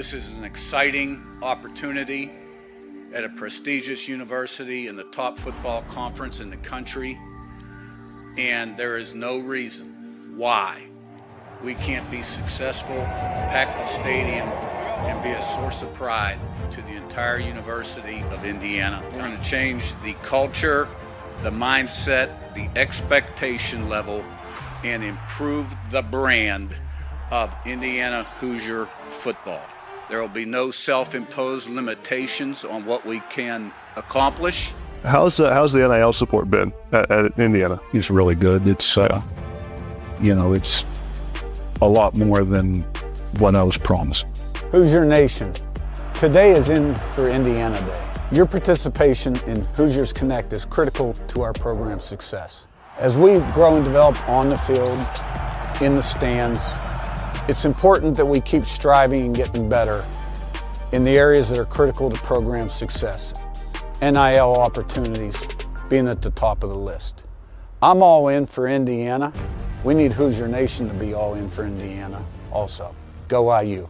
This is an exciting opportunity at a prestigious university in the top football conference in the country, and there is no reason why we can't be successful, pack the stadium, and be a source of pride to the entire University of Indiana. We're going to change the culture, the mindset, the expectation level, and improve the brand of Indiana Hoosier football. There will be no self-imposed limitations on what we can accomplish. How's the NIL support been at Indiana? It's really good. It's it's a lot more than what I was promised. Hoosier Nation, today is in for Indiana Day. Your participation in Hoosiers Connect is critical to our program's success. As we grow and develop on the field, in the stands, it's important that we keep striving and getting better in the areas that are critical to program success. NIL opportunities being at the top of the list. I'm all in for Indiana. We need Hoosier Nation to be all in for Indiana also. Go IU.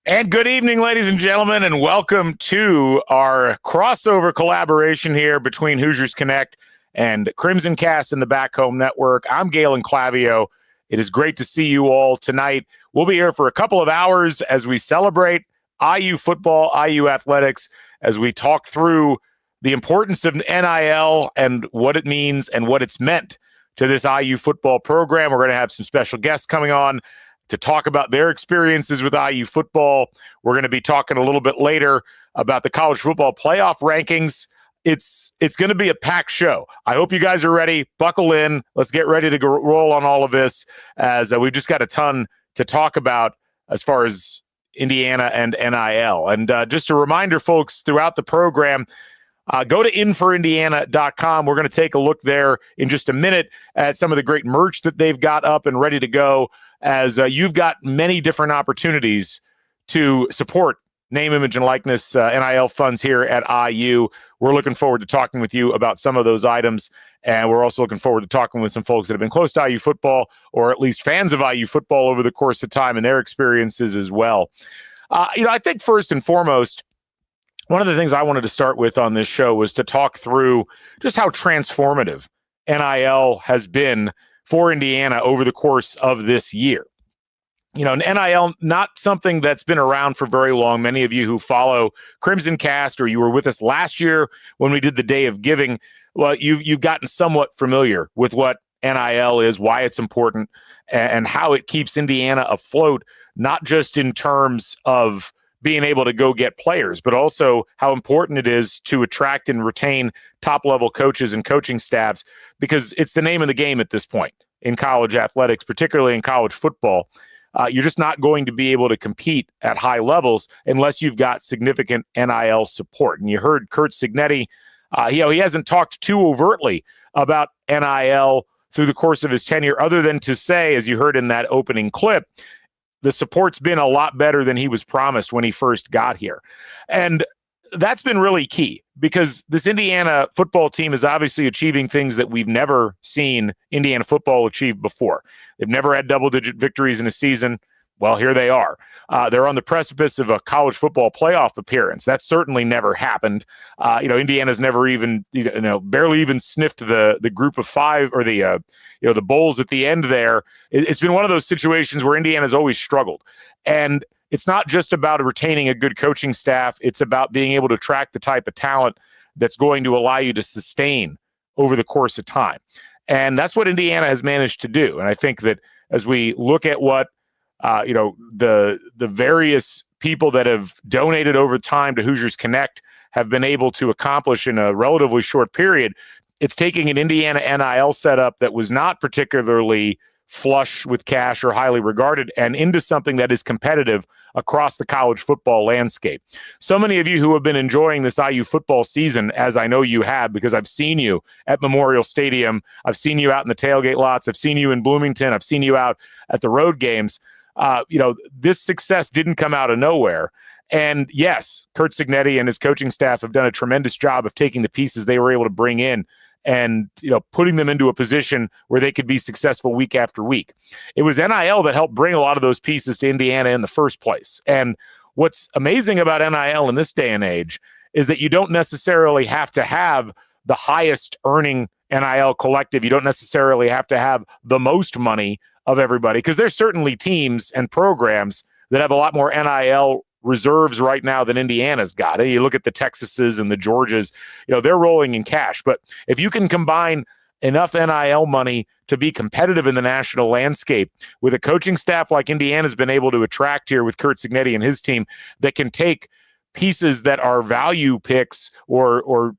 And good evening, ladies and gentlemen, and welcome to our crossover collaboration here between Hoosiers Connect and CrimsonCast and the Back Home Network. I'm Galen Clavio. It is great to see you all tonight. We'll be here for a couple of hours as we celebrate IU football, IU athletics, as we talk through the importance of NIL and what it means and what it's meant to this IU football program. We're going to have some special guests coming on to talk about their experiences with IU football. We're going to be talking a little bit later about the college football playoff rankings. It's going to be a packed show. I hope you guys are ready. Buckle in. Let's get ready to roll on all of this, as we've just got a ton to talk about as far as Indiana and NIL. And just a reminder, folks, throughout the program, go to inforindiana.com. We're going to take a look there in just a minute at some of the great merch that they've got up and ready to go, as you've got many different opportunities to support name, image, and likeness NIL funds here at IU. We're looking forward to talking with you about some of those items, and we're also looking forward to talking with some folks that have been close to IU football, or at least fans of IU football over the course of time, and their experiences as well. I think first and foremost, one of the things I wanted to start with on this show was to talk through just how transformative NIL has been for Indiana over the course of this year. NIL, not something that's been around for very long. Many of you who follow CrimsonCast, or you were with us last year when we did the Day of Giving, well, you've gotten somewhat familiar with what NIL is, why it's important, and how it keeps Indiana afloat, not just in terms of being able to go get players, but also how important it is to attract and retain top-level coaches and coaching staffs, because it's the name of the game at this point in college athletics, particularly in college football. You're just not going to be able to compete at high levels unless you've got significant NIL support. And you heard Curt Cignetti, he hasn't talked too overtly about NIL through the course of his tenure, other than to say, as you heard in that opening clip, the support's been a lot better than he was promised when he first got here. And that's been really key, because this Indiana football team is obviously achieving things that we've never seen Indiana football achieve before. They've never had double-digit victories in a season. Well, here they are. They're on the precipice of a college football playoff appearance. That's certainly never happened. Indiana's never even, barely even sniffed the group of five, or the bowls at the end there. It's been one of those situations where Indiana's always struggled. And it's not just about retaining a good coaching staff. It's about being able to attract the type of talent that's going to allow you to sustain over the course of time. And that's what Indiana has managed to do. And I think that as we look at what, the various people that have donated over time to Hoosiers Connect have been able to accomplish in a relatively short period, it's taking an Indiana NIL setup that was not particularly flush with cash or highly regarded, and into something that is competitive across the college football landscape. So many of you who have been enjoying this IU football season, as I know you have, because I've seen you at Memorial Stadium, I've seen you out in the tailgate lots, I've seen you in Bloomington, I've seen you out at the road games. This success didn't come out of nowhere. And yes, Curt Cignetti and his coaching staff have done a tremendous job of taking the pieces they were able to bring in and putting them into a position where they could be successful week after week. It was NIL that helped bring a lot of those pieces to Indiana in the first place. And what's amazing about NIL in this day and age is that you don't necessarily have to have the highest earning NIL collective. You don't necessarily have to have the most money of everybody, because there's certainly teams and programs that have a lot more NIL reserves right now than Indiana's got. You look at the Texases and the Georgias, they're rolling in cash. But if you can combine enough NIL money to be competitive in the national landscape with a coaching staff like Indiana's been able to attract here with Curt Cignetti and his team, that can take pieces that are value picks or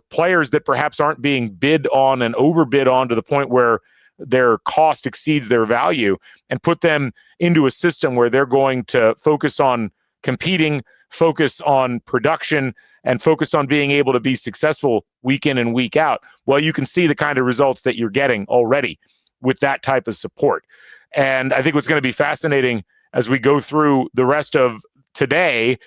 players that perhaps aren't being bid on and overbid on to the point where their cost exceeds their value, and put them into a system where they're going to focus on competing, focus on production, and focus on being able to be successful week in and week out. Well, you can see the kind of results that you're getting already with that type of support. And I think what's going to be fascinating as we go through the rest of today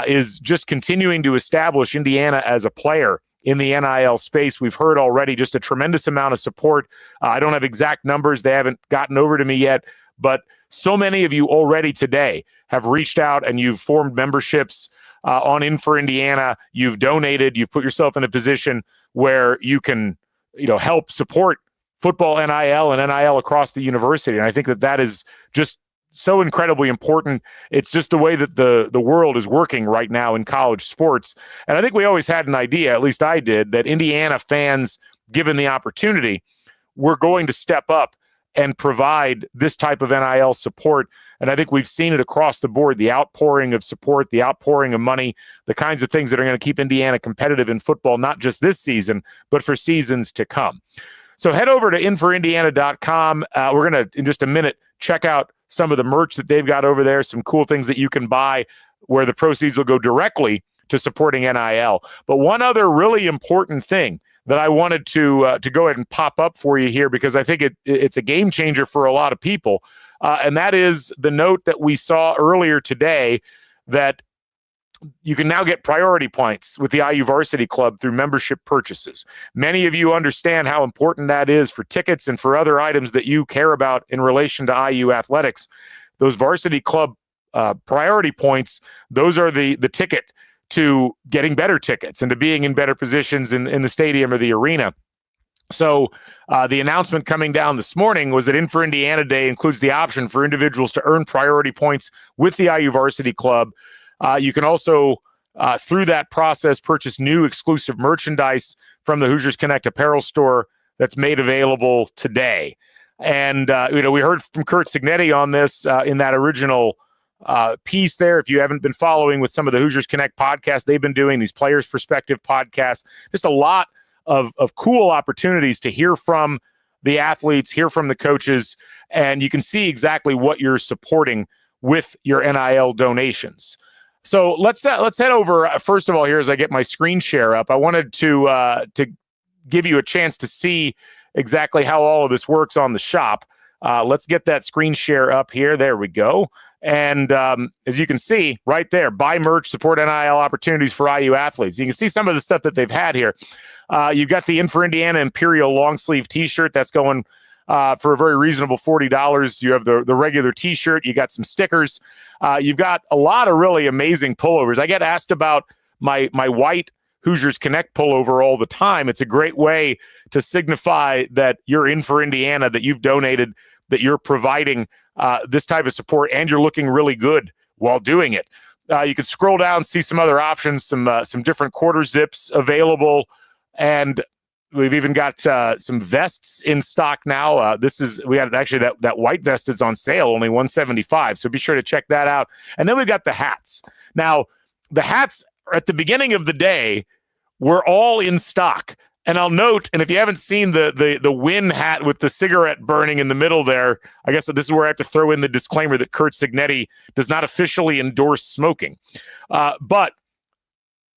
is just continuing to establish Indiana as a player in the NIL space. We've heard already just a tremendous amount of support. I don't have exact numbers. They haven't gotten over to me yet, but so many of you already today have reached out and you've formed memberships on In for Indiana. You've donated. You've put yourself in a position where you can, help support football NIL and NIL across the university. And I think that is just so incredibly important. It's just the way that the world is working right now in college sports. And I think we always had an idea, at least I did, that Indiana fans, given the opportunity, were going to step up and provide this type of NIL support. And I think we've seen it across the board, the outpouring of support, the outpouring of money, the kinds of things that are going to keep Indiana competitive in football, not just this season, but for seasons to come. So head over to inforindiana.com. We're going to, in just a minute, check out some of the merch that they've got over there, some cool things that you can buy where the proceeds will go directly to supporting NIL. But one other really important thing that I wanted to go ahead and pop up for you here, because I think it's a game changer for a lot of people, and that is the note that we saw earlier today that you can now get priority points with the IU Varsity Club through membership purchases. Many of you understand how important that is for tickets and for other items that you care about in relation to IU athletics. Those Varsity Club priority points, those are the ticket to getting better tickets and to being in better positions in the stadium or the arena. So the announcement coming down this morning was that In for Indiana Day includes the option for individuals to earn priority points with the IU Varsity Club. You can also, through that process, purchase new exclusive merchandise from the Hoosiers Connect apparel store that's made available today. And, we heard from Curt Cignetti on this in that original piece there. If you haven't been following with some of the Hoosiers Connect podcasts, they've been doing these Players Perspective podcasts, just a lot of cool opportunities to hear from the athletes, hear from the coaches, and you can see exactly what you're supporting with your NIL donations. So let's head over first of all here as I get my screen share up. I wanted to give you a chance to see exactly how all of this works on the shop. Let's get that screen share up here. There we go. And as you can see right there, buy merch, support NIL opportunities for IU athletes. You can see some of the stuff that they've had here. You've got the In for Indiana Imperial long sleeve t-shirt that's going for a very reasonable $40. You have the regular t-shirt. You got some stickers. You've got a lot of really amazing pullovers. I get asked about my white Hoosiers Connect pullover all the time. It's a great way to signify that you're in for Indiana, that you've donated, that you're providing this type of support, and you're looking really good while doing it. You can scroll down, see some other options, some different quarter zips available, and we've even got some vests in stock now. We had actually that white vest is on sale, only $175. So be sure to check that out. And then we've got the hats. Now, the hats at the beginning of the day were all in stock. And I'll note, and if you haven't seen the Win hat with the cigarette burning in the middle there, I guess this is where I have to throw in the disclaimer that Curt Cignetti does not officially endorse smoking. But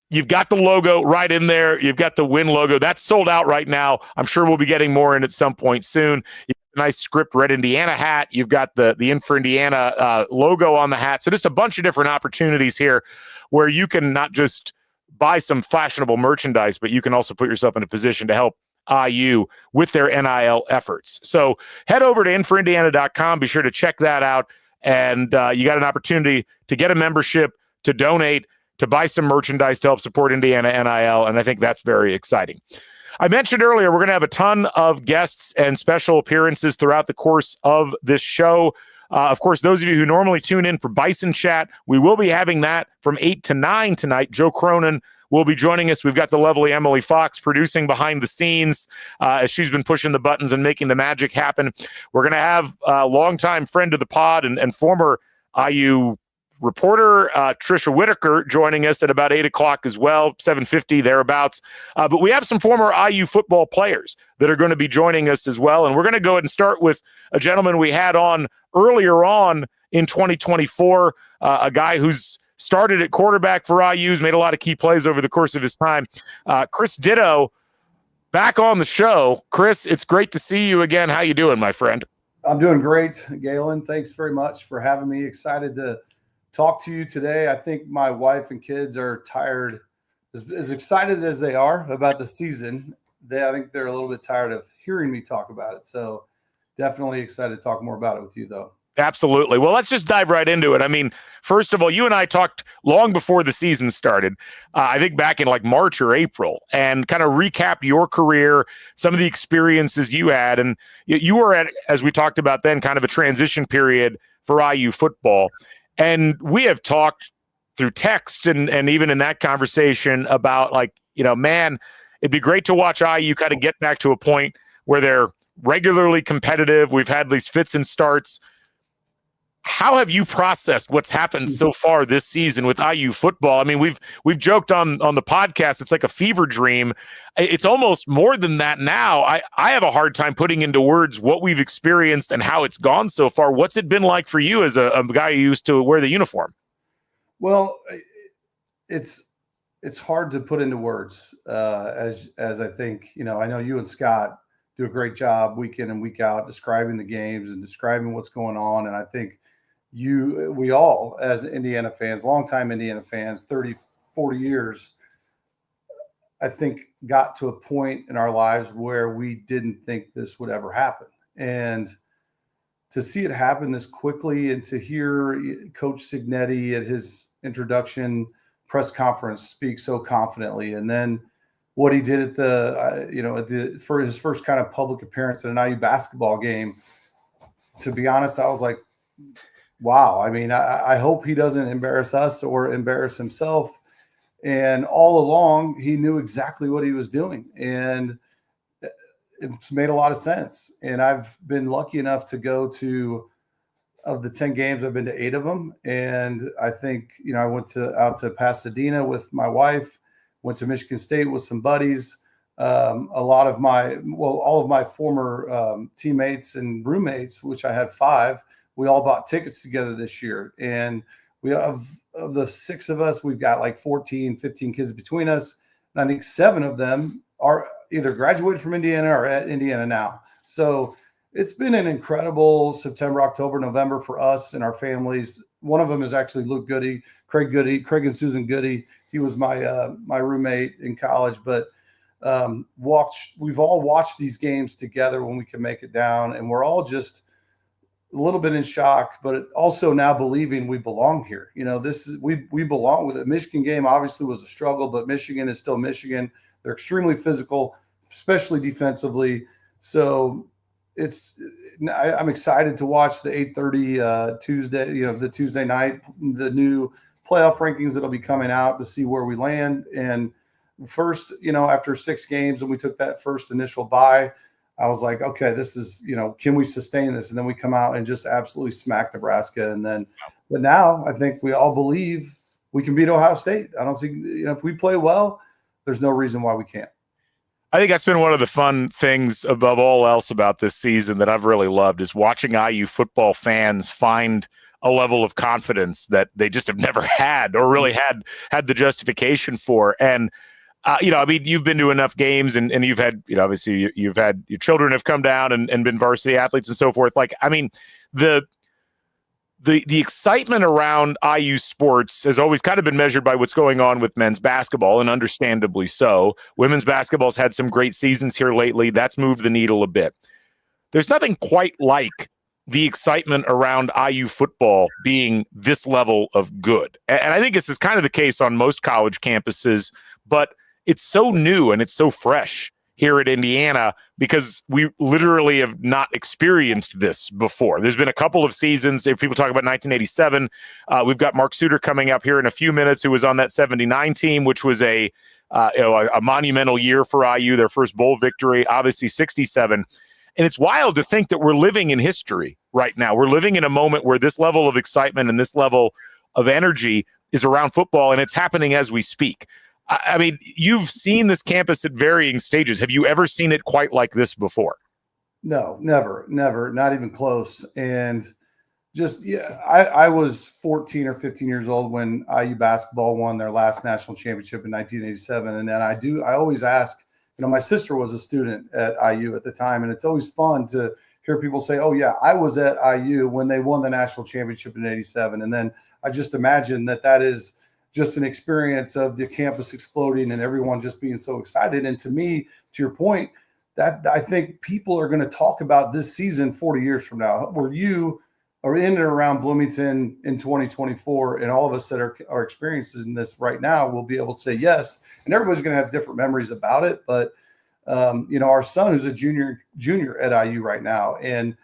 you've got the logo right in there. You've got the Win logo. That's sold out right now. I'm sure we'll be getting more in at some point soon. You've got a nice script Red Indiana hat. You've got the In for Indiana logo on the hat. So just a bunch of different opportunities here where you can not just buy some fashionable merchandise, but you can also put yourself in a position to help IU with their NIL efforts. So head over to inforindiana.com. Be sure to check that out. And you got an opportunity to get a membership, to donate, to buy some merchandise to help support Indiana NIL. And I think that's very exciting. I mentioned earlier, we're going to have a ton of guests and special appearances throughout the course of this show. Of course, those of you who normally tune in for Bison Chat, we will be having that from 8 to 9 tonight. Joe Cronin will be joining us. We've got the lovely Emily Fox producing behind the scenes as she's been pushing the buttons and making the magic happen. We're going to have a longtime friend of the pod and former IU reporter Trisha Whitaker joining us at about 8 o'clock as well, 7:50 thereabouts. But we have some former IU football players that are going to be joining us as well. And we're going to go ahead and start with a gentleman we had on earlier on in 2024, a guy who's started at quarterback for IU's, made a lot of key plays over the course of his time. Chris Ditto, back on the show. Chris, it's great to see you again. How you doing, my friend? I'm doing great, Galen. Thanks very much for having me. Excited to talk to you today. I think my wife and kids are tired, as excited as they are about the season. I think they're a little bit tired of hearing me talk about it. So definitely excited to talk more about it with you, though. Absolutely. Well, let's just dive right into it. I mean, first of all, you and I talked long before the season started, I think back in like March or April, and kind of recap your career, some of the experiences you had. And you were at, as we talked about then, kind of a transition period for IU football. And we have talked through texts and even in that conversation about like, man, it'd be great to watch IU kind of get back to a point where they're regularly competitive. We've had these fits and starts. How have you processed what's happened so far this season with IU football? I mean, we've joked on the podcast, it's like a fever dream. It's almost more than that now. I have a hard time putting into words what we've experienced and how it's gone so far. What's it been like for you as a guy who used to wear the uniform? Well, it's hard to put into words, as I think, I know you and Scott do a great job week in and week out describing the games and describing what's going on. And I think we all, as Indiana fans, longtime Indiana fans, 30, 40 years, I think got to a point in our lives where we didn't think this would ever happen. And to see it happen this quickly and to hear Coach Signetti at his introduction press conference speak so confidently, and then what he did for his first kind of public appearance at an IU basketball game, to be honest, I was like, wow. I mean, I hope he doesn't embarrass us or embarrass himself. And all along, he knew exactly what he was doing. And it's made a lot of sense. And I've been lucky enough to go to, of the 10 games, I've been to 8 of them. And I think, I went out to Pasadena with my wife, went to Michigan State with some buddies. All of my former teammates and roommates, which I had 5, we all bought tickets together this year. And we have, of the 6 of us, we've got like 14, 15 kids between us. And I think 7 of them are either graduated from Indiana or at Indiana now. So it's been an incredible September, October, November for us and our families. One of them is actually Luke Goody, Craig and Susan Goody. He was my roommate in college, but we've all watched these games together when we can make it down, and we're all just a little bit in shock, but also now believing we belong here. We belong. With the Michigan game obviously was a struggle, but Michigan is still Michigan. They're extremely physical, especially defensively. So I'm excited to watch the 8:30 Tuesday, the Tuesday night, the new playoff rankings that'll be coming out to see where we land. And first, after 6 games and we took that first initial bye, I was like, okay, this is, can we sustain this? And then we come out and just absolutely smack Nebraska. But now I think we all believe we can beat Ohio State. I don't see, if we play well, there's no reason why we can't. I think that's been one of the fun things above all else about this season that I've really loved is watching IU football fans find a level of confidence that they just have never had or really had the justification for. And, you've been to enough games and you've had, obviously you've had your children have come down and been varsity athletes and so forth. Like, I mean, the the excitement around IU sports has always kind of been measured by what's going on with men's basketball, and understandably so. Women's basketball's had some great seasons here lately. That's moved the needle a bit. There's nothing quite like the excitement around IU football being this level of good. And I think this is kind of the case on most college campuses, but it's so new and it's so fresh here at Indiana because we literally have not experienced this before. There's been a couple of seasons. If people talk about 1987, we've got Mark Suter coming up here in a few minutes, who was on that 79 team, which was a monumental year for IU, their first bowl victory, obviously 67. And it's wild to think that we're living in history right now. We're living in a moment where this level of excitement and this level of energy is around football, and it's happening as we speak. I mean, you've seen this campus at varying stages. Have you ever seen it quite like this before? No, never, not even close. And just, I was 14 or 15 years old when IU basketball won their last national championship in 1987. And then I always ask, my sister was a student at IU at the time, and it's always fun to hear people say, oh yeah, I was at IU when they won the national championship in 87. And then I just imagine that is just an experience of the campus exploding and everyone just being so excited. And to me, to your point, that I think people are going to talk about this season 40 years from now, where you are in and around Bloomington in 2024, and all of us that are experiencing this right now will be able to say yes. And everybody's going to have different memories about it. But our son, who's a junior at IU right now, and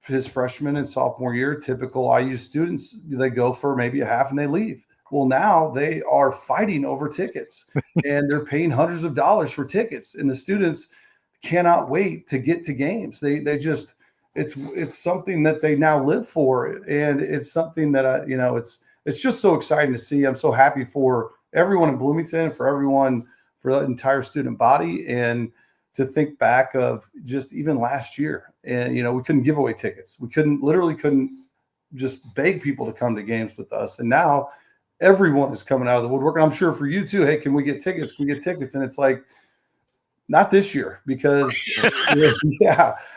his freshman and sophomore year, typical IU students, they go for maybe a half and they leave. Well, now they are fighting over tickets and they're paying hundreds of dollars for tickets, and the students cannot wait to get to games. They just, it's something that they now live for. And it's something that it's just so exciting to see. I'm so happy for everyone in Bloomington, for the entire student body. And to think back of just even last year, and, we couldn't give away tickets. We couldn't just beg people to come to games with us. And now everyone is coming out of the woodwork. And I'm sure for you too, hey, can we get tickets? Can we get tickets? And it's like, not this year, because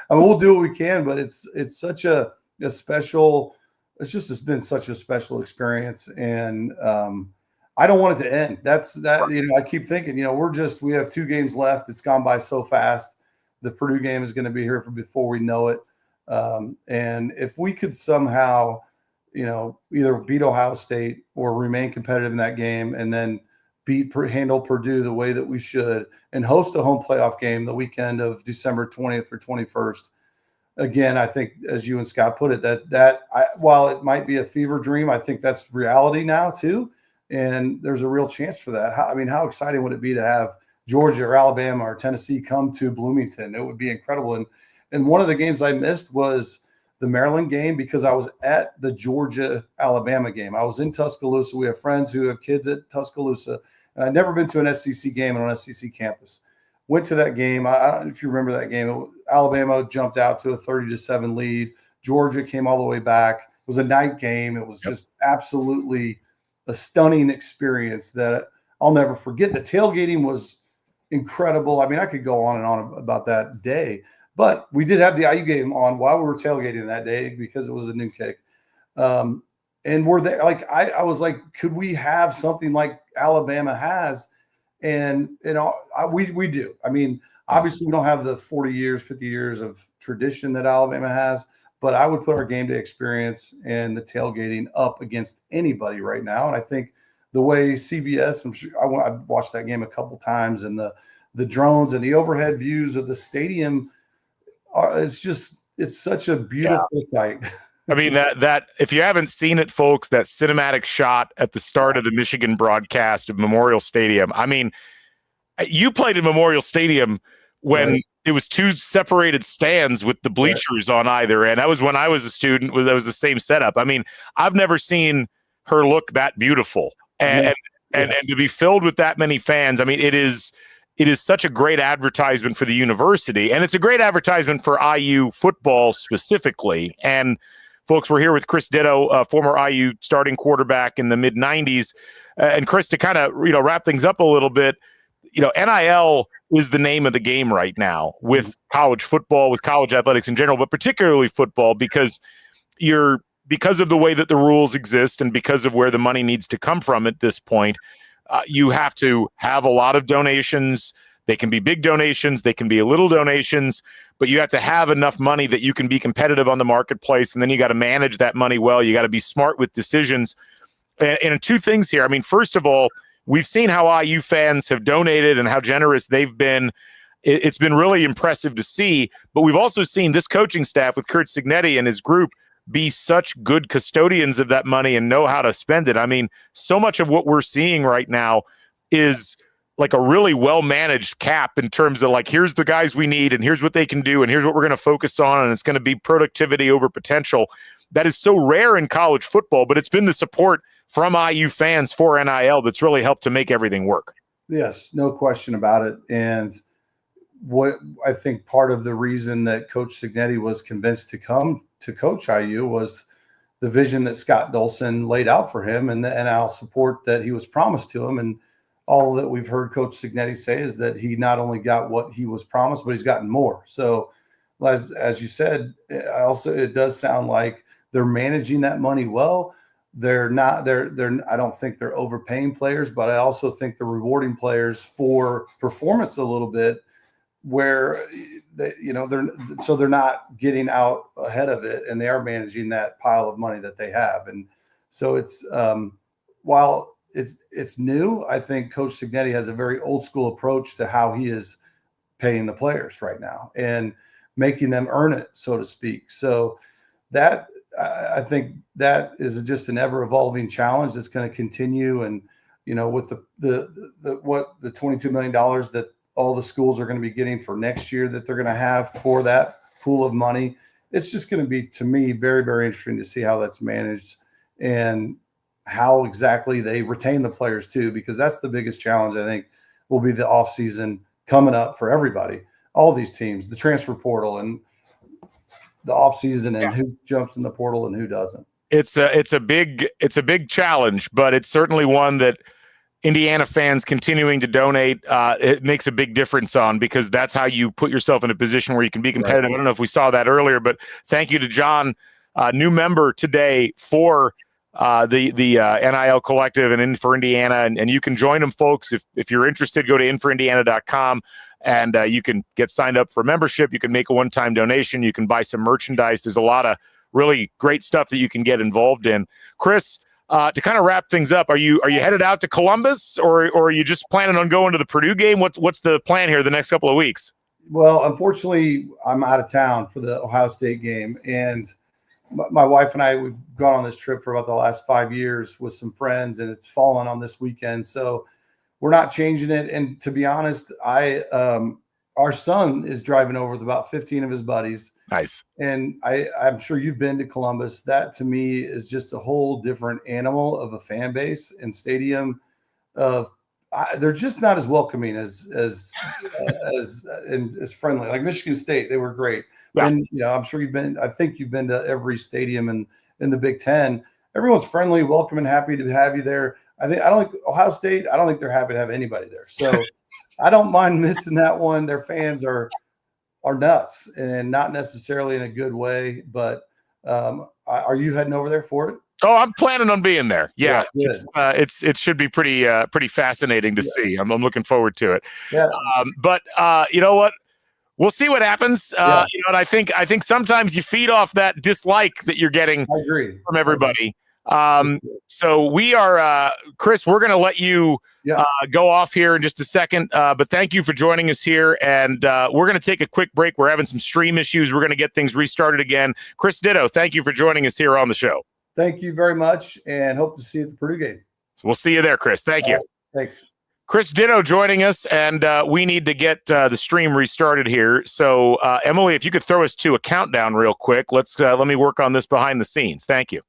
we'll do what we can, but it's such a special, it's been such a special experience. And I don't want it to end. I keep thinking, we have 2 games left. It's gone by so fast. The Purdue game is going to be here before we know it. And if we could somehow, either beat Ohio State or remain competitive in that game, and then handle Purdue the way that we should, and host a home playoff game the weekend of December 20th or 21st. Again, I think, as you and Scott put it, while it might be a fever dream, I think that's reality now too. And there's a real chance for that. How exciting would it be to have Georgia or Alabama or Tennessee come to Bloomington? It would be incredible. And one of the games I missed was the Maryland game, because I was at the Georgia-Alabama game. I was in Tuscaloosa. We have friends who have kids at Tuscaloosa, and I'd never been to an SEC game on an SEC campus. Went to that game. I don't know if you remember that game. Alabama jumped out to a 30-7 lead. Georgia came all the way back. It was a night game. It was just absolutely a stunning experience that I'll never forget. The tailgating was incredible. I could go on and on about that day. But we did have the IU game on while we were tailgating that day because it was a new kick. And we're there. I was like, could we have something like Alabama has? And, we do. Obviously we don't have the 40 years, 50 years of tradition that Alabama has, but I would put our game day experience and the tailgating up against anybody right now. And I think the way CBS, I'm sure I've watched that game a couple times, and the drones and the overhead views of the stadium, it's such a beautiful sight. That if you haven't seen it, folks, that cinematic shot at the start of the Michigan broadcast of Memorial Stadium. You played in Memorial Stadium when it was 2 separated stands with the bleachers on either end. That was when I was a student. That was the same setup. I've never seen her look that beautiful, and to be filled with that many fans. It is such a great advertisement for the university, and it's a great advertisement for IU football specifically. And folks, we're here with Chris Ditto, former IU starting quarterback in the mid-90s. And Chris, to kind of wrap things up a little bit, NIL is the name of the game right now with college football, with college athletics in general, but particularly football, because you're because of the way that the rules exist and because of where the money needs to come from at this point, you have to have a lot of donations. They can be big donations, they can be little donations, but you have to have enough money that you can be competitive on the marketplace, and then you got to manage that money well. You got to be smart with decisions. And two things here. I mean, first of all, we've seen how IU fans have donated and how generous they've been. It's been really impressive to see, but we've also seen this coaching staff with Curt Cignetti and his group be such good custodians of that money and know how to spend it. I mean, so much of what we're seeing right now is like a really well-managed cap in terms of like, here's the guys we need and here's what they can do and here's what we're going to focus on, and it's going to be productivity over potential. That is so rare in college football, but it's been the support from IU fans for NIL that's really helped to make everything work. Yes, no question about it. And what I think part of the reason that Coach Cignetti was convinced to come to coach IU was the vision that Scott Dolson laid out for him and the NIL support that he was promised to him. And all that we've heard Coach Cignetti say is that he not only got what he was promised, but he's gotten more. So as you said, it does sound like they're managing that money well. I don't think they're overpaying players, but I also think they're rewarding players for performance a little bit, where they're not getting out ahead of it, and they are managing that pile of money that they have. And so it's while it's new, I think Coach Cignetti has a very old school approach to how he is paying the players right now and making them earn it, so to speak. So that I think that is just an ever evolving challenge that's going to continue. And with the $22 million that all the schools are going to be getting for next year that they're going to have for that pool of money, it's just going to be, to me, very, very interesting to see how that's managed and how exactly they retain the players too, because that's the biggest challenge, I think, will be the offseason coming up for everybody, all these teams, the transfer portal and the offseason and who jumps in the portal and who doesn't. It's a big challenge, but it's certainly one that Indiana fans continuing to donate, it makes a big difference on, because that's how you put yourself in a position where you can be competitive. Right. I don't know if we saw that earlier, but thank you to John, new member today for the NIL Collective and In for Indiana, and you can join them, folks. If you're interested, go to inforindiana.com and you can get signed up for membership. You can make a one-time donation. You can buy some merchandise. There's a lot of really great stuff that you can get involved in. Chris, to kind of wrap things up, are you headed out to Columbus, or are you just planning on going to the Purdue game? What's the plan here the next couple of weeks? Well, unfortunately, I'm out of town for the Ohio State game, and my wife and I, we've gone on this trip for about the last 5 years with some friends, and it's fallen on this weekend. So we're not changing it. And to be honest, our son is driving over with about 15 of his buddies. Nice. And I'm sure you've been to Columbus. That to me is just a whole different animal of a fan base and stadium. They're just not as welcoming as friendly. Like Michigan State, they were great. Yeah. And I'm sure I think you've been to every stadium in the Big Ten. Everyone's friendly, welcome, and happy to have you there. I don't think Ohio State, I don't think they're happy to have anybody there. So I don't mind missing that one. Their fans are nuts, and not necessarily in a good way. But are you heading over there for it? Oh, I'm planning on being there. Yeah, it should be pretty fascinating to see. I'm looking forward to it. Yeah. But you know what? We'll see what happens. And I think sometimes you feed off that dislike that you're getting from everybody. So we are, Chris, we're going to let you go off here in just a second. But thank you for joining us here. And we're going to take a quick break. We're having some stream issues. We're going to get things restarted again. Chris Ditto, thank you for joining us here on the show. Thank you very much, and hope to see you at the Purdue game. So we'll see you there, Chris. Thank you. Thanks. Chris Ditto joining us, and we need to get the stream restarted here. So, Emily, if you could throw us to a countdown real quick, let me work on this behind the scenes. Thank you.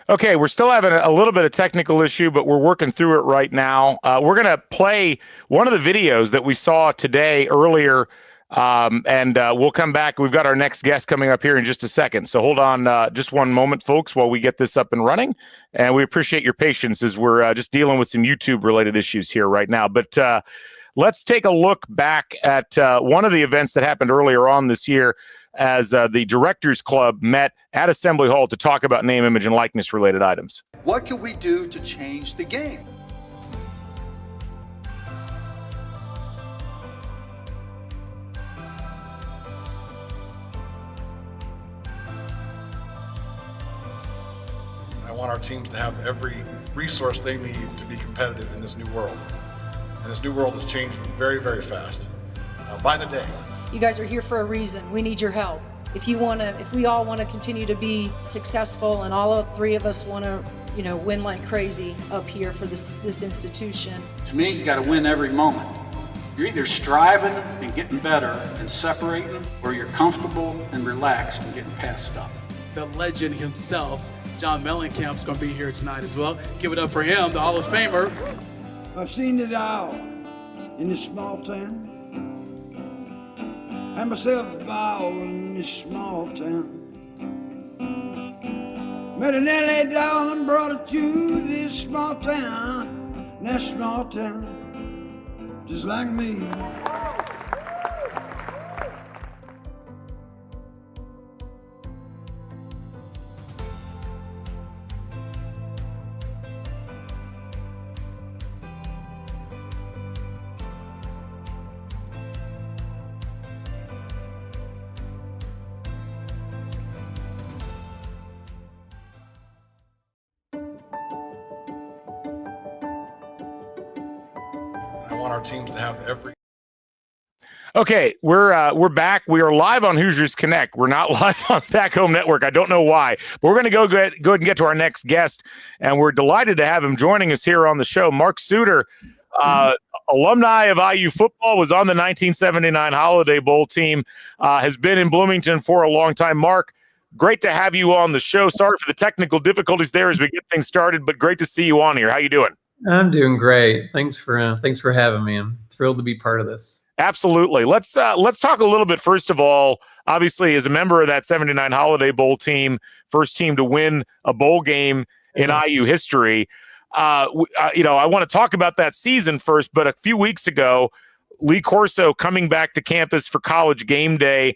Okay, we're still having a little bit of technical issue, but we're working through it right now. We're going to play one of the videos that we saw today earlier, and we'll come back. We've got our next guest coming up here in just a second. So hold on just one moment, folks, while we get this up and running. And we appreciate your patience as we're just dealing with some YouTube-related issues here right now. But let's take a look back at one of the events that happened earlier on this year as the Directors Club met at Assembly Hall to talk about name, image, and likeness related items. What can we do to change the game? I want our teams to have every resource they need to be competitive in this new world. And this new world is changing very, very fast, by the day. You guys are here for a reason. We need your help. If we all want to continue to be successful, and all three of us want to, win like crazy up here for this institution. To me, you got to win every moment. You're either striving and getting better and separating, or you're comfortable and relaxed and getting past stuff. The legend himself, John Mellencamp's going to be here tonight as well. Give it up for him, the Hall of Famer. I've seen it all in this small town. Had myself a ball in this small town. Met an LA doll and brought it to this small town. And that small town, just like me. I want our teams to have every. Okay, we're back. We are live on Hoosiers Connect. We're not live on Back Home Network. I don't know why, but we're going to go ahead and get to our next guest, and we're delighted to have him joining us here on the show. Mark Suter, alumni of IU football, was on the 1979 Holiday Bowl team, has been in Bloomington for a long time. Mark, great to have you on the show. Sorry for the technical difficulties there as we get things started, but great to see you on here. How you doing? I'm doing great. Thanks for having me. I'm thrilled to be part of this. Absolutely. Let's talk a little bit, first of all, obviously, as a member of that 79 Holiday Bowl team, first team to win a bowl game in IU history. I want to talk about that season first, but a few weeks ago, Lee Corso coming back to campus for College Game Day.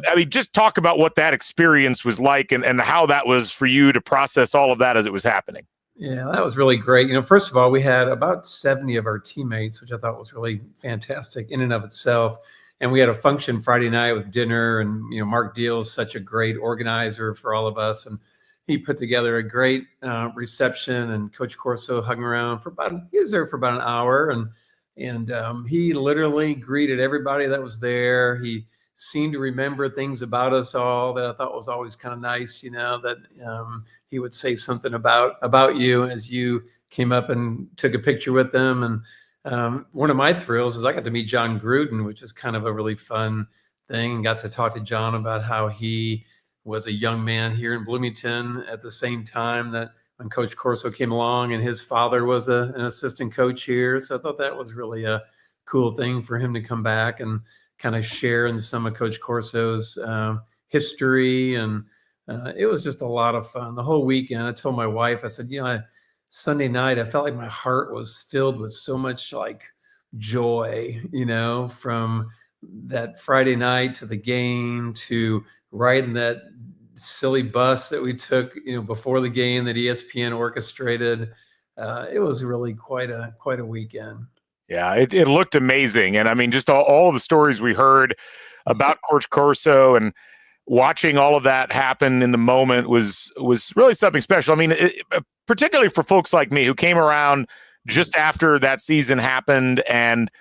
I mean, just talk about what that experience was like and how that was for you to process all of that as it was happening. Yeah, that was really great. First of all, we had about 70 of our teammates, which I thought was really fantastic in and of itself. And we had a function Friday night with dinner, and Mark Deal is such a great organizer for all of us, and he put together a great reception. And Coach Corso hung around he was there for about an hour, and he literally greeted everybody that was there. He seemed to remember things about us all that I thought was always kind of nice, that he would say something about you as you came up and took a picture with them. And one of my thrills is I got to meet John Gruden, which is kind of a really fun thing, and got to talk to John about how he was a young man here in Bloomington at the same time that when Coach Corso came along, and his father was an assistant coach here. So I thought that was really a cool thing for him to come back and kind of share in some of Coach Corso's history. And it was just a lot of fun the whole weekend. I told my wife, I said, Sunday night, I felt like my heart was filled with so much like joy, from that Friday night to the game to riding that silly bus that we took, before the game that ESPN orchestrated. It was really quite a weekend. Yeah, it looked amazing. And I mean, just all the stories we heard about Coach Corso and watching all of that happen in the moment was really something special. I mean, particularly for folks like me who came around just after that season happened. And,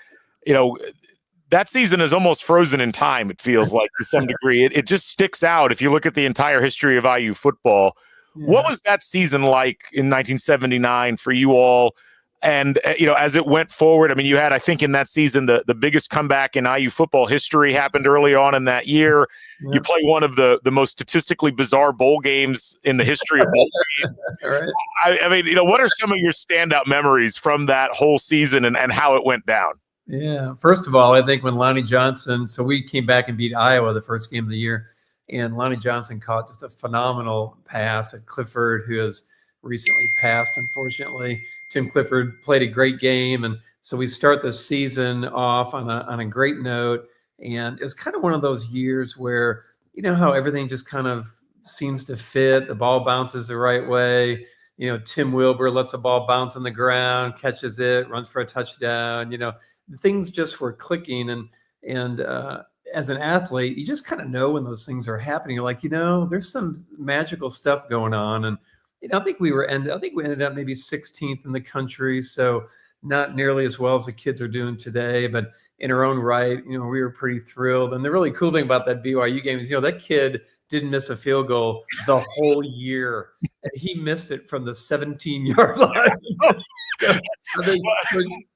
that season is almost frozen in time, it feels like, to some degree. It just sticks out if you look at the entire history of IU football. Yeah. What was that season like in 1979 for you all? And, as it went forward, I mean, you had, I think in that season, the biggest comeback in IU football history happened early on in that year. Yeah. You play one of the most statistically bizarre bowl games in the history of bowl games. All right. I mean, what are some of your standout memories from that whole season and how it went down? Yeah. First of all, I think when Lonnie Johnson, so we came back and beat Iowa the first game of the year, and Lonnie Johnson caught just a phenomenal pass at Clifford, who has recently passed, unfortunately. Tim Clifford played a great game. And so we start the season off on a great note. And it was kind of one of those years where, how everything just kind of seems to fit. The ball bounces the right way. Tim Wilbur lets the ball bounce on the ground, catches it, runs for a touchdown. Things just were clicking. And as an athlete, you just kind of know when those things are happening. You're like, there's some magical stuff going on. And I think we ended up maybe 16th in the country, so not nearly as well as the kids are doing today, but in our own right, we were pretty thrilled. And the really cool thing about that BYU game is, that kid didn't miss a field goal the whole year, and he missed it from the 17-yard line. So I think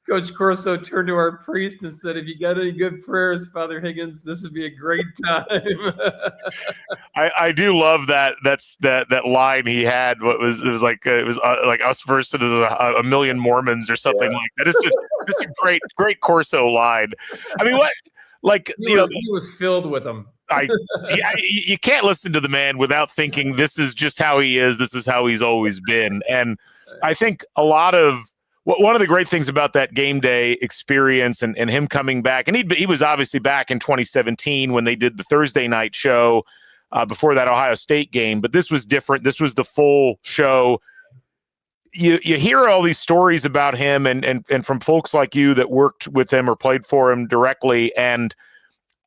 Coach Corso turned to our priest and said, "If you got any good prayers, Father Higgins, this would be a great time." I do love that line he had. It was like us versus a million Mormons or something like that. It's just a great Corso line. I mean, what he was filled with them. You can't listen to the man without thinking this is just how he is. This is how he's always been. And I think one of the great things about that game day experience and him coming back, and he was obviously back in 2017 when they did the Thursday night show before that Ohio State game, but this was different. This was the full show. You hear all these stories about him and from folks like you that worked with him or played for him directly, and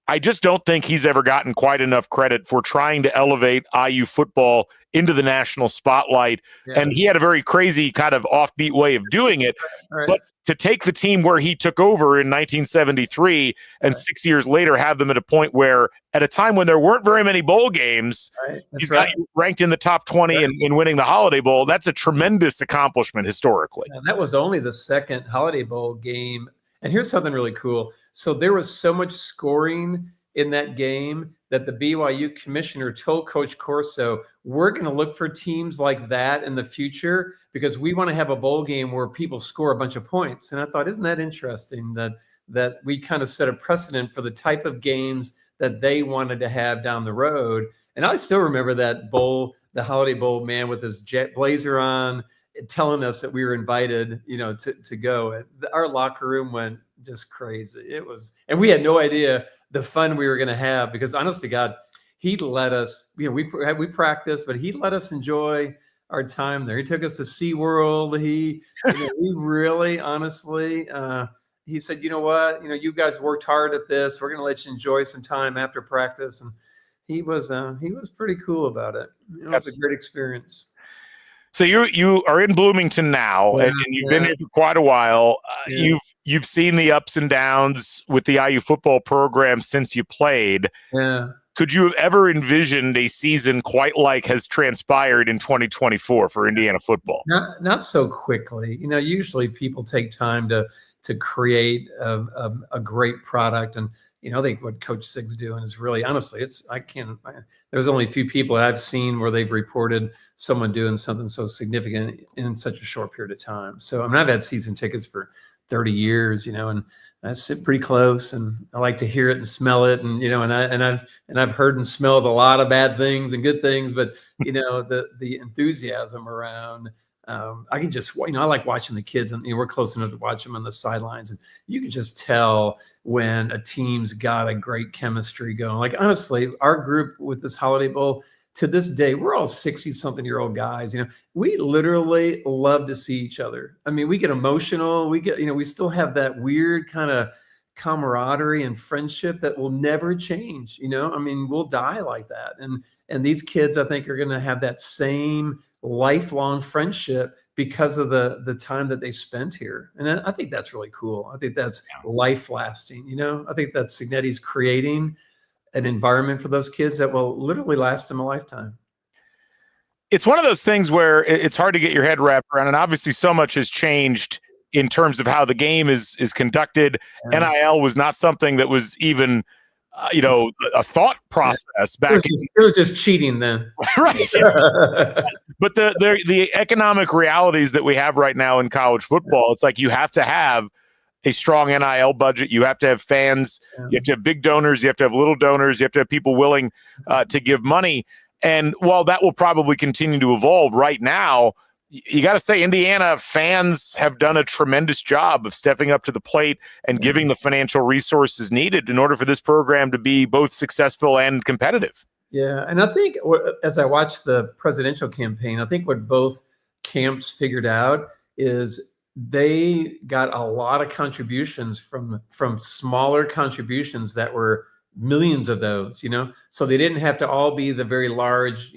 I just don't think he's ever gotten quite enough credit for trying to elevate IU football into the national spotlight. Yeah. And he had a very crazy kind of offbeat way of doing it. Right. But to take the team where he took over in 1973 and 6 years later have them at a point where, at a time when there weren't very many bowl games, he's got you ranked in the top 20 in winning the Holiday Bowl. That's a tremendous accomplishment historically. And that was only the second Holiday Bowl game. And here's something really cool. So there was so much scoring in that game that the BYU commissioner told Coach Corso, we're going to look for teams like that in the future because we want to have a bowl game where people score a bunch of points. And I thought, isn't that interesting that we kind of set a precedent for the type of games that they wanted to have down the road. And I still remember that bowl, the Holiday Bowl man with his jet blazer on, telling us that we were invited, to go. Our locker room went just crazy. It was, and we had no idea the fun we were going to have because, honest to God, he let us. We practiced, but he let us enjoy our time there. He took us to SeaWorld. He really, honestly, he said, "You know what? You guys worked hard at this. We're going to let you enjoy some time after practice." And he was pretty cool about it. It was a great experience. So you are in Bloomington now, and you've been here for quite a while. You've seen the ups and downs with the IU football program since you played. Yeah. Could you have ever envisioned a season quite like has transpired in 2024 for Indiana football? Not so quickly. Usually people take time to create a great product, and I think what Coach Sig's doing is really, honestly, there's only a few people that I've seen where they've reported someone doing something so significant in such a short period of time. So, I've had season tickets for 30 years, and I sit pretty close, and I like to hear it and smell it, and I've heard and smelled a lot of bad things and good things, but the enthusiasm around. I can just, I like watching the kids, and we're close enough to watch them on the sidelines, and you can just tell when a team's got a great chemistry going. Like, honestly, our group with this Holiday Bowl, to this day, we're all 60-something-year-old guys. We literally love to see each other. We get emotional. We get, we still have that weird kind of camaraderie and friendship that will never change. We'll die like that. And these kids, I think, are going to have that same lifelong friendship because of the time that they spent here. And I think that's really cool. I think that's life lasting. I think that Signetti's creating an environment for those kids that will literally last them a lifetime. It's one of those things where it's hard to get your head wrapped around, and obviously so much has changed in terms of how the game is conducted. NIL was not something that was even a thought process back. It was just cheating then. Right. But the economic realities that we have right now in college football, it's like you have to have a strong NIL budget. You have to have fans. You have to have big donors. You have to have little donors. You have to have people willing to give money. And while that will probably continue to evolve, right now, you got to say Indiana fans have done a tremendous job of stepping up to the plate and giving the financial resources needed in order for this program to be both successful and competitive. Yeah, and I think as I watched the presidential campaign, I think what both camps figured out is they got a lot of contributions from smaller contributions that were millions of those, so they didn't have to all be the very large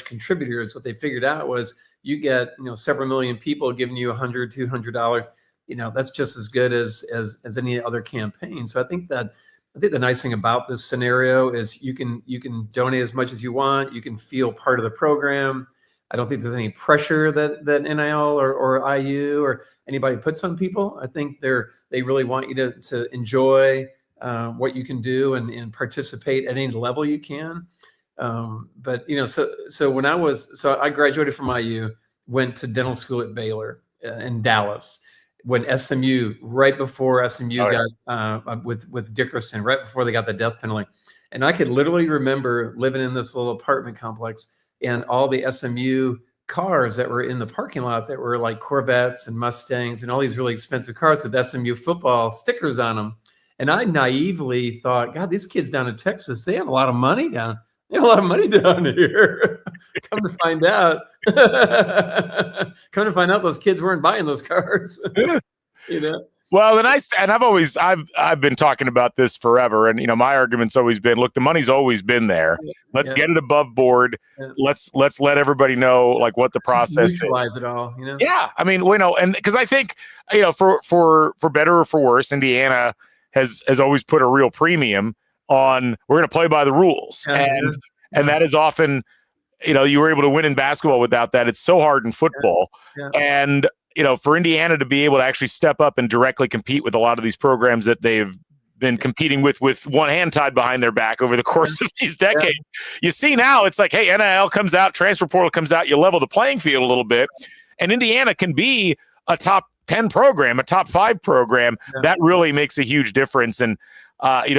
contributors. What they figured out was you get, several million people giving you $100, $200, that's just as good as any other campaign. So I think the nice thing about this scenario is you can donate as much as you want. You can feel part of the program. I don't think there's any pressure that NIL or IU or anybody puts on people. I think they really want you to enjoy what you can do and participate at any level you can. But so when I graduated from IU, went to dental school at Baylor in Dallas. When SMU, right before SMU got with Dickerson, right before they got the death penalty, and I could literally remember living in this little apartment complex and all the SMU cars that were in the parking lot that were like Corvettes and Mustangs and all these really expensive cars with SMU football stickers on them. And I naively thought, God, these kids down in Texas, they have a lot of money down. They have a lot of money down here. Come to find out, those kids weren't buying those cars. Well, I've been talking about this forever, and my argument's always been, look, the money's always been there. Let's get it above board. Yeah. Let's let everybody know like what the process is. Neutralize it all, Yeah, I mean, and because I think for better or for worse, Indiana has always put a real premium on we're going to play by the rules, and that is often, you were able to win in basketball without that. It's so hard in football, and for Indiana to be able to actually step up and directly compete with a lot of these programs that they've been competing with one hand tied behind their back over the course of these decades. You see now it's like, hey, NIL comes out, transfer portal comes out, you level the playing field a little bit, and Indiana can be a top 10 program, a top 5 program. That really makes a huge difference, and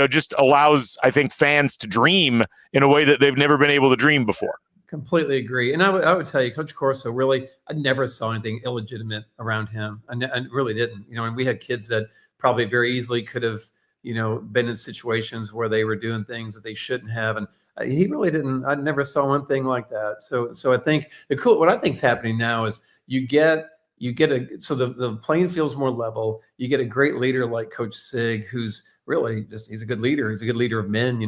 just allows, I think, fans to dream in a way that they've never been able to dream before. Completely agree. And I would tell you, Coach Corso, really, I never saw anything illegitimate around him. I really didn't. And we had kids that probably very easily could have, been in situations where they were doing things that they shouldn't have. And he really didn't. I never saw one thing like that. So I think what I think is happening now is the playing field's more level. You get a great leader like Coach Sig, who's really he's a good leader. He's a good leader of men,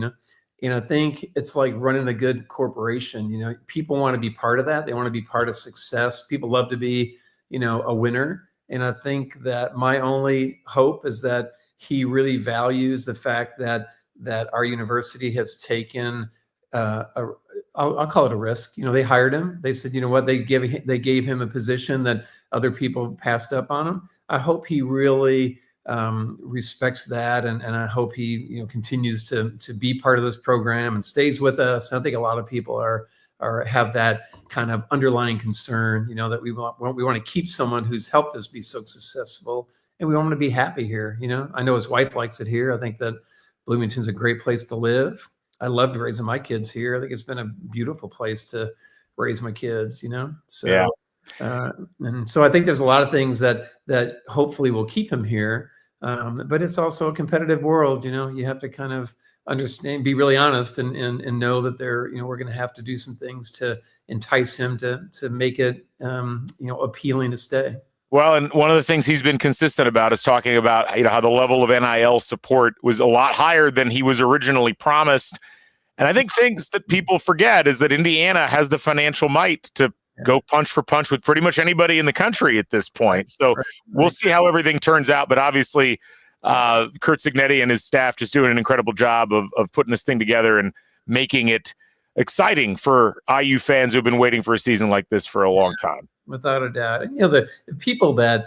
And I think it's like running a good corporation. People want to be part of that. They want to be part of success. People love to be, a winner. And I think that my only hope is that he really values the fact that our university has taken I'll call it a risk. They hired him. They said, what, they gave him a position that other people passed up on him. I hope he really respects that, and I hope he continues to be part of this program and stays with us. I think a lot of people have that kind of underlying concern, that we want to keep someone who's helped us be so successful, and we want him to be happy here. I know his wife likes it here. I think that Bloomington's a great place to live. I loved raising my kids here. I think it's been a beautiful place to raise my kids. So. Yeah. And so I think there's a lot of things that hopefully will keep him here. But it's also a competitive world. You have to kind of understand, be really honest, and know that we're going to have to do some things to entice him to make it, appealing to stay. Well, and one of the things he's been consistent about is talking about, how the level of NIL support was a lot higher than he was originally promised. And I think things that people forget is that Indiana has the financial might to go punch for punch with pretty much anybody in the country at this point. So we'll see how everything turns out. But obviously, Curt Cignetti and his staff just doing an incredible job of putting this thing together and making it exciting for IU fans who've been waiting for a season like this for a long time. without a doubt. And, the people that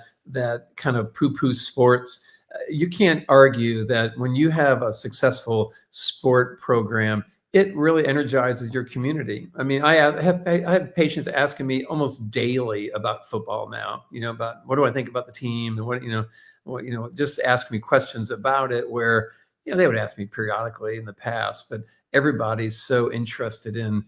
kind of poo-poo sports, you can't argue that when you have a successful sport program, it really energizes your community. I mean, I have patients asking me almost daily about football now, about what do I think about the team and what, just ask me questions about it where, they would ask me periodically in the past, but everybody's so interested in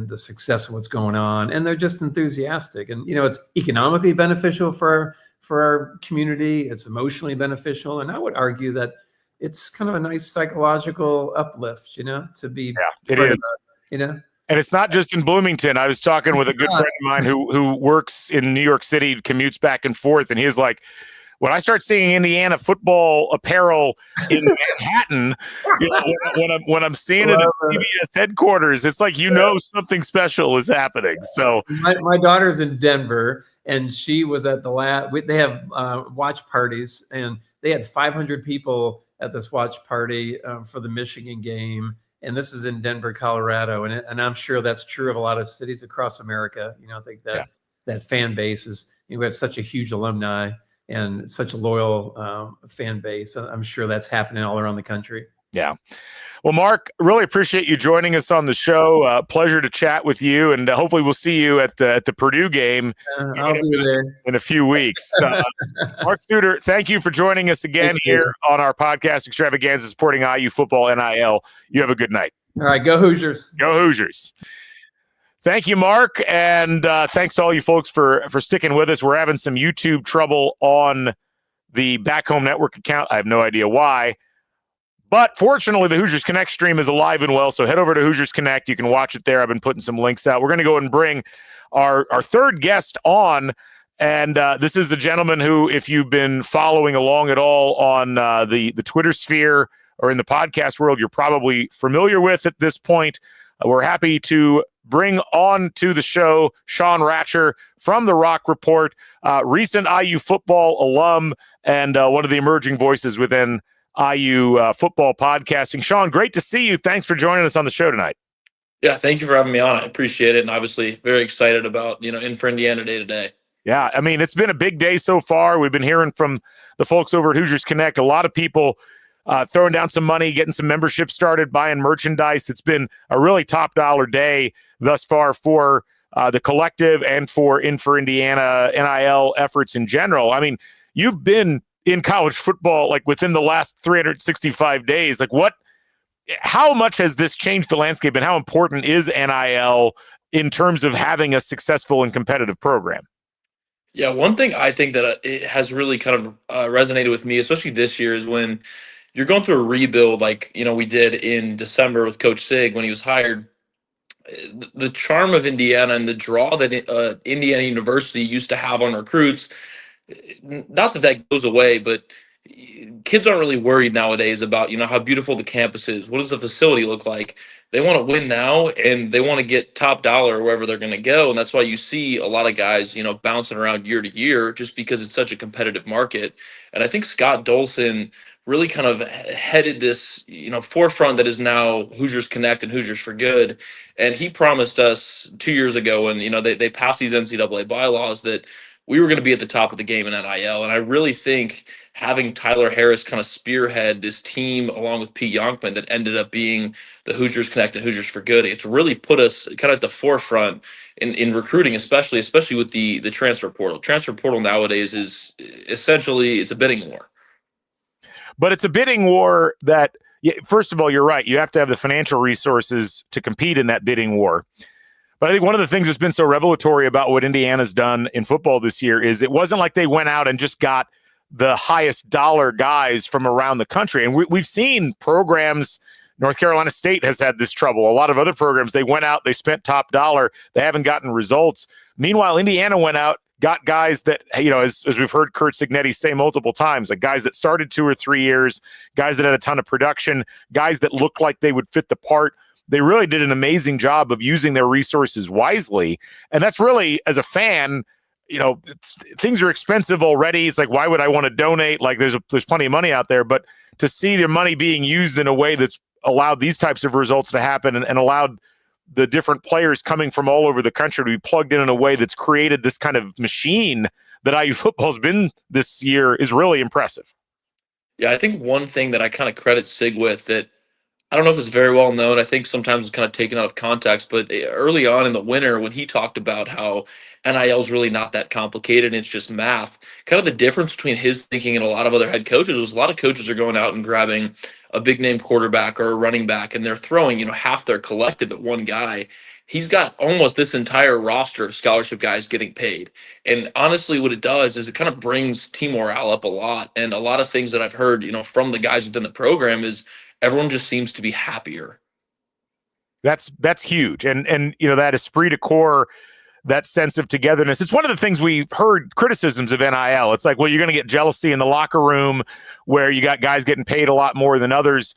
the success of what's going on, and they're just enthusiastic. And, it's economically beneficial for our community. It's emotionally beneficial. And I would argue that it's kind of a nice psychological uplift, to be. Yeah, it is. And it's not just in Bloomington. I was talking with a good friend of mine who works in New York City, commutes back and forth, and he's like, when I start seeing Indiana football apparel in Manhattan, when I'm seeing it at CBS headquarters, it's like something special is happening. So my daughter's in Denver, and she was at the they have watch parties, and they had 500 people at this watch party for the Michigan game, and this is in Denver, Colorado, and I'm sure that's true of a lot of cities across America. I think that fan base is. We have such a huge alumni and such a loyal fan base. I'm sure that's happening all around the country. Yeah. Well, Mark, really appreciate you joining us on the show. Pleasure to chat with you, and hopefully we'll see you at the Purdue game. I'll be there in a few weeks. Mark Studer, thank you for joining us again here on our podcast, Extravaganza, supporting IU football NIL. You have a good night. All right, go Hoosiers. Go Hoosiers. Thank you, Mark, and thanks to all you folks for sticking with us. We're having some YouTube trouble on the Back Home Network account. I have no idea why. But fortunately, the Hoosiers Connect stream is alive and well, so head over to Hoosiers Connect. You can watch it there. I've been putting some links out. We're going to go and bring our third guest on, and this is a gentleman who, if you've been following along at all on the Twitter sphere or in the podcast world, you're probably familiar with at this point. We're happy to bring on to the show Sean Ratcher from the Rock Report, recent IU football alum, and one of the emerging voices within IU football podcasting. Sean, great to see you. Thanks for joining us on the show tonight. Yeah, thank you for having me on. I appreciate it, and obviously very excited about, in for Indiana Day today. Yeah, I mean, it's been a big day so far. We've been hearing from the folks over at Hoosiers Connect. A lot of people throwing down some money, getting some memberships started, buying merchandise. It's been a really top dollar day thus far for the collective and for Indiana NIL efforts in general. I mean, you've been in college football like within the last 365 days. Like how much has this changed the landscape, and how important is NIL in terms of having a successful and competitive program? Yeah, one thing I think that it has really kind of resonated with me, especially this year, is when you're going through a rebuild like, we did in December with Coach Sig when he was hired. The charm of Indiana and the draw that Indiana University used to have on recruits, not that goes away, but kids aren't really worried nowadays about, how beautiful the campus is. What does the facility look like? They want to win now, and they want to get top dollar wherever they're going to go. And that's why you see a lot of guys, bouncing around year to year just because it's such a competitive market. And I think Scott Dolson really kind of headed this, forefront that is now Hoosiers Connect and Hoosiers for Good. And he promised us 2 years ago when, they passed these NCAA bylaws that we were going to be at the top of the game in NIL. And I really think having Tyler Harris kind of spearhead this team along with Pete Yonkman that ended up being the Hoosiers Connect and Hoosiers for Good, it's really put us kind of at the forefront in recruiting, especially with the transfer portal. Transfer portal nowadays is essentially, it's a bidding war. But it's a bidding war that, first of all, you're right. You have to have the financial resources to compete in that bidding war. But I think one of the things that's been so revelatory about what Indiana's done in football this year is it wasn't like they went out and just got the highest dollar guys from around the country. And we've seen programs, North Carolina State has had this trouble. A lot of other programs, they went out, they spent top dollar, they haven't gotten results. Meanwhile, Indiana went out, got guys that, as we've heard Kurt Signetti say multiple times, like guys that started 2 or 3 years, guys that had a ton of production, guys that looked like they would fit the part. They really did an amazing job of using their resources wisely. And that's really, as a fan, things are expensive already. It's like, why would I want to donate? Like there's plenty of money out there, but to see their money being used in a way that's allowed these types of results to happen and allowed the different players coming from all over the country to be plugged in a way that's created this kind of machine that IU football's been this year is really impressive. Yeah, I think one thing that I kind of credit Sig with that I don't know if it's very well known. I think sometimes it's kind of taken out of context, but early on in the winter, when he talked about how NIL is really not that complicated, and it's just math, kind of the difference between his thinking and a lot of other head coaches was a lot of coaches are going out and grabbing a big name quarterback or a running back, and they're throwing, half their collective at one guy. He's got almost this entire roster of scholarship guys getting paid. And honestly, what it does is it kind of brings team morale up a lot. And a lot of things that I've heard, from the guys within the program is everyone just seems to be happier. That's huge. And that esprit de corps, that sense of togetherness. It's one of the things we've heard criticisms of NIL. It's like, well, you're going to get jealousy in the locker room where you got guys getting paid a lot more than others.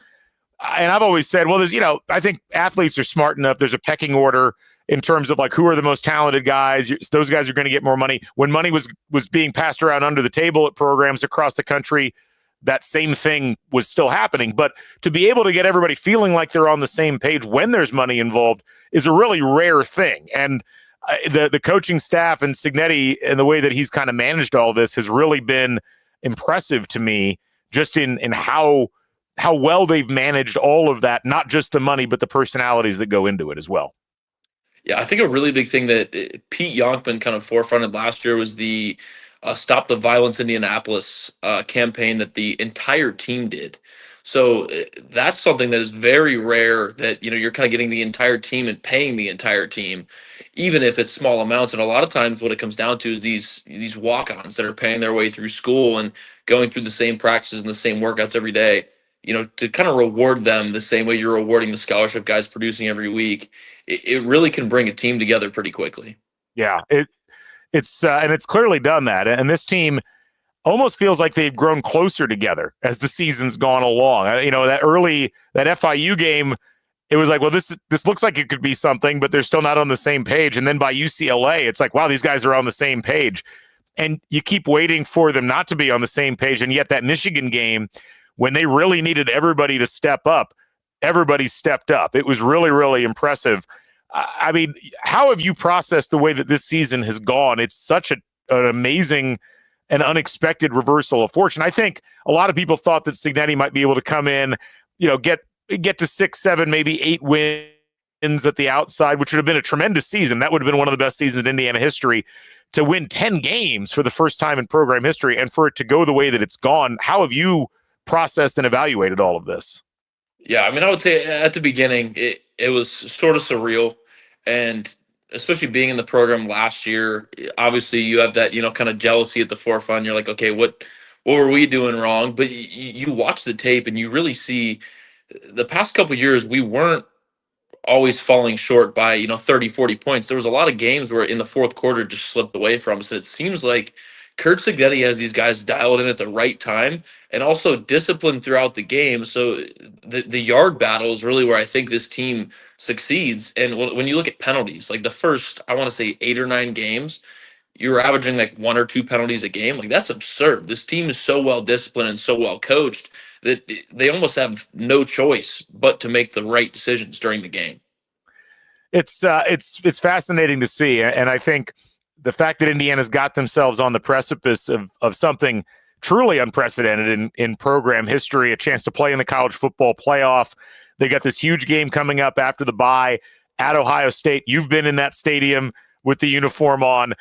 And I've always said, well, there's, I think athletes are smart enough. There's a pecking order in terms of like who are the most talented guys. Those guys are going to get more money. When money was being passed around under the table at programs across the country, that same thing was still happening. But to be able to get everybody feeling like they're on the same page when there's money involved is a really rare thing. And the coaching staff and Cignetti and the way that he's kind of managed all this has really been impressive to me, just in how well they've managed all of that, not just the money, but the personalities that go into it as well. Yeah, I think a really big thing that Pete Yonkman kind of forefronted last year was the Stop the Violence Indianapolis campaign that the entire team did. So that's something that is very rare, that you're kind of getting the entire team and paying the entire team, even if it's small amounts. And a lot of times what it comes down to is these walk-ons that are paying their way through school and going through the same practices and the same workouts every day, to kind of reward them the same way you're rewarding the scholarship guys producing every week. It really can bring a team together pretty quickly. Yeah, it's and it's clearly done that. And this team almost feels like they've grown closer together as the season's gone along. That FIU game, it was like, well, this looks like it could be something, but they're still not on the same page. And then by UCLA, it's like, wow, these guys are on the same page. And you keep waiting for them not to be on the same page. And yet that Michigan game, when they really needed everybody to step up, everybody stepped up. It was really, really impressive. I mean, how have you processed the way that this season has gone? It's such an amazing and unexpected reversal of fortune. I think a lot of people thought that Cignetti might be able to come in, get to 6, 7, maybe 8 wins at the outside, which would have been a tremendous season. That would have been one of the best seasons in Indiana history. To win 10 games for the first time in program history and for it to go the way that it's gone, how have you processed and evaluated all of this? Yeah, I mean, I would say at the beginning, it was sort of surreal. And especially being in the program last year, obviously you have that, kind of jealousy at the forefront. You're like, okay, what were we doing wrong? But you watch the tape and you really see the past couple of years, we weren't always falling short by 30, 40 points. There was a lot of games where in the fourth quarter just slipped away from us. And it seems like Kurt Cignetti has these guys dialed in at the right time and also disciplined throughout the game. So the yard battle is really where I think this team succeeds. And when you look at penalties, like the first, I want to say 8 or 9 games, you were averaging like 1 or 2 penalties a game. Like that's absurd. This team is so well disciplined and so well coached that they almost have no choice but to make the right decisions during the game. It's fascinating to see. And I think the fact that Indiana's got themselves on the precipice of something truly unprecedented in program history, a chance to play in the college football playoff. They got this huge game coming up after the bye at Ohio State. You've been in that stadium with the uniform on.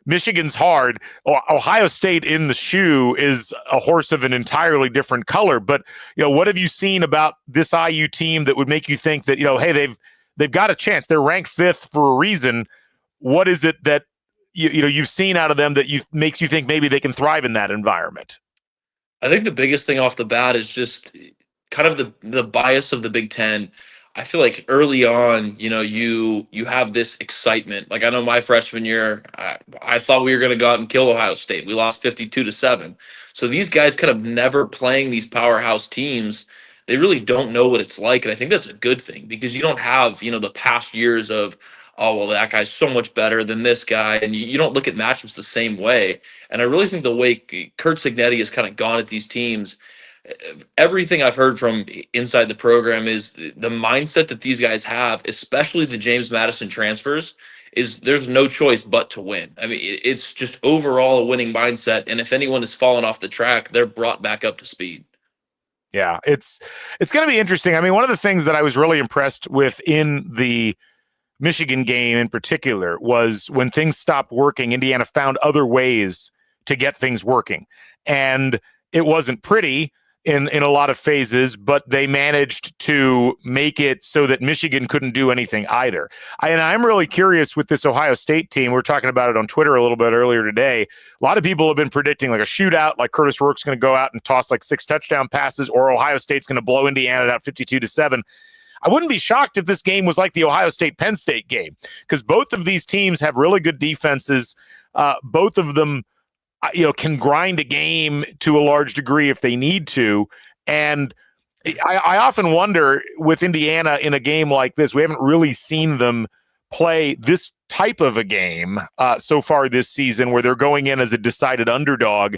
Michigan's hard. Ohio State in the shoe is a horse of an entirely different color. But, what have you seen about this IU team that would make you think that, hey, they've got a chance. They're ranked 5th for a reason. What is it that you've seen out of them that makes you think maybe they can thrive in that environment? I think the biggest thing off the bat is just kind of the bias of the Big Ten. I feel like early on, you have this excitement. Like I know my freshman year, I thought we were going to go out and kill Ohio State. We lost 52-7. So these guys kind of never playing these powerhouse teams. They really don't know what it's like. And I think that's a good thing because you don't have, the past years of, oh, well, that guy's so much better than this guy. And you don't look at matchups the same way. And I really think the way Kurt Cignetti has kind of gone at these teams, everything I've heard from inside the program is the mindset that these guys have, especially the James Madison transfers, is there's no choice but to win. I mean, it's just overall a winning mindset. And if anyone has fallen off the track, they're brought back up to speed. Yeah, it's going to be interesting. I mean, one of the things that I was really impressed with in the Michigan game in particular was when things stopped working, Indiana found other ways to get things working. And it wasn't pretty in a lot of phases, but they managed to make it so that Michigan couldn't do anything either. And I'm really curious with this Ohio State team. We were talking about it on Twitter a little bit earlier today. A lot of people have been predicting like a shootout, like Curtis Rourke's going to go out and toss like 6 touchdown passes, or Ohio State's going to blow Indiana out 52-7. I wouldn't be shocked if this game was like the Ohio State-Penn State game, because both of these teams have really good defenses. Both of them can grind a game to a large degree if they need to. And I often wonder with Indiana in a game like this, we haven't really seen them play this type of a game so far this season where they're going in as a decided underdog.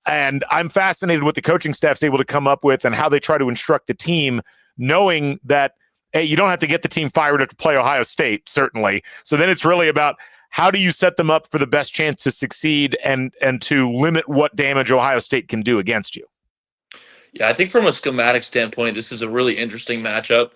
And I'm fascinated what the coaching staff's able to come up with and how they try to instruct the team, knowing that, hey, you don't have to get the team fired up to play Ohio State, certainly. So then it's really about how do you set them up for the best chance to succeed and to limit what damage Ohio State can do against you? Yeah, I think from a schematic standpoint, this is a really interesting matchup.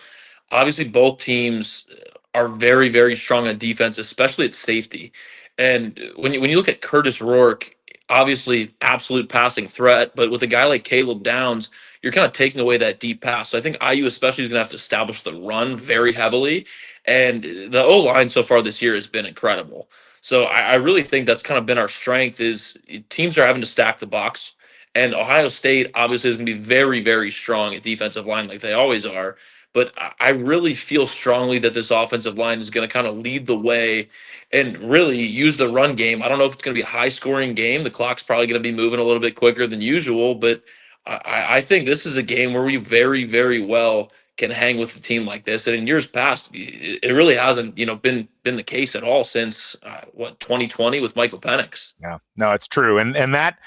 Obviously, both teams are very, very strong on defense, especially at safety. And when you look at Curtis Rourke, obviously absolute passing threat, but with a guy like Caleb Downs, you're kind of taking away that deep pass. So I think IU especially is going to have to establish the run very heavily. And the O-line so far this year has been incredible. So I really think that's kind of been our strength is teams are having to stack the box. And Ohio State obviously is going to be very, very strong at defensive line like they always are. But I really feel strongly that this offensive line is going to kind of lead the way and really use the run game. I don't know if it's going to be a high-scoring game. The clock's probably going to be moving a little bit quicker than usual, but I think this is a game where we very, very well can hang with a team like this. And in years past, it really hasn't, been the case at all since 2020 with Michael Penix. Yeah, no, it's true, and that.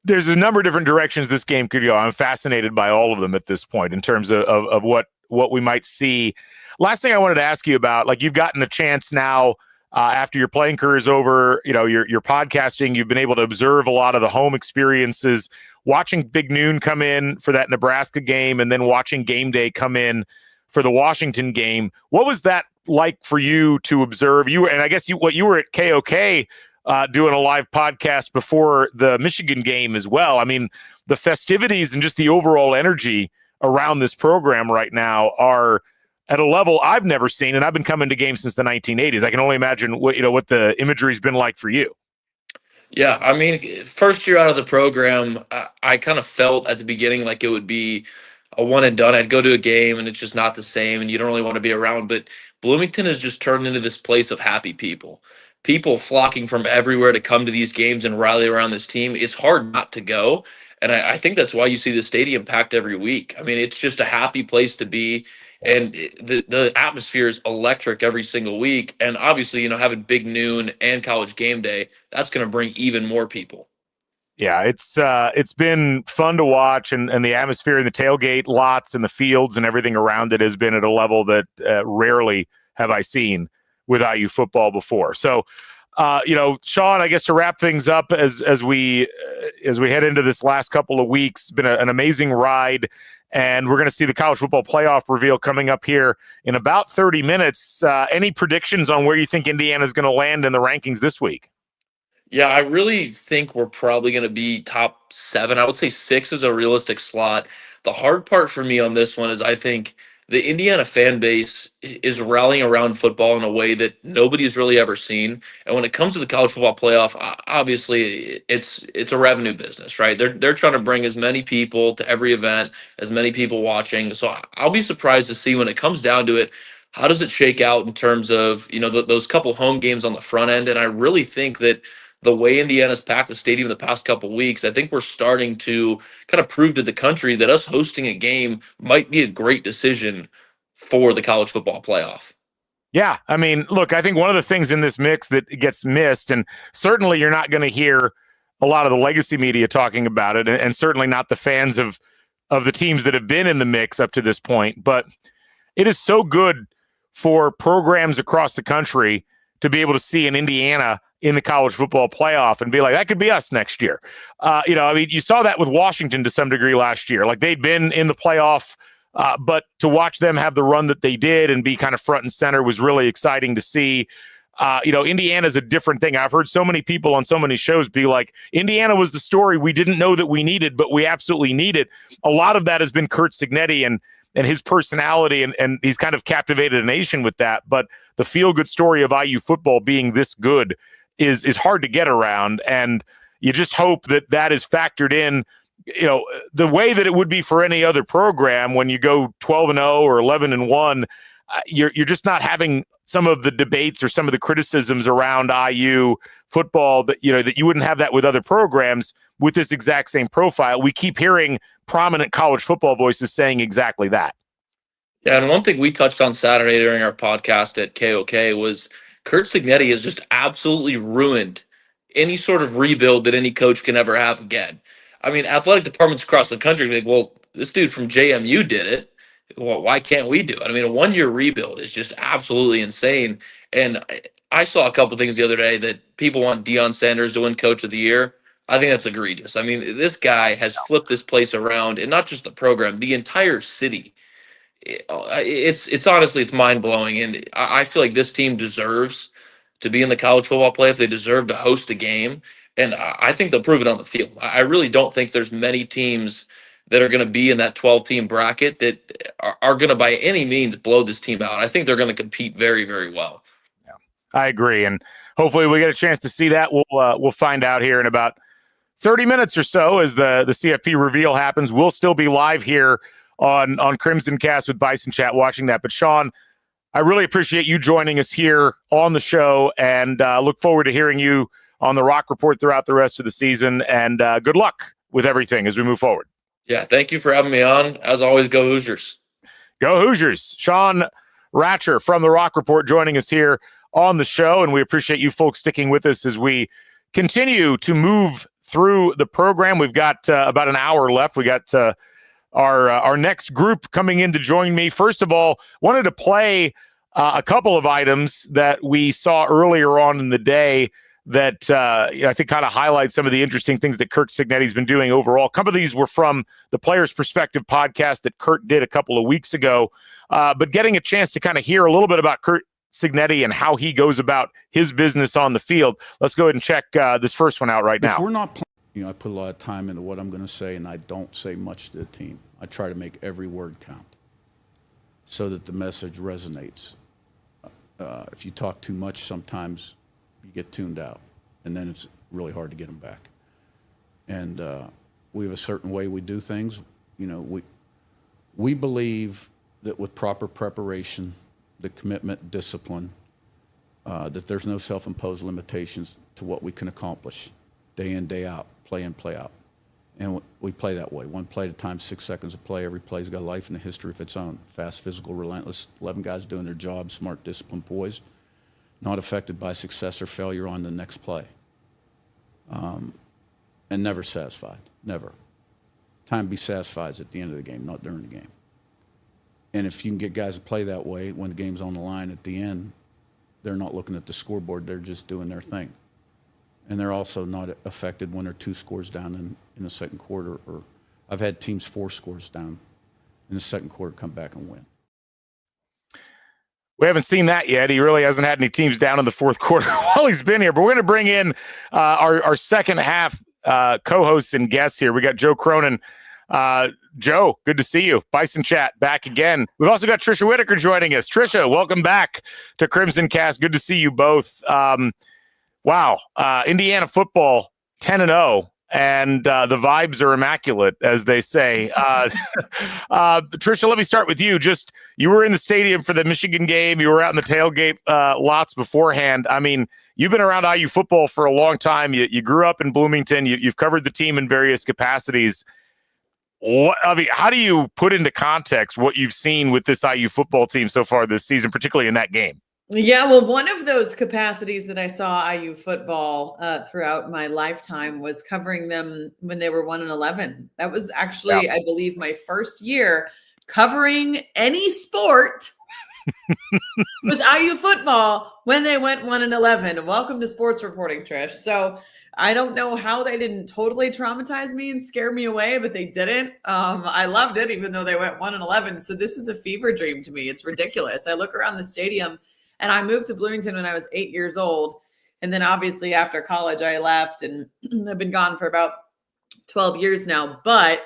There's a number of different directions this game could go. I'm fascinated by all of them at this point in terms of what we might see. Last thing I wanted to ask you about, like you've gotten a chance now after your playing career is over, you're podcasting, you've been able to observe a lot of the home experiences, watching Big Noon come in for that Nebraska game and then watching Game Day come in for the Washington game. What was that like for you to observe? You were at KOK doing a live podcast before the Michigan game as well. I mean, the festivities and just the overall energy around this program right now are at a level I've never seen, and I've been coming to games since the 1980s. I can only imagine what the imagery's been like for you. Yeah, I mean, first year out of the program, I kind of felt at the beginning like it would be a one and done. I'd go to a game and it's just not the same, and you don't really want to be around. But Bloomington has just turned into this place of happy people. People flocking from everywhere to come to these games and rally around this team. It's hard not to go. And I think that's why you see the stadium packed every week. I mean, it's just a happy place to be. And the atmosphere is electric every single week. And obviously, having Big Noon and College Game Day, that's going to bring even more people. Yeah, it's been fun to watch, and the atmosphere in the tailgate lots and the fields and everything around it has been at a level that rarely have I seen with IU football before. So, Sean, I guess to wrap things up as we head into this last couple of weeks, it's been an amazing ride, and we're going to see the college football playoff reveal coming up here in about 30 minutes. Any predictions on where you think Indiana is going to land in the rankings this week? Yeah, I really think we're probably going to be top 7. I would say 6 is a realistic slot. The hard part for me on this one is I think the Indiana fan base is rallying around football in a way that nobody's really ever seen. And when it comes to the college football playoff, obviously it's a revenue business, right? They're trying to bring as many people to every event, as many people watching. So I'll be surprised to see when it comes down to it, how does it shake out in terms of, those couple home games on the front end? And I really think that the way Indiana's packed the stadium the past couple weeks, I think we're starting to kind of prove to the country that us hosting a game might be a great decision for the college football playoff. Yeah, I mean, look, I think one of the things in this mix that gets missed, and certainly you're not going to hear a lot of the legacy media talking about it, and certainly not the fans of the teams that have been in the mix up to this point. But it is so good for programs across the country to be able to see an Indiana in the college football playoff and be like, that could be us next year. You saw that with Washington to some degree last year. Like, they'd been in the playoff, but to watch them have the run that they did and be kind of front and center was really exciting to see. Indiana's a different thing. I've heard so many people on so many shows be like, Indiana was the story we didn't know that we needed, but we absolutely need it. A lot of that has been Curt Cignetti and his personality, and he's kind of captivated a nation with that. But the feel-good story of IU football being this good is hard to get around, and you just hope that is factored in, the way that it would be for any other program. When you go 12-0 or 11-1, you're just not having some of the debates or some of the criticisms around IU football that you wouldn't have that with other programs with this exact same profile. We keep hearing prominent college football voices saying exactly that. Yeah, and one thing we touched on Saturday during our podcast at KOK was Curt Cignetti has just absolutely ruined any sort of rebuild that any coach can ever have again. I mean, athletic departments across the country are like, well, this dude from JMU did it. Well, why can't we do it? I mean, a 1-year rebuild is just absolutely insane. And I saw a couple things the other day that people want Deion Sanders to win Coach of the Year. I think that's egregious. I mean, this guy has flipped this place around, and not just the program, the entire city. It's honestly, it's mind-blowing, and I feel like this team deserves to be in the college football playoff. They deserve to host a game, and I think they'll prove it on the field. I really don't think there's many teams that are going to be in that 12-team bracket that are going to by any means blow this team out. I think they're going to compete very, very well. Yeah, I agree, and hopefully we get a chance to see that. We'll find out here in about 30 minutes or so as the CFP reveal happens. We'll still be live here on CrimsonCast with Bison Chat watching that. But Sean, I really appreciate you joining us here on the show, and look forward to hearing you on the Rock Report throughout the rest of the season. And good luck with everything as we move forward. Yeah, thank you for having me on. As always, go Hoosiers. Go Hoosiers. Sean Ratcher from the Rock Report joining us here on the show, and we appreciate you folks sticking with us as we continue to move through the program. We've got about an hour left. We got our next group coming in to join me. First of all, wanted to play a couple of items that we saw earlier on in the day that I think kind of highlight some of the interesting things that Curt Cignetti's been doing overall. A couple of these were from the Players Perspective podcast that Curt did a couple of weeks ago, but getting a chance to kind of hear a little bit about Curt Cignetti and how he goes about his business on the field. Let's go ahead and check this first one out right now. If we're not I put a lot of time into what I'm going to say, and I don't say much to the team. I try to make every word count so that the message resonates. If you talk too much, sometimes you get tuned out, and then it's really hard to get them back. And we have a certain way we do things. We believe that with proper preparation, the commitment, discipline, that there's no self-imposed limitations to what we can accomplish day in, day out, play in, play out. And we play that way. One play at a time, 6 seconds of play. Every play's got a life and a history of its own. Fast, physical, relentless, 11 guys doing their job, smart, disciplined, poised, not affected by success or failure on the next play. And never satisfied, never. Time to be satisfied is at the end of the game, not during the game. And if you can get guys to play that way, when the game's on the line at the end, they're not looking at the scoreboard, they're just doing their thing. And they're also not affected when they're 2 scores down in the second quarter. Or I've had teams 4 scores down in the second quarter come back and win. We haven't seen that yet. He really hasn't had any teams down in the fourth quarter while he's been here. But we're going to bring in our second half co-hosts and guests here. We got Joe Cronin. Joe, good to see you. Bison Chat back again. We've also got Trisha Whitaker joining us. Trisha, welcome back to CrimsonCast. Good to see you both. Wow. Indiana football 10-0, and the vibes are immaculate, as they say. Trisha, let me start with you. You were in the stadium for the Michigan game. You were out in the tailgate lots beforehand. I mean, you've been around IU football for a long time. You grew up in Bloomington. You've covered the team in various capacities. How do you put into context what you've seen with this IU football team so far this season, particularly in that game? Yeah, well, one of those capacities that I saw IU football throughout my lifetime was covering them when they were 1-11. That was actually, I believe, my first year covering any sport was IU football when they went 1-11. Welcome to sports reporting, Trish. So I don't know how they didn't totally traumatize me and scare me away, but they didn't. I loved it, even though they went 1-11. So this is a fever dream to me. It's ridiculous. I look around the stadium, and I moved to Bloomington when I was 8 years old. And then obviously after college, I left, and I've been gone for about 12 years now. But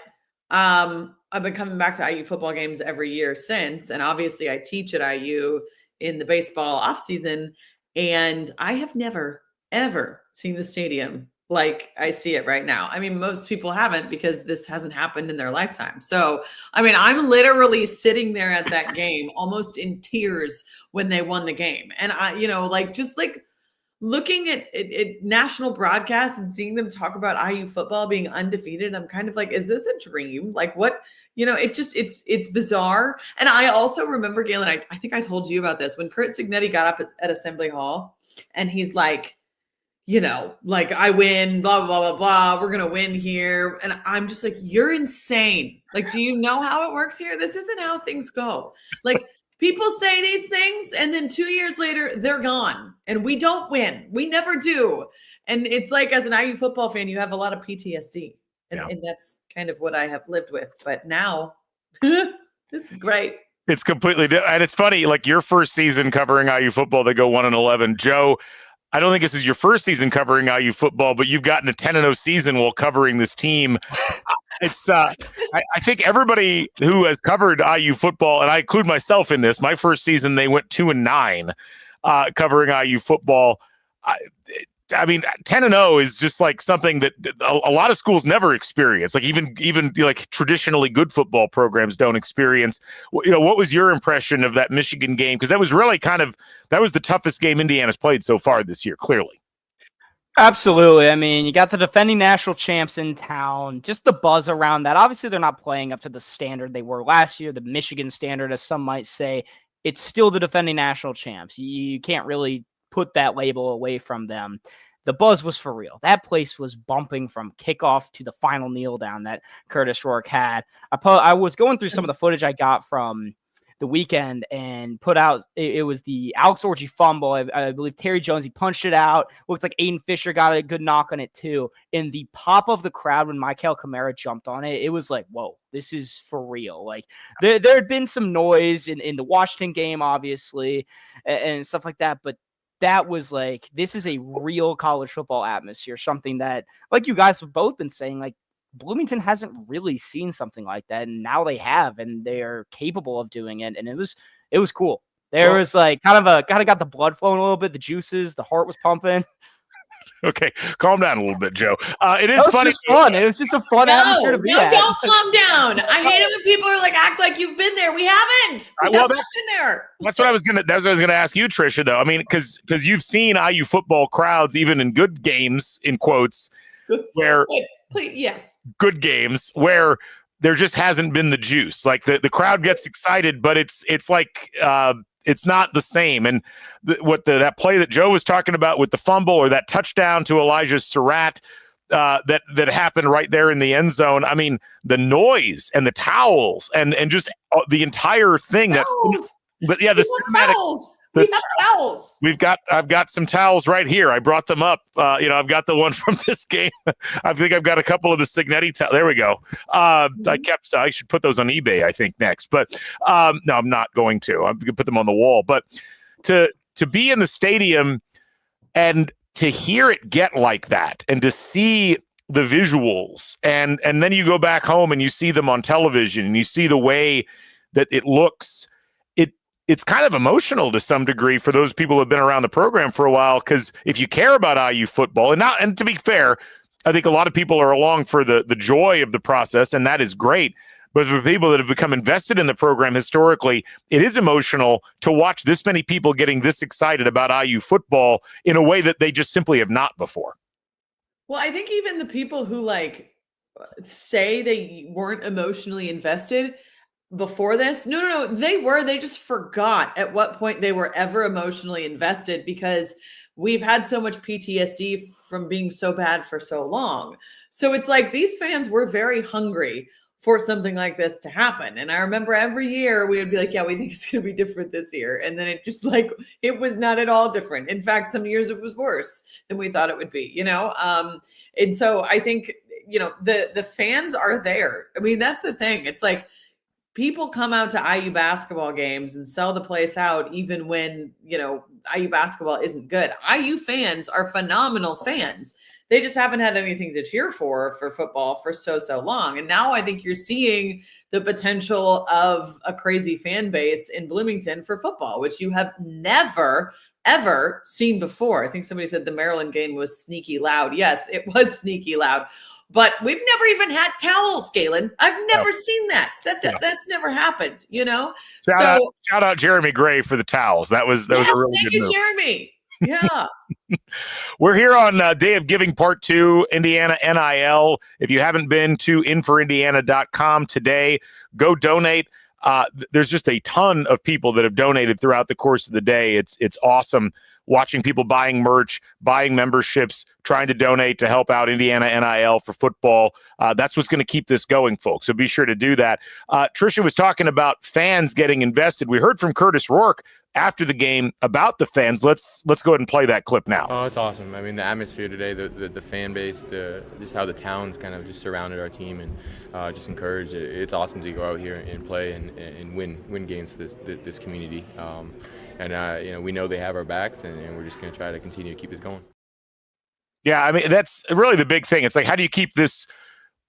I've been coming back to IU football games every year since. And obviously I teach at IU in the baseball off season. And I have never, ever seen the stadium like I see it right now. I mean, most people haven't, because this hasn't happened in their lifetime. So, I mean, I'm literally sitting there at that game almost in tears when they won the game. And I, just looking at national broadcasts and seeing them talk about IU football being undefeated, I'm kind of like, is this a dream? Like, what? It's bizarre. And I also remember, Galen, I think I told you about this, when Kurt Signetti got up at Assembly Hall and he's like, I win, blah, blah, blah, blah. We're going to win here. And I'm just like, you're insane. Like, do you know how it works here? This isn't how things go. Like, people say these things, and then 2 years later, they're gone. And we don't win. We never do. And it's like, as an IU football fan, you have a lot of PTSD. And that's kind of what I have lived with. But now, this is great. It's completely different. And it's funny, like your first season covering IU football, they go 1-11. Joe, I don't think this is your first season covering IU football, but you've gotten a 10-0 season while covering this team. It's I think everybody who has covered IU football, and I include myself in this, my first season they went 2-9 covering IU football. I mean, 10-0 is just like something that a lot of schools never experience. Like even like traditionally good football programs don't experience. What was your impression of that Michigan game? Because that was really that was the toughest game Indiana's played so far this year, clearly. Absolutely. I mean, you got the defending national champs in town, just the buzz around that. Obviously, they're not playing up to the standard they were last year, the Michigan standard, as some might say. It's still the defending national champs. You can't really put that label away from them. The buzz was for real. That place was bumping from kickoff to the final kneel down that Curtis Rourke had. I was going through some of the footage I got from the weekend and put out, it was the Alex Orji fumble. I believe Terry Jones, he punched it out. Looks like Aiden Fisher got a good knock on it too. And the pop of the crowd when Michael Kamara jumped on it, it was like, whoa, this is for real. Like there had been some noise in the Washington game, obviously, and stuff like that. But that was like, this is a real college football atmosphere, something that, like you guys have both been saying, like Bloomington hasn't really seen something like that. And now they have, and they're capable of doing it. And it was cool. There was like kind of got the blood flowing a little bit, the juices, the heart was pumping. Okay, calm down a little bit, Joe. It is funny. Just fun. It was just a fun atmosphere to be at. Don't calm down. I hate it when people are like, act like you've been there. We haven't. We haven't been there. That's what I was gonna ask you, Tricia. Though, I mean, because you've seen IU football crowds, even in good games, in quotes, where yes, good games where there just hasn't been the juice. Like the crowd gets excited, but it's like. It's not the same. And that play that Joe was talking about with the fumble, or that touchdown to Elijah Surratt that happened right there in the end zone. I mean, the noise and the towels and just the entire thing. The towels. We have towels. I've got some towels right here. I brought them up. I've got the one from this game. I think I've got a couple of the Signetti towels. There we go. I should put those on eBay, I think, next. But no, I'm not going to. I'm going to put them on the wall. But to be in the stadium and to hear it get like that, and to see the visuals, and then you go back home and you see them on television, and you see the way that it looks. It's kind of emotional to some degree for those people who have been around the program for a while, because if you care about IU football, and to be fair, I think a lot of people are along for the joy of the process, and that is great. But for people that have become invested in the program historically, it is emotional to watch this many people getting this excited about IU football in a way that they just simply have not before. Well, I think even the people who say they weren't emotionally invested, before this? No. They just forgot at what point they were ever emotionally invested because we've had so much PTSD from being so bad for so long. So it's like these fans were very hungry for something like this to happen. And I remember every year we would be like, yeah, we think it's going to be different this year. And then it just like, it was not at all different. In fact, some years it was worse than we thought it would be, And so I think, the fans are there. I mean, that's the thing. It's like, people come out to IU basketball games and sell the place out even when, IU basketball isn't good. IU fans are phenomenal fans. They just haven't had anything to cheer for football for so long. And now I think you're seeing the potential of a crazy fan base in Bloomington for football, which you have never, ever seen before. I think somebody said the Maryland game was sneaky loud. Yes, it was sneaky loud. But we've never even had towels, Galen. I've never seen that. That's never happened, Shout out Jeremy Gray for the towels. That was a really good move. Jeremy. Yeah. We're here on Day of Giving Part 2, Indiana NIL. If you haven't been to inforindiana.com today, go donate. There's just a ton of people that have donated throughout the course of the day. It's awesome watching people buying merch, buying memberships, trying to donate to help out Indiana NIL for football. That's what's going to keep this going, folks. So be sure to do that. Tricia was talking about fans getting invested. We heard from Curtis Rourke after the game about the fans. Let's go ahead and play that clip now. Oh, it's awesome. I mean, the atmosphere today, the fan base, just how the town's kind of just surrounded our team and just encouraged it. It's awesome to go out here and play and win games for this community. We know they have our backs, and we're just going to try to continue to keep this going. Yeah, I mean, that's really the big thing. It's like, how do you keep this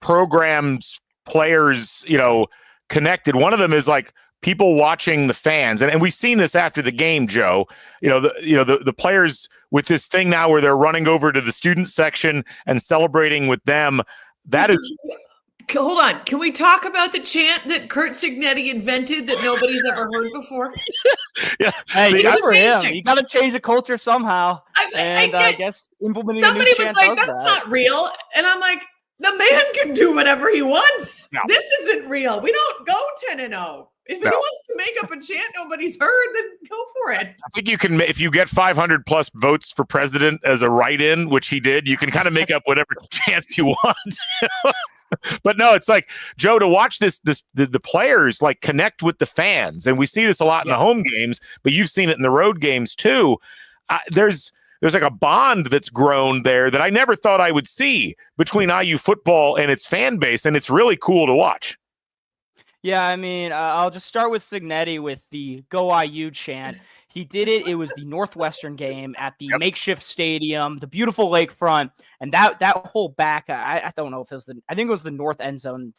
program's players, connected? One of them is like people watching the fans, and we've seen this after the game, Joe. The players with this thing now where they're running over to the student section and celebrating with them. That is. Hold on. Can we talk about the chant that Kurt Signetti invented that nobody's ever heard before? Yeah. Hey, good for him. You got to change the culture somehow. I guess implementing somebody a new was chant like, "That's not real," and I'm like, "The man can do whatever he wants. No. This isn't real. We don't go 10-0. If he wants to make up a chant nobody's heard, then go for it." I think you can, if you get 500 plus votes for president as a write-in, which he did, you can kind of make up whatever chants you want. But no, it's like, Joe, to watch the players like connect with the fans, and we see this a lot in the home games, but you've seen it in the road games too. There's like a bond that's grown there that I never thought I would see between IU football and its fan base, and it's really cool to watch. Yeah, I mean, I'll just start with Signetti with the Go IU chant. He did it. It was the Northwestern game at the makeshift stadium, the beautiful lakefront, and that whole back. I don't know if it was I think it was the north end zone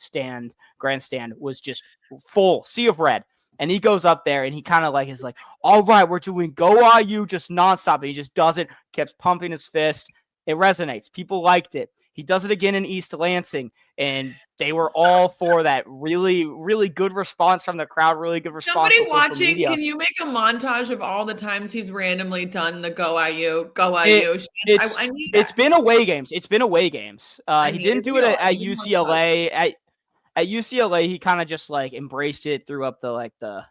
grandstand was just full, sea of red. And he goes up there and he kind of like is like, all right, we're doing Go IU just nonstop. And he just does it, kept pumping his fist. It resonates. People liked it. He does it again in East Lansing, and they were all for that. Really, really good response from the crowd. Really good response. Somebody watching, can you make a montage of all the times he's randomly done the Go IU? I need that. It's been away games. He didn't do it at UCLA. At UCLA, he kind of just like embraced it, threw up the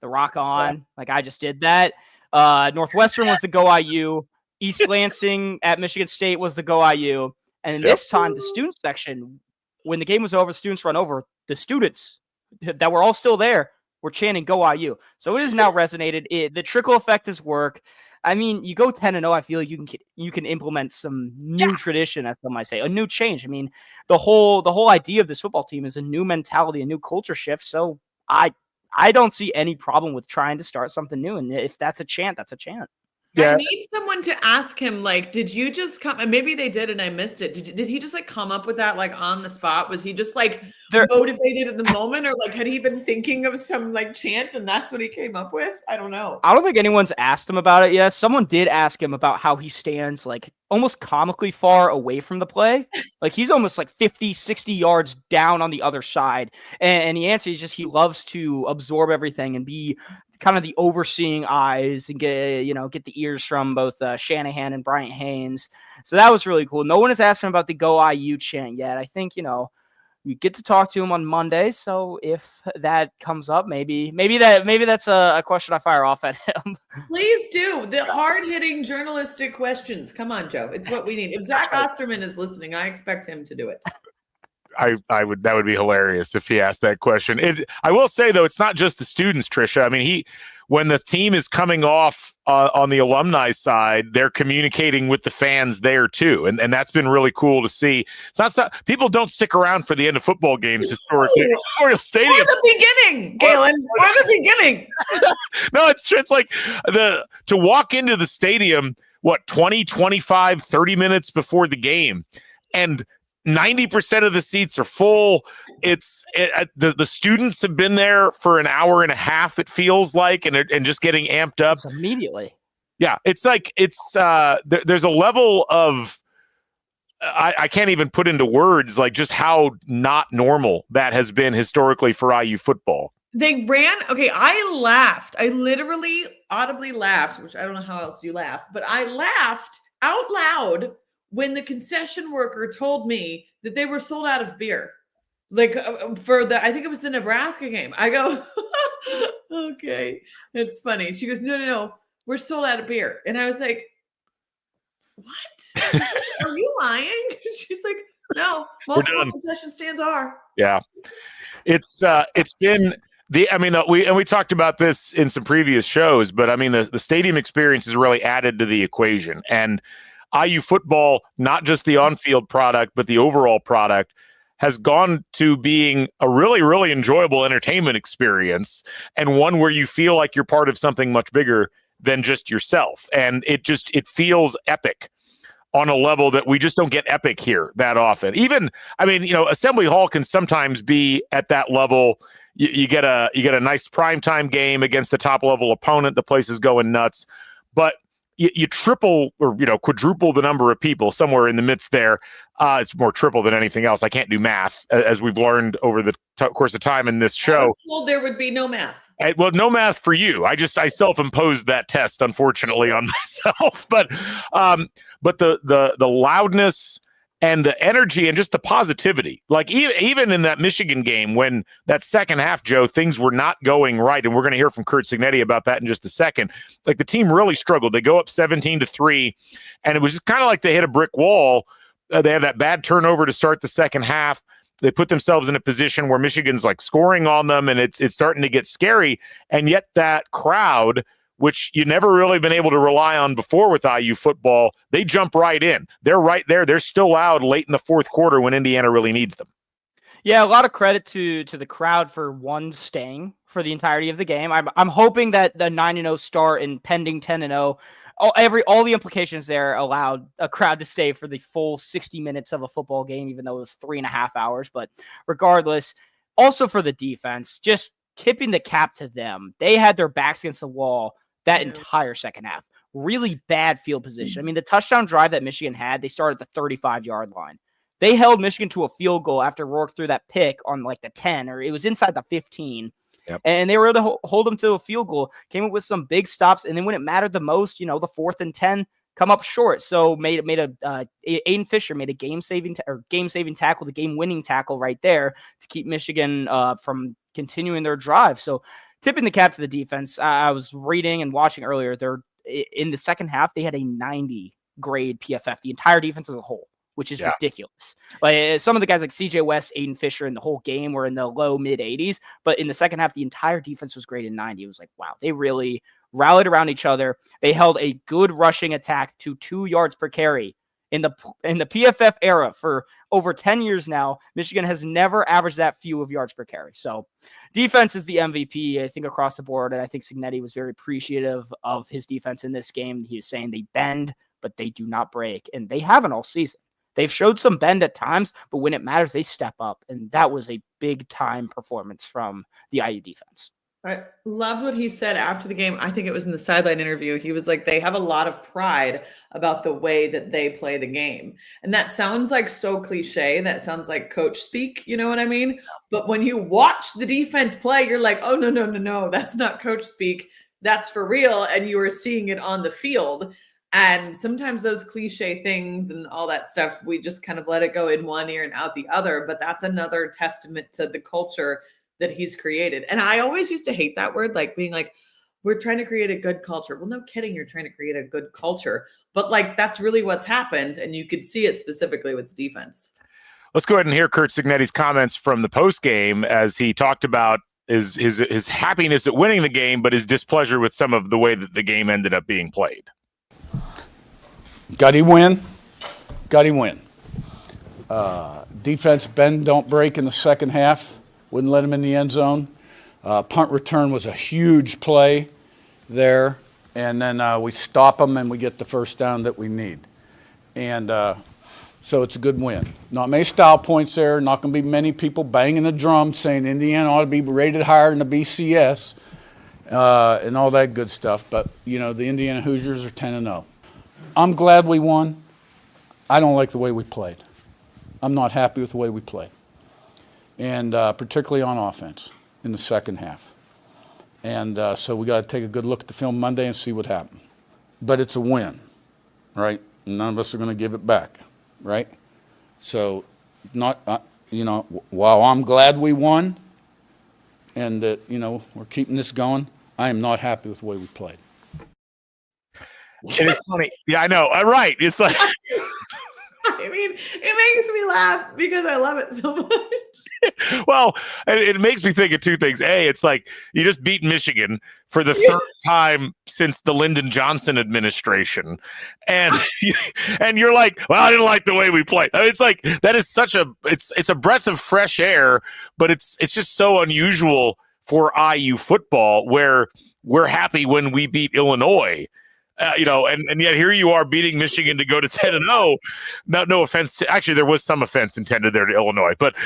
rock on. Like I just did that. Northwestern was the Go IU. East Lansing at Michigan State was the Go IU. And this time, the student section, when the game was over, students run over, the students that were all still there were chanting Go IU. So it is now resonated. The trickle effect has worked. I mean, you go 10-0, I feel like you can implement some new tradition, as some might say, a new change. I mean, the whole idea of this football team is a new mentality, a new culture shift. So I don't see any problem with trying to start something new. And if that's a chant, that's a chant. I need someone to ask him, like, did you just come? And maybe they did, and I missed it. Did he just like come up with that like on the spot? Was he just like motivated in the moment, or like had he been thinking of some like chant and that's what he came up with? I don't know. I don't think anyone's asked him about it yet. Someone did ask him about how he stands like almost comically far away from the play. Like he's almost like 50, 60 yards down on the other side. And the answer is just he loves to absorb everything and be kind of the overseeing eyes and get the ears from both Shanahan and Bryant Haynes. So that was really cool. No one has asked him about the Go IU chant yet. I think, We get to talk to him on Monday. So if that comes up, maybe that's a question I fire off at him. Please do the hard-hitting journalistic questions. Come on, Joe. It's what we need. If Zach Osterman is listening, I expect him to do it. That would be hilarious if he asked that question. I will say though, it's not just the students, Trisha. I mean, when the team is coming off on the alumni side, they're communicating with the fans there too, and that's been really cool to see. It's not people don't stick around for the end of football games historically. Memorial Stadium. Or the beginning, Galen. Or the beginning. No, it's like to walk into the stadium, 20, 25, 30 minutes before the game, and 90% of the seats are full. The students have been there for an hour and a half, it feels like, and just getting amped up immediately. Yeah, it's like there's a level of I can't even put into words like just how not normal that has been historically for IU football. They ran. Okay, I laughed. I literally audibly laughed, which I don't know how else you laugh, but I laughed out loud when the concession worker told me that they were sold out of beer. Like I think it was the Nebraska game. I go, okay, it's funny. She goes, no, we're sold out of beer. And I was like, what? Are you lying? She's like, no, multiple concession stands are. Yeah. It's been we talked about this in some previous shows, but I mean, the stadium experience has really added to the equation. And IU football, not just the on-field product, but the overall product, has gone to being a really, really enjoyable entertainment experience, and one where you feel like you're part of something much bigger than just yourself. And it feels epic on a level that we just don't get epic here that often. Even, Assembly Hall can sometimes be at that level. You get a nice primetime game against the top level opponent. The place is going nuts, but you triple or quadruple the number of people somewhere in the midst there. It's more triple than anything else. I can't do math, as we've learned over the course of time in this show. I was told there would be no math. Well, no math for you. I self-imposed that test, unfortunately, on myself. But the loudness and the energy and just the positivity, like even in that Michigan game, when that second half, Joe, things were not going right, and we're going to hear from Curt Cignetti about that in just a second. Like the team really struggled. They go up 17-3, and it was just kind of like they hit a brick wall. They have that bad turnover to start the second half. They put themselves in a position where Michigan's like scoring on them, and it's starting to get scary. And yet that crowd, which you never really been able to rely on before with IU football, they jump right in. They're right there. They're still loud late in the fourth quarter when Indiana really needs them. Yeah, a lot of credit to the crowd for staying for the entirety of the game. I'm hoping that the 9-0 start and pending 10-0, all the implications there allowed a crowd to stay for the full 60 minutes of a football game, even though it was 3.5 hours. But regardless, also for the defense, just tipping the cap to them. They had their backs against the wall that entire second half. Really bad field position. I mean, the touchdown drive that Michigan had, they started at the 35-yard line. They held Michigan to a field goal after Rourke threw that pick on like the 10, or it was inside the 15. Yep. And they were able to hold them to a field goal, came up with some big stops. And then when it mattered the most, the 4th and 10 come up short. So Aiden Fisher made a game-saving tackle, the game-winning tackle right there to keep Michigan from continuing their drive. So tipping the cap to the defense. I was reading and watching earlier. They're in the second half, they had a 90 grade PFF, the entire defense as a whole, which is ridiculous. Like some of the guys like CJ West, Aiden Fisher in the whole game were in the low mid 80s, but in the second half, the entire defense was graded 90. It was like, wow, they really rallied around each other. They held a good rushing attack to 2 yards per carry. In the PFF era for over 10 years now, Michigan has never averaged that few of yards per carry. So defense is the MVP, I think, across the board. And I think Cignetti was very appreciative of his defense in this game. He was saying they bend, but they do not break. And they haven't all season. They've showed some bend at times, but when it matters, they step up. And that was a big time performance from the IU defense. I loved what he said after the game. I think it was in the sideline interview. He was like, they have a lot of pride about the way that they play the game. And that sounds like so cliche. That sounds like coach speak. You know what I mean? But when you watch the defense play, you're like, oh, no. That's not coach speak. That's for real. And you are seeing it on the field. And sometimes those cliche things and all that stuff, we just kind of let it go in one ear and out the other. But that's another testament to the culture that he's created. And I always used to hate that word, like being like, we're trying to create a good culture. Well, no kidding, you're trying to create a good culture. But like, that's really what's happened. And you could see it specifically with the defense. Let's go ahead and hear Curt Cignetti's comments from the post game as he talked about his happiness at winning the game, but his displeasure with some of the way that the game ended up being played. Got him win. Defense bend, don't break in the second half. Wouldn't let him in the end zone. Punt return was a huge play there. And then we stop them and we get the first down that we need. And so it's a good win. Not many style points there. Not going to be many people banging the drum saying Indiana ought to be rated higher in the BCS and all that good stuff. But, the Indiana Hoosiers are 10-0. I'm glad we won. I don't like the way we played. I'm not happy with the way we played. And particularly on offense in the second half. And so we got to take a good look at the film Monday and see what happened. But it's a win, right? None of us are going to give it back, right? So while I'm glad we won and that, we're keeping this going, I am not happy with the way we played. And it's funny. Yeah, I know. Right. It's like, I mean, it makes me laugh because I love it so much. Well, it makes me think of two things. A, it's like you just beat Michigan for the third time since the Lyndon Johnson administration. And you're like, well, I didn't like the way we played. I mean, it's like that is such it's a breath of fresh air, but it's just so unusual for IU football where we're happy when we beat Illinois. And yet here you are beating Michigan to go to 10-0. No offense to, actually there was some offense intended there to Illinois, but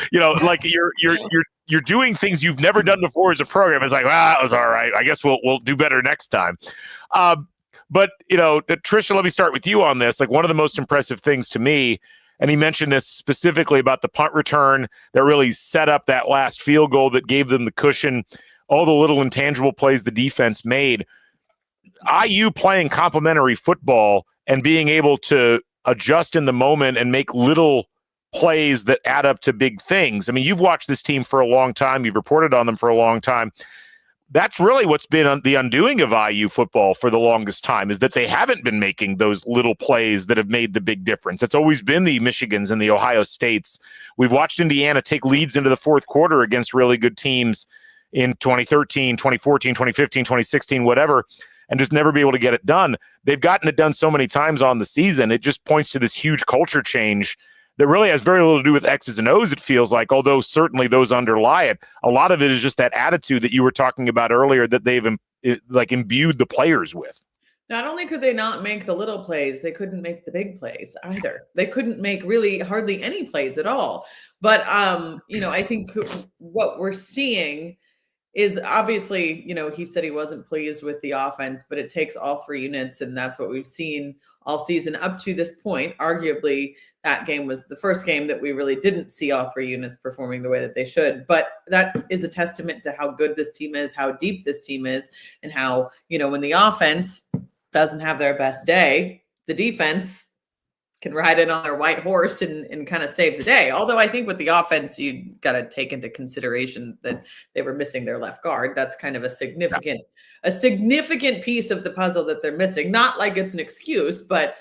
like you're doing things you've never done before as a program. It's like, that was all right. I guess we'll do better next time. But Tricia, let me start with you on this. Like one of the most impressive things to me, and he mentioned this specifically about the punt return that really set up that last field goal that gave them the cushion, all the little intangible plays the defense made. IU playing complementary football and being able to adjust in the moment and make little plays that add up to big things. I mean, you've watched this team for a long time. You've reported on them for a long time. That's really what's been the undoing of IU football for the longest time, is that they haven't been making those little plays that have made the big difference. It's always been the Michigans and the Ohio States. We've watched Indiana take leads into the fourth quarter against really good teams in 2013, 2014, 2015, 2016, whatever, and just never be able to get it done. They've gotten it done so many times on the season. It just points to this huge culture change that really has very little to do with X's and O's, it feels like, although certainly those underlie it. A lot of it is just that attitude that you were talking about earlier that they've imbued the players with. Not only could they not make the little plays, they couldn't make the big plays either. They couldn't make really hardly any plays at all. But, I think what we're seeing is obviously, he said he wasn't pleased with the offense, but it takes all three units. And that's what we've seen all season up to this point. Arguably, that game was the first game that we really didn't see all three units performing the way that they should. But that is a testament to how good this team is, how deep this team is, and how, when the offense doesn't have their best day, the defense can ride in on their white horse and kind of save the day. Although I think with the offense, you got to take into consideration that they were missing their left guard. That's kind of a significant piece of the puzzle that they're missing. Not like it's an excuse, but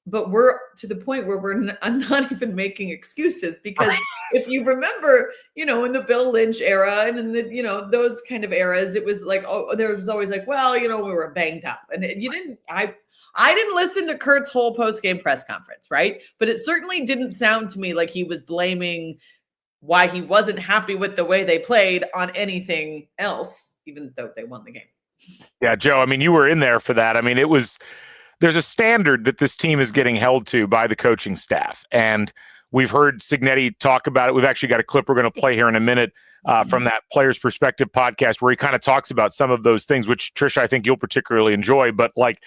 we're to the point where we're not even making excuses, because if you remember, in the Bill Lynch era and in the, those kind of eras, it was like, there was always like, well, we were banged up, and I didn't listen to Curt's whole post-game press conference, right? But it certainly didn't sound to me like he was blaming why he wasn't happy with the way they played on anything else, even though they won the game. Yeah, Joe, I mean, you were in there for that. I mean, there's a standard that this team is getting held to by the coaching staff. And we've heard Cignetti talk about it. We've actually got a clip we're going to play here in a minute from that Players Perspective podcast where he kind of talks about some of those things, which, Tricia, I think you'll particularly enjoy. But like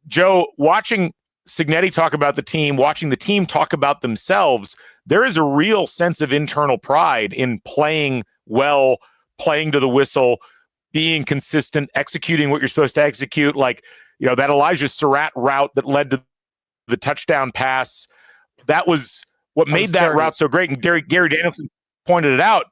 Joe, watching Cignetti talk about the team, watching the team talk about themselves, there is a real sense of internal pride in playing well, playing to the whistle, being consistent, executing what you're supposed to execute. Like, that Elijah Surratt route that led to the touchdown pass, that was what made that route so great. And Gary Danielson pointed it out,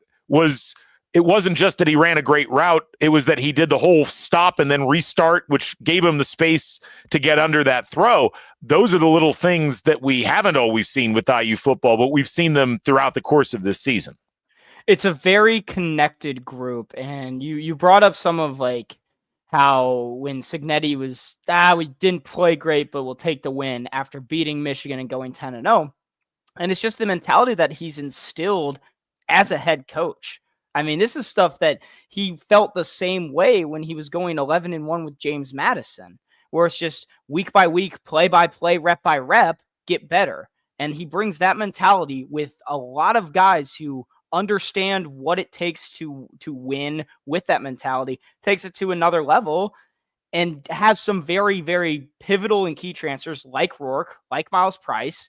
it wasn't just that he ran a great route, it was that he did the whole stop and then restart, which gave him the space to get under that throw. Those are the little things that we haven't always seen with IU football, but we've seen them throughout the course of this season. It's a very connected group, and you brought up some of like how when Cignetti was, we didn't play great, but we'll take the win after beating Michigan and going 10-0. And it's just the mentality that he's instilled as a head coach. I mean, this is stuff that he felt the same way when he was going 11-1 with James Madison, where it's just week by week, play by play, rep by rep, get better. And he brings that mentality with a lot of guys who understand what it takes to win with that mentality, takes it to another level, and has some very, very pivotal and key transfers like Rourke, like Miles Price,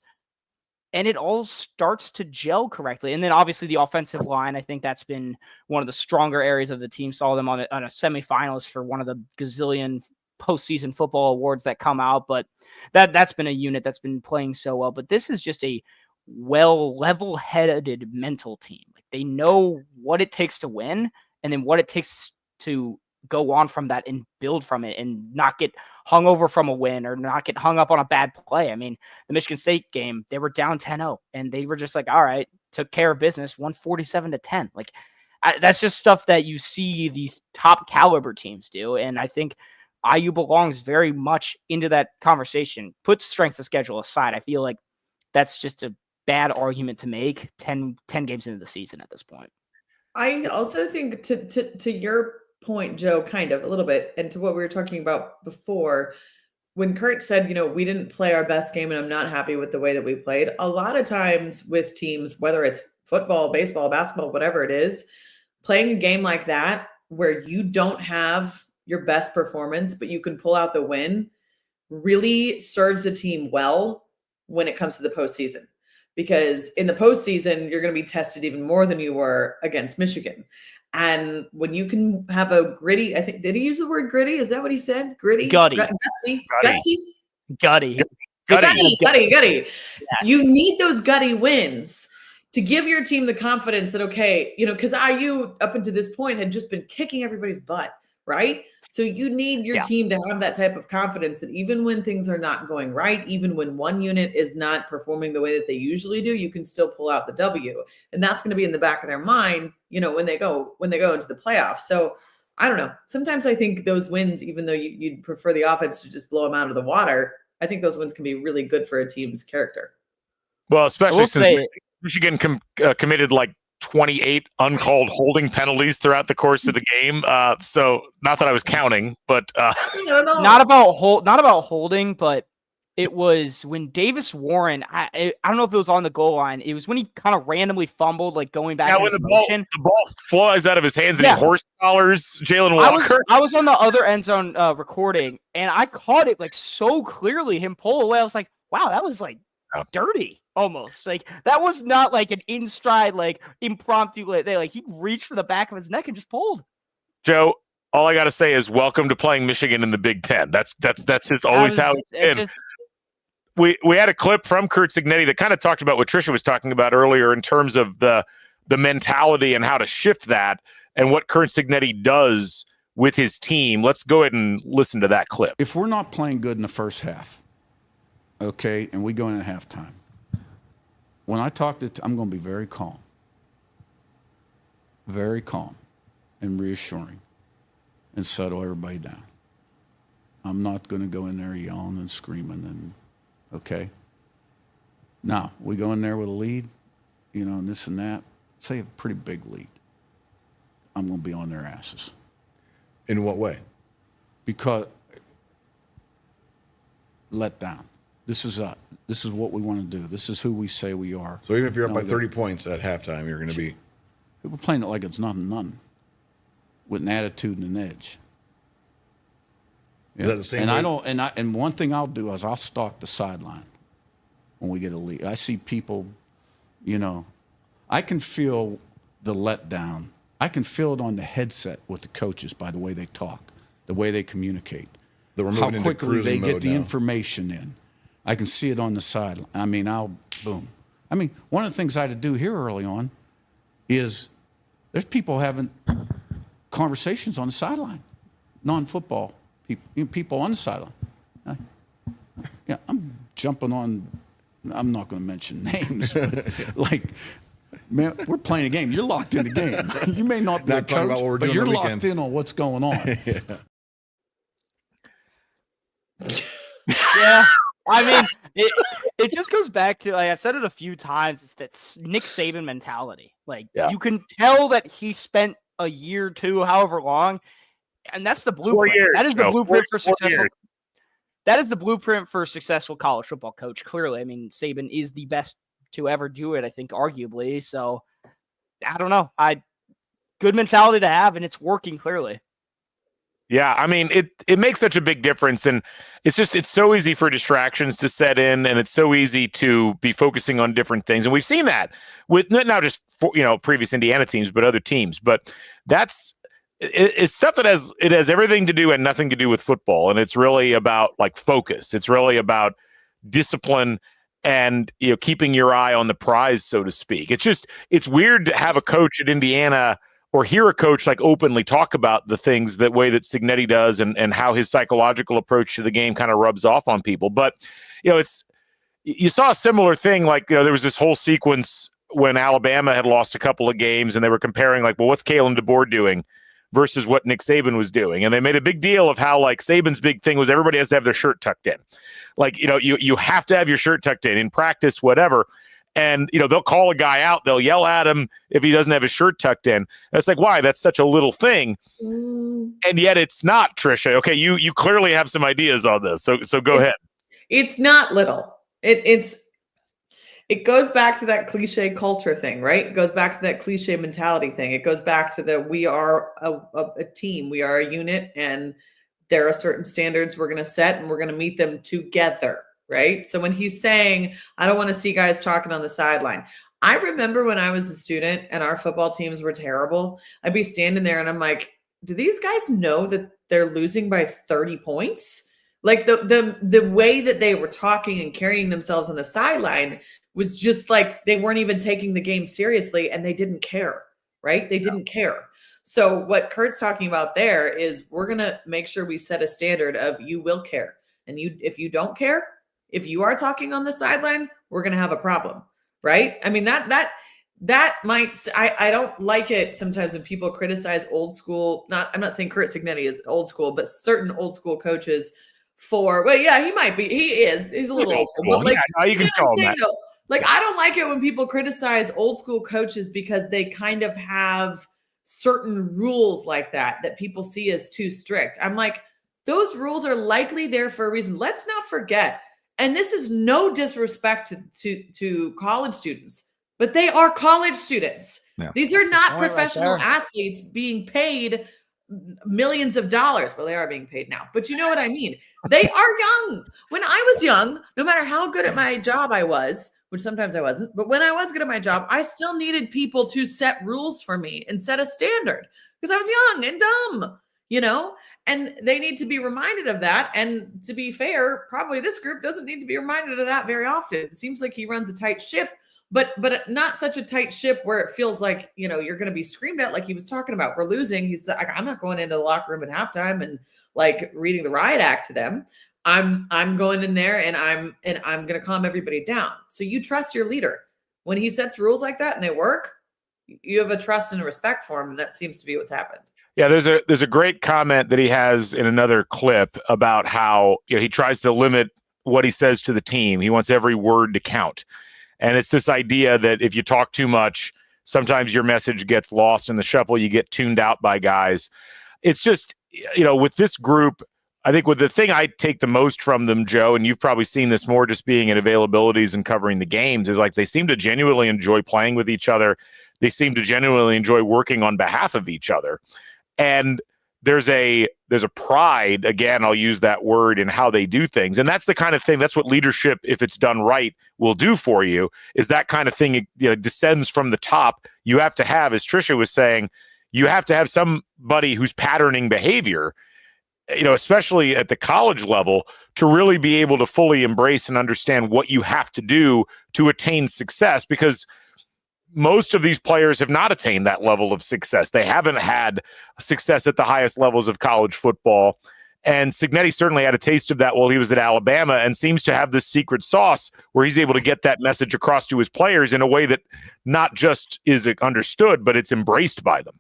and it all starts to gel correctly. And then obviously the offensive line, I think that's been one of the stronger areas of the team. Saw them on a semifinalist for one of the gazillion postseason football awards that come out, but that's been a unit that's been playing so well. But this is just a level-headed mental team. Like, they know what it takes to win, and then what it takes to go on from that and build from it and not get hung over from a win or not get hung up on a bad play. I mean, the Michigan State game, they were down 10-0 and they were just like, all right, took care of business, 147-10. Like, that's just stuff that you see these top caliber teams do. And I think IU belongs very much into that conversation. Put strength of schedule aside, I feel like that's just a bad argument to make 10 games into the season at this point. I also think to your point, Joe, kind of a little bit, and to what we were talking about before, when Kurt said, we didn't play our best game and I'm not happy with the way that we played, a lot of times with teams, whether it's football, baseball, basketball, whatever it is, playing a game like that where you don't have your best performance, but you can pull out the win, really serves the team well when it comes to the postseason. Because in the postseason, you're going to be tested even more than you were against Michigan. And when you can have a gritty, I think, did he use the word gritty? Is that what he said? Gritty? Gutty. Gutty. Yes. You need those gutty wins to give your team the confidence that, okay, because IU up until this point had just been kicking everybody's butt, right? So you need your team to have that type of confidence that even when things are not going right, even when one unit is not performing the way that they usually do, you can still pull out the W. And that's going to be in the back of their mind, when they go into the playoffs. So I don't know. Sometimes I think those wins, even though you'd prefer the offense to just blow them out of the water, I think those wins can be really good for a team's character. Well, especially since Michigan committed like 28 uncalled holding penalties throughout the course of the game. So not that I was counting, but not about holding, but it was when Davis Warren, I don't know if it was on the goal line. It was when he kind of randomly fumbled, like going back. Yeah, when the ball flies out of his hands and he horse collars Jalen Walker. I was on the other end zone recording, and I caught it like so clearly. Him pull away. I was like, wow, that was like dirty almost. Like, that was not like an in stride, like impromptu. Like he reached for the back of his neck and just pulled. Joe, all I got to say is welcome to playing Michigan in the Big Ten. That's just always how it's been. We had a clip from Curt Cignetti that kind of talked about what Tricia was talking about earlier in terms of the mentality and how to shift that and what Curt Cignetti does with his team. Let's go ahead and listen to that clip. If we're not playing good in the first half, okay, and we go in at halftime, when I talk I'm going to be very calm and reassuring and settle everybody down. I'm not going to go in there yelling and screaming and okay. Now, we go in there with a lead, and this and that. Say a pretty big lead. I'm going to be on their asses. In what way? Because let down. This is what we want to do. This is who we say we are. So even if you're up by 30 points at halftime, you're going to be... We're playing it like it's nothing, with an attitude and an edge. Yeah. Is that the same way? And one thing I'll do is I'll stalk the sideline when we get a lead. I see people, I can feel the letdown. I can feel it on the headset with the coaches by the way they talk, the way they communicate. we're how moving into quickly they cruising get mode the now. information in. I can see it on the sideline. I mean, boom. I mean, one of the things I had to do here early on is there's people having conversations on the sideline, non-football people, people on the sideline. Yeah, I'm jumping on. I'm not going to mention names, but like, man, we're playing a game. You're locked in the game. You may not be a talking about what we're coach, but doing you're the locked weekend. in on what's going on. Yeah. I mean, it just goes back to, like, I've said it a few times, it's that Nick Saban mentality. Like, you can tell that he spent a year, two, however long, and that's the blueprint. That is the blueprint for successful. That is the blueprint for a successful college football coach. Clearly, I mean, Saban is the best to ever do it, I think, arguably. So, I don't know. Good mentality to have, and it's working clearly. Yeah, I mean, it makes such a big difference, and it's so easy for distractions to set in, and it's so easy to be focusing on different things, and we've seen that with not just previous Indiana teams, but other teams. But it's stuff that has everything to do and nothing to do with football, and it's really about like focus. It's really about discipline and keeping your eye on the prize, so to speak. It's weird to have a coach at Indiana or hear a coach like openly talk about the things that way that Cignetti does and how his psychological approach to the game kind of rubs off on people. But, you saw a similar thing. Like, there was this whole sequence when Alabama had lost a couple of games and they were comparing like, well, what's Kalen DeBoer doing versus what Nick Saban was doing. And they made a big deal of how like Saban's big thing was everybody has to have their shirt tucked in. Like, you have to have your shirt tucked in practice, whatever. And, they'll call a guy out. They'll yell at him if he doesn't have his shirt tucked in. And it's like, why? That's such a little thing. And yet it's not, Trisha. Okay, you clearly have some ideas on this. So go ahead. It's not little. It goes back to that cliche culture thing, right? It goes back to that cliche mentality thing. It goes back to we are a team. We are a unit, and there are certain standards we're going to set, and we're going to meet them together. Right. So when he's saying, I don't want to see guys talking on the sideline. I remember when I was a student and our football teams were terrible, I'd be standing there and I'm like, do these guys know that they're losing by 30 points? Like the way that they were talking and carrying themselves on the sideline was just like, they weren't even taking the game seriously and they didn't care. Right. They didn't care. So what Kurt's talking about there is we're going to make sure we set a standard of you will care. And if you don't care, if you are talking on the sideline, we're going to have a problem, right? I mean, that might, I don't like it sometimes when people criticize old school, I'm not saying Kurt Cignetti is old school, but certain old school coaches he might be, he's a little old school. But like, you can call him that. Though, like, I don't like it when people criticize old school coaches because they kind of have certain rules like that people see as too strict. I'm like, those rules are likely there for a reason. Let's not forget. And this is no disrespect to college students, but they are college students. Yeah. These are not professional athletes being paid millions of dollars. Well, they are being paid now, but you know what I mean? They are young. When I was young, no matter how good at my job I was, which sometimes I wasn't, but when I was good at my job, I still needed people to set rules for me and set a standard because I was young and dumb, and they need to be reminded of that. And to be fair, probably this group doesn't need to be reminded of that very often. It seems like he runs a tight ship, but not such a tight ship where it feels like, you're going to be screamed at like he was talking about. We're losing. He's like, I'm not going into the locker room at halftime and like reading the riot act to them. I'm going in there and I'm going to calm everybody down. So you trust your leader. When he sets rules like that and they work, you have a trust and a respect for him. And that seems to be what's happened. Yeah, there's a great comment that he has in another clip about how he tries to limit what he says to the team. He wants every word to count. And it's this idea that if you talk too much, sometimes your message gets lost in the shuffle. You get tuned out by guys. It's just, with this group, I think with the thing I take the most from them, Joe, and you've probably seen this more just being in availabilities and covering the games, is like they seem to genuinely enjoy playing with each other. They seem to genuinely enjoy working on behalf of each other. And there's a pride, again, I'll use that word, in how they do things. And that's the kind of thing, that's what leadership, if it's done right, will do for you, is that kind of thing, descends from the top. You have to have, as Trisha was saying, you have to have somebody who's patterning behavior. especially at the college level, to really be able to fully embrace and understand what you have to do to attain success, because most of these players have not attained that level of success. They haven't had success at the highest levels of college football. And Cignetti certainly had a taste of that while he was at Alabama, and seems to have this secret sauce where he's able to get that message across to his players in a way that not just is understood, but it's embraced by them.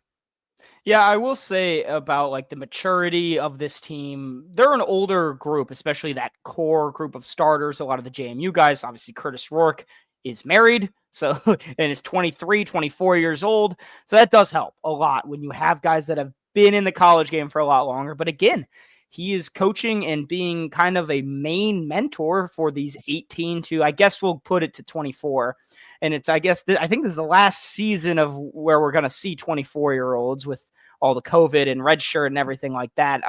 Yeah, I will say about like the maturity of this team. They're an older group, especially that core group of starters. A lot of the JMU guys, obviously Curtis Rourke is married, so and is 23, 24 years old. So that does help a lot when you have guys that have been in the college game for a lot longer. But again, he is coaching and being kind of a main mentor for these 18 to, I guess we'll put it to 24. And it's, I guess, I think this is the last season of where we're going to see 24-year-olds with all the COVID and redshirt and everything like that.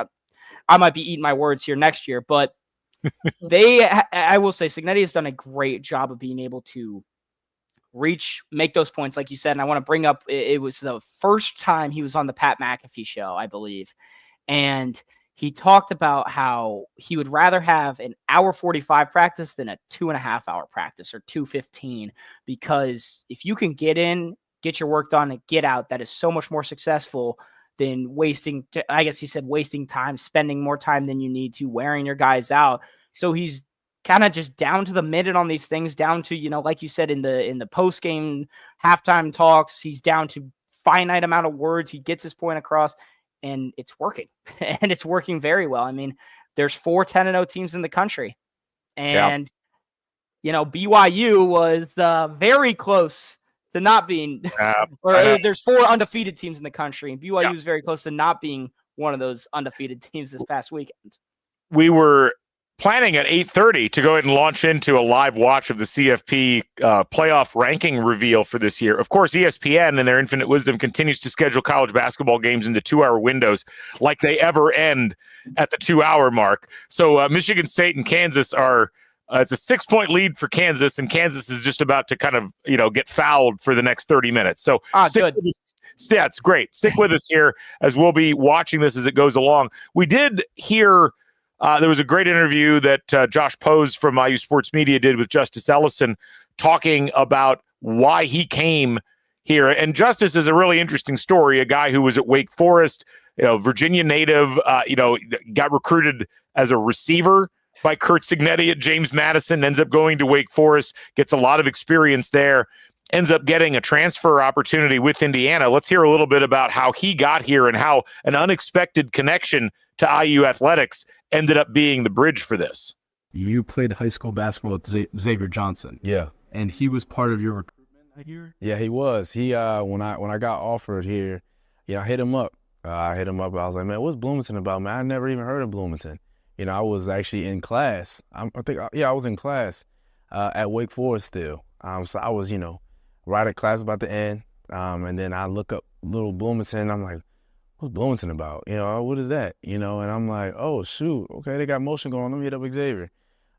I might be eating my words here next year, but I will say Cignetti has done a great job of being able to make those points, like you said. And I want to bring up, it was the first time he was on the Pat McAfee show, I believe. And he talked about how he would rather have an hour 45 practice than a 2.5 hour practice or 2:15, because if you can get in, get your work done, and get out, that is so much more successful than wasting, I guess he said, wasting time, spending more time than you need to, wearing your guys out. So he's kind of just down to the minute on these things, down to, like you said, in the post-game halftime talks, he's down to finite amount of words. He gets his point across, and it's working. And it's working very well. I mean, there's 4 10-0 teams in the country. And, BYU was very close to not being, there's 4 undefeated teams in the country, and BYU is very close to not being one of those undefeated teams this past weekend. We were planning at 8:30 to go ahead and launch into a live watch of the CFP playoff ranking reveal for this year. Of course, ESPN in their infinite wisdom continues to schedule college basketball games into 2-hour windows like they ever end at the 2-hour mark. So Michigan State and Kansas are it's a 6-point lead for Kansas, and Kansas is just about to kind of, get fouled for the next 30 minutes. So it's great. Stick with us here as we'll be watching this as it goes along. We did hear there was a great interview that Josh Pose from IU Sports Media did with Justice Ellison, talking about why he came here. And Justice is a really interesting story, a guy who was at Wake Forest, Virginia native, got recruited as a receiver by Curt Cignetti at James Madison, ends up going to Wake Forest, gets a lot of experience there, ends up getting a transfer opportunity with Indiana. Let's hear a little bit about how he got here and how an unexpected connection to IU athletics ended up being the bridge for this. You played high school basketball with Xavier Johnson. Yeah. And he was part of your recruitment, I hear? Yeah, he was. He when I got offered here, I hit him up. I was like, man, what's Bloomington about, man? I never even heard of Bloomington. I was actually in class. I was in class at Wake Forest still. So I was, right at class about to end. And then I look up little Bloomington. I'm like, what's Bloomington about? What is that? And I'm like, oh, shoot. Okay, they got motion going. Let me hit up Xavier.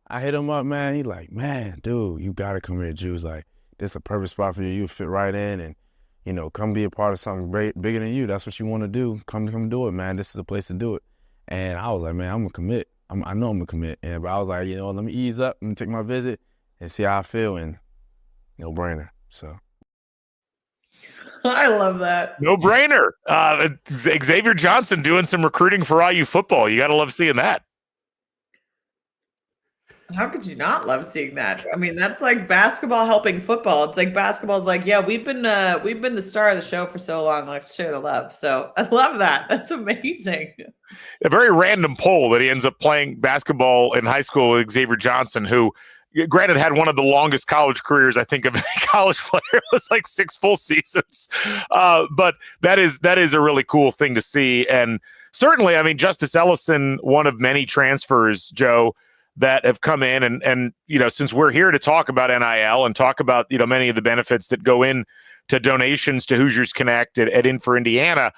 I hit him up, man. He like, man, dude, you got to come here, Juice. Like, this is the perfect spot for you. You fit right in and, come be a part of something great, bigger than you. That's what you want to do. Come do it, man. This is the place to do it. And I was like, man, I'm going to commit. I know I'm going to commit. But I was like, let me ease up and take my visit and see how I feel. And no brainer. So. I love that. No brainer. Xavier Johnson doing some recruiting for IU football. You got to love seeing that. How could you not love seeing that? I mean, that's like basketball helping football. It's like basketball's like, yeah, we've been the star of the show for so long. Let's share the love. So I love that. That's amazing. A very random poll that he ends up playing basketball in high school with Xavier Johnson, who, granted, had one of the longest college careers, I think, of any college player. It was like 6 full seasons. But that is a really cool thing to see. And certainly, I mean, Justice Ellison, one of many transfers, Joe, that have come in. And since we're here to talk about NIL and talk about, many of the benefits that go in to donations to Hoosiers Connect at In for Indiana,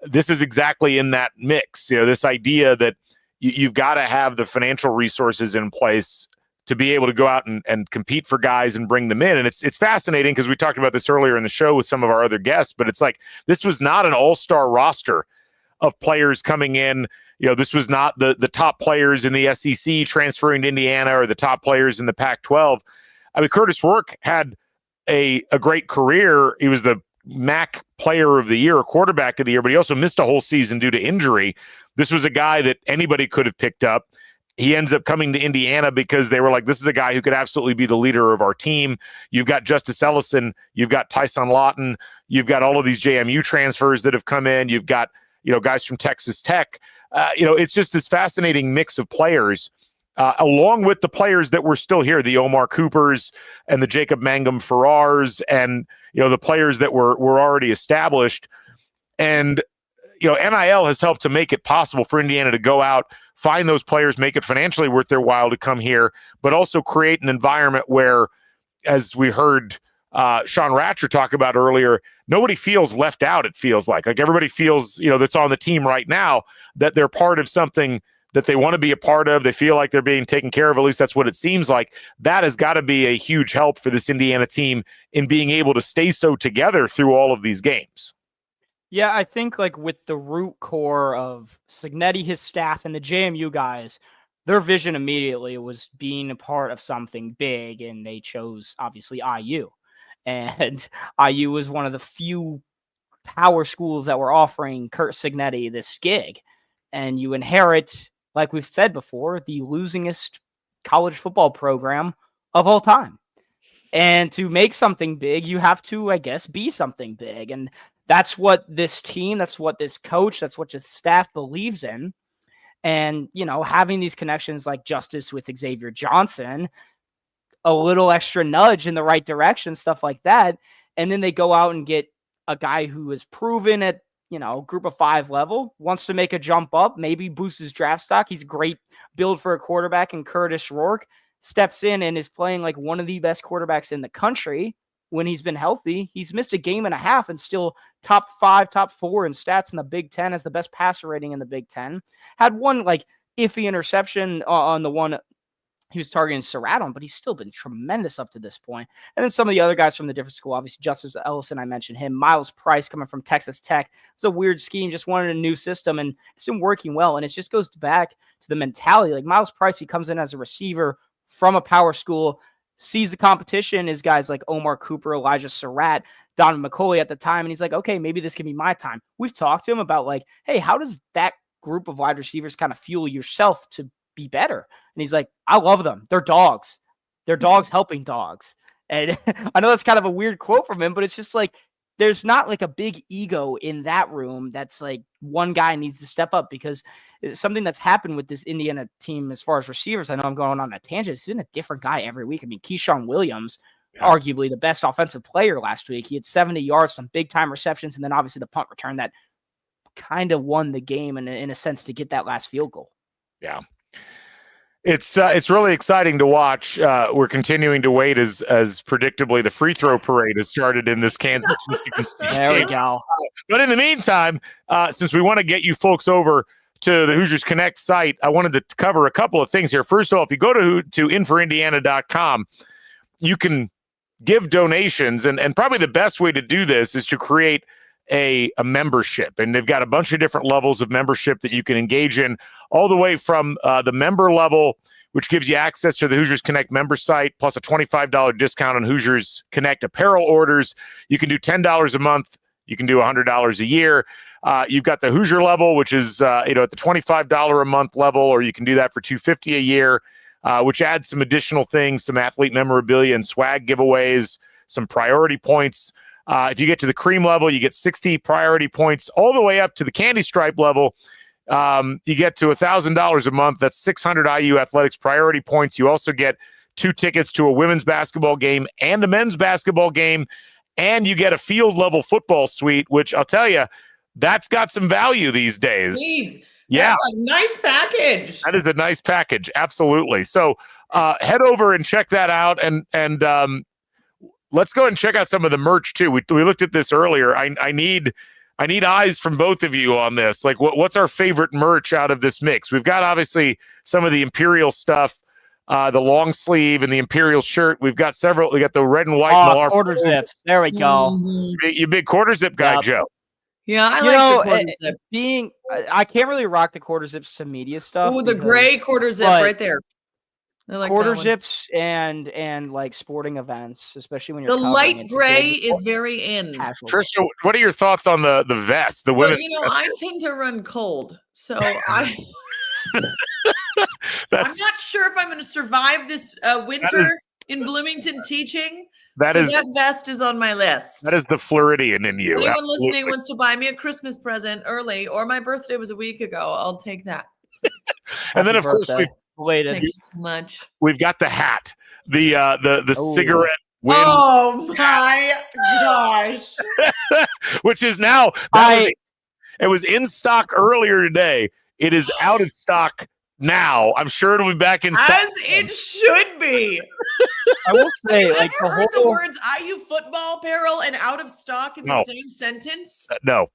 this is exactly in that mix. This idea that you've got to have the financial resources in place to be able to go out and compete for guys and bring them in. And it's fascinating because we talked about this earlier in the show with some of our other guests, but it's like, this was not an all-star roster of players coming in. This was not the top players in the SEC transferring to Indiana or the top players in the Pac-12. I mean, Curtis Rourke had a great career. He was the MAC player of the year, or quarterback of the year, but he also missed a whole season due to injury. This was a guy that anybody could have picked up. He ends up coming to Indiana because they were like, this is a guy who could absolutely be the leader of our team. You've got Justice Ellison. You've got Tyson Lawton. You've got all of these JMU transfers that have come in. You've got, guys from Texas Tech. It's just this fascinating mix of players, along with the players that were still here, the Omar Coopers and the Jacob Mangum Farrars, and, the players that were already established. And, NIL has helped to make it possible for Indiana to go out, find those players, make it financially worth their while to come here, but also create an environment where, as we heard Sean Ratcher talk about earlier, nobody feels left out. It feels like everybody feels, that's on the team right now, that they're part of something that they want to be a part of. They feel like they're being taken care of. At least that's what it seems like. That has got to be a huge help for this Indiana team in being able to stay so together through all of these games. Yeah, I think with the root core of Cignetti, his staff, and the JMU guys, their vision immediately was being a part of something big, and they chose, obviously, IU. And IU was one of the few power schools that were offering Curt Cignetti this gig. And you inherit, like we've said before, the losingest college football program of all time. And to make something big, you have to, I guess, be something big. And that's what this team, that's what this coach, that's what this staff believes in. And, having these connections like Justice with Xavier Johnson, a little extra nudge in the right direction, stuff like that. And then they go out and get a guy who is proven at, group of 5 level, wants to make a jump up, maybe boost his draft stock. He's great build for a quarterback, and Curtis Rourke steps in and is playing like one of the best quarterbacks in the country when he's been healthy. He's missed a game and a half and still top 5, top 4 in stats in the Big Ten, has the best passer rating in the Big Ten. Had one iffy interception on the one he was targeting Surratt on, but he's still been tremendous up to this point. And then some of the other guys from the different school, obviously Justice Ellison, I mentioned him. Miles Price coming from Texas Tech. It's a weird scheme, just wanted a new system, and it's been working well. And it just goes back to the mentality. Like Miles Price, he comes in as a receiver from a power school, sees the competition is guys like Omar Cooper, Elijah Surratt, Donovan McCauley at the time, and he's like, okay, maybe this can be my time. We've talked to him about hey, how does that group of wide receivers kind of fuel yourself to be better? And he's like, I love them. They're dogs. They're dogs helping dogs. And I know that's kind of a weird quote from him, but it's just there's not a big ego in that room that's one guy needs to step up, because it's something that's happened with this Indiana team as far as receivers. I know I'm going on a tangent. It's been a different guy every week. I mean, Keyshawn Williams, arguably the best offensive player last week. He had 70 yards, some big time receptions, and then obviously the punt return that kind of won the game in a sense to get that last field goal. Yeah. It's really exciting to watch. We're continuing to wait as predictably the free throw parade has started in this Kansas Michigan State There game. we go. But in the meantime, since we want to get you folks over to the Hoosiers Connect site, I wanted to cover a couple of things here. First of all, if you go to inforindiana.com, you can give donations, and probably the best way to do this is to create a membership, and they've got a bunch of different levels of membership that you can engage in, all the way from the member level, which gives you access to the Hoosiers Connect member site, plus a $25 discount on Hoosiers Connect apparel orders. You can do $10 a month. You can do $100 a year. You've got the Hoosier level, which is at the $25 a month level, or you can do that for $250 a year, which adds some additional things, some athlete memorabilia and swag giveaways, some priority points. If you get to the cream level, you get 60 priority points, all the way up to the candy stripe level. You get to $1,000 a month. That's 600 IU athletics priority points. You also get 2 tickets to a women's basketball game and a men's basketball game. And you get a field level football suite, which I'll tell you, that's got some value these days. Jeez, yeah. That's a nice package. That is a nice package. Absolutely. So head over and check that out. And let's go and check out some of the merch too. We looked at this earlier. I need eyes from both of you on this. What's our favorite merch out of this mix? We've got obviously some of the Imperial stuff, the long sleeve and the Imperial shirt. We've got several. We got the red and white quarter zips. There we go. You big quarter zip guy, Yep. Joe. Yeah, I You like know, the quarter zip. I can't really rock the quarter zips to media stuff. Oh, the gray because- quarter zip but right there. I like quarter that one. zips and like sporting events, especially when The you're covering, light it's a gray good is very in. casual. Trisha, what are your thoughts on the vest, the But women's you know, vest? I tend to run cold, so I'm That's not sure if I'm going to survive this winter in Bloomington teaching. that So is that vest is on my list. that is the Floridian in you. Anyone Absolutely. listening wants to buy me a Christmas present early, or my birthday was a week ago, I'll take that. And then Happy of course birthday. Belated. Thank you so much. we've got the hat, the Oh. cigarette win, Oh my gosh. which is now it was in stock earlier today. It is out of stock now. I'm sure it'll be back in stock. As it should be. I will say, Have you like ever the heard whole the words IU football apparel and out of stock in the No. same sentence? No,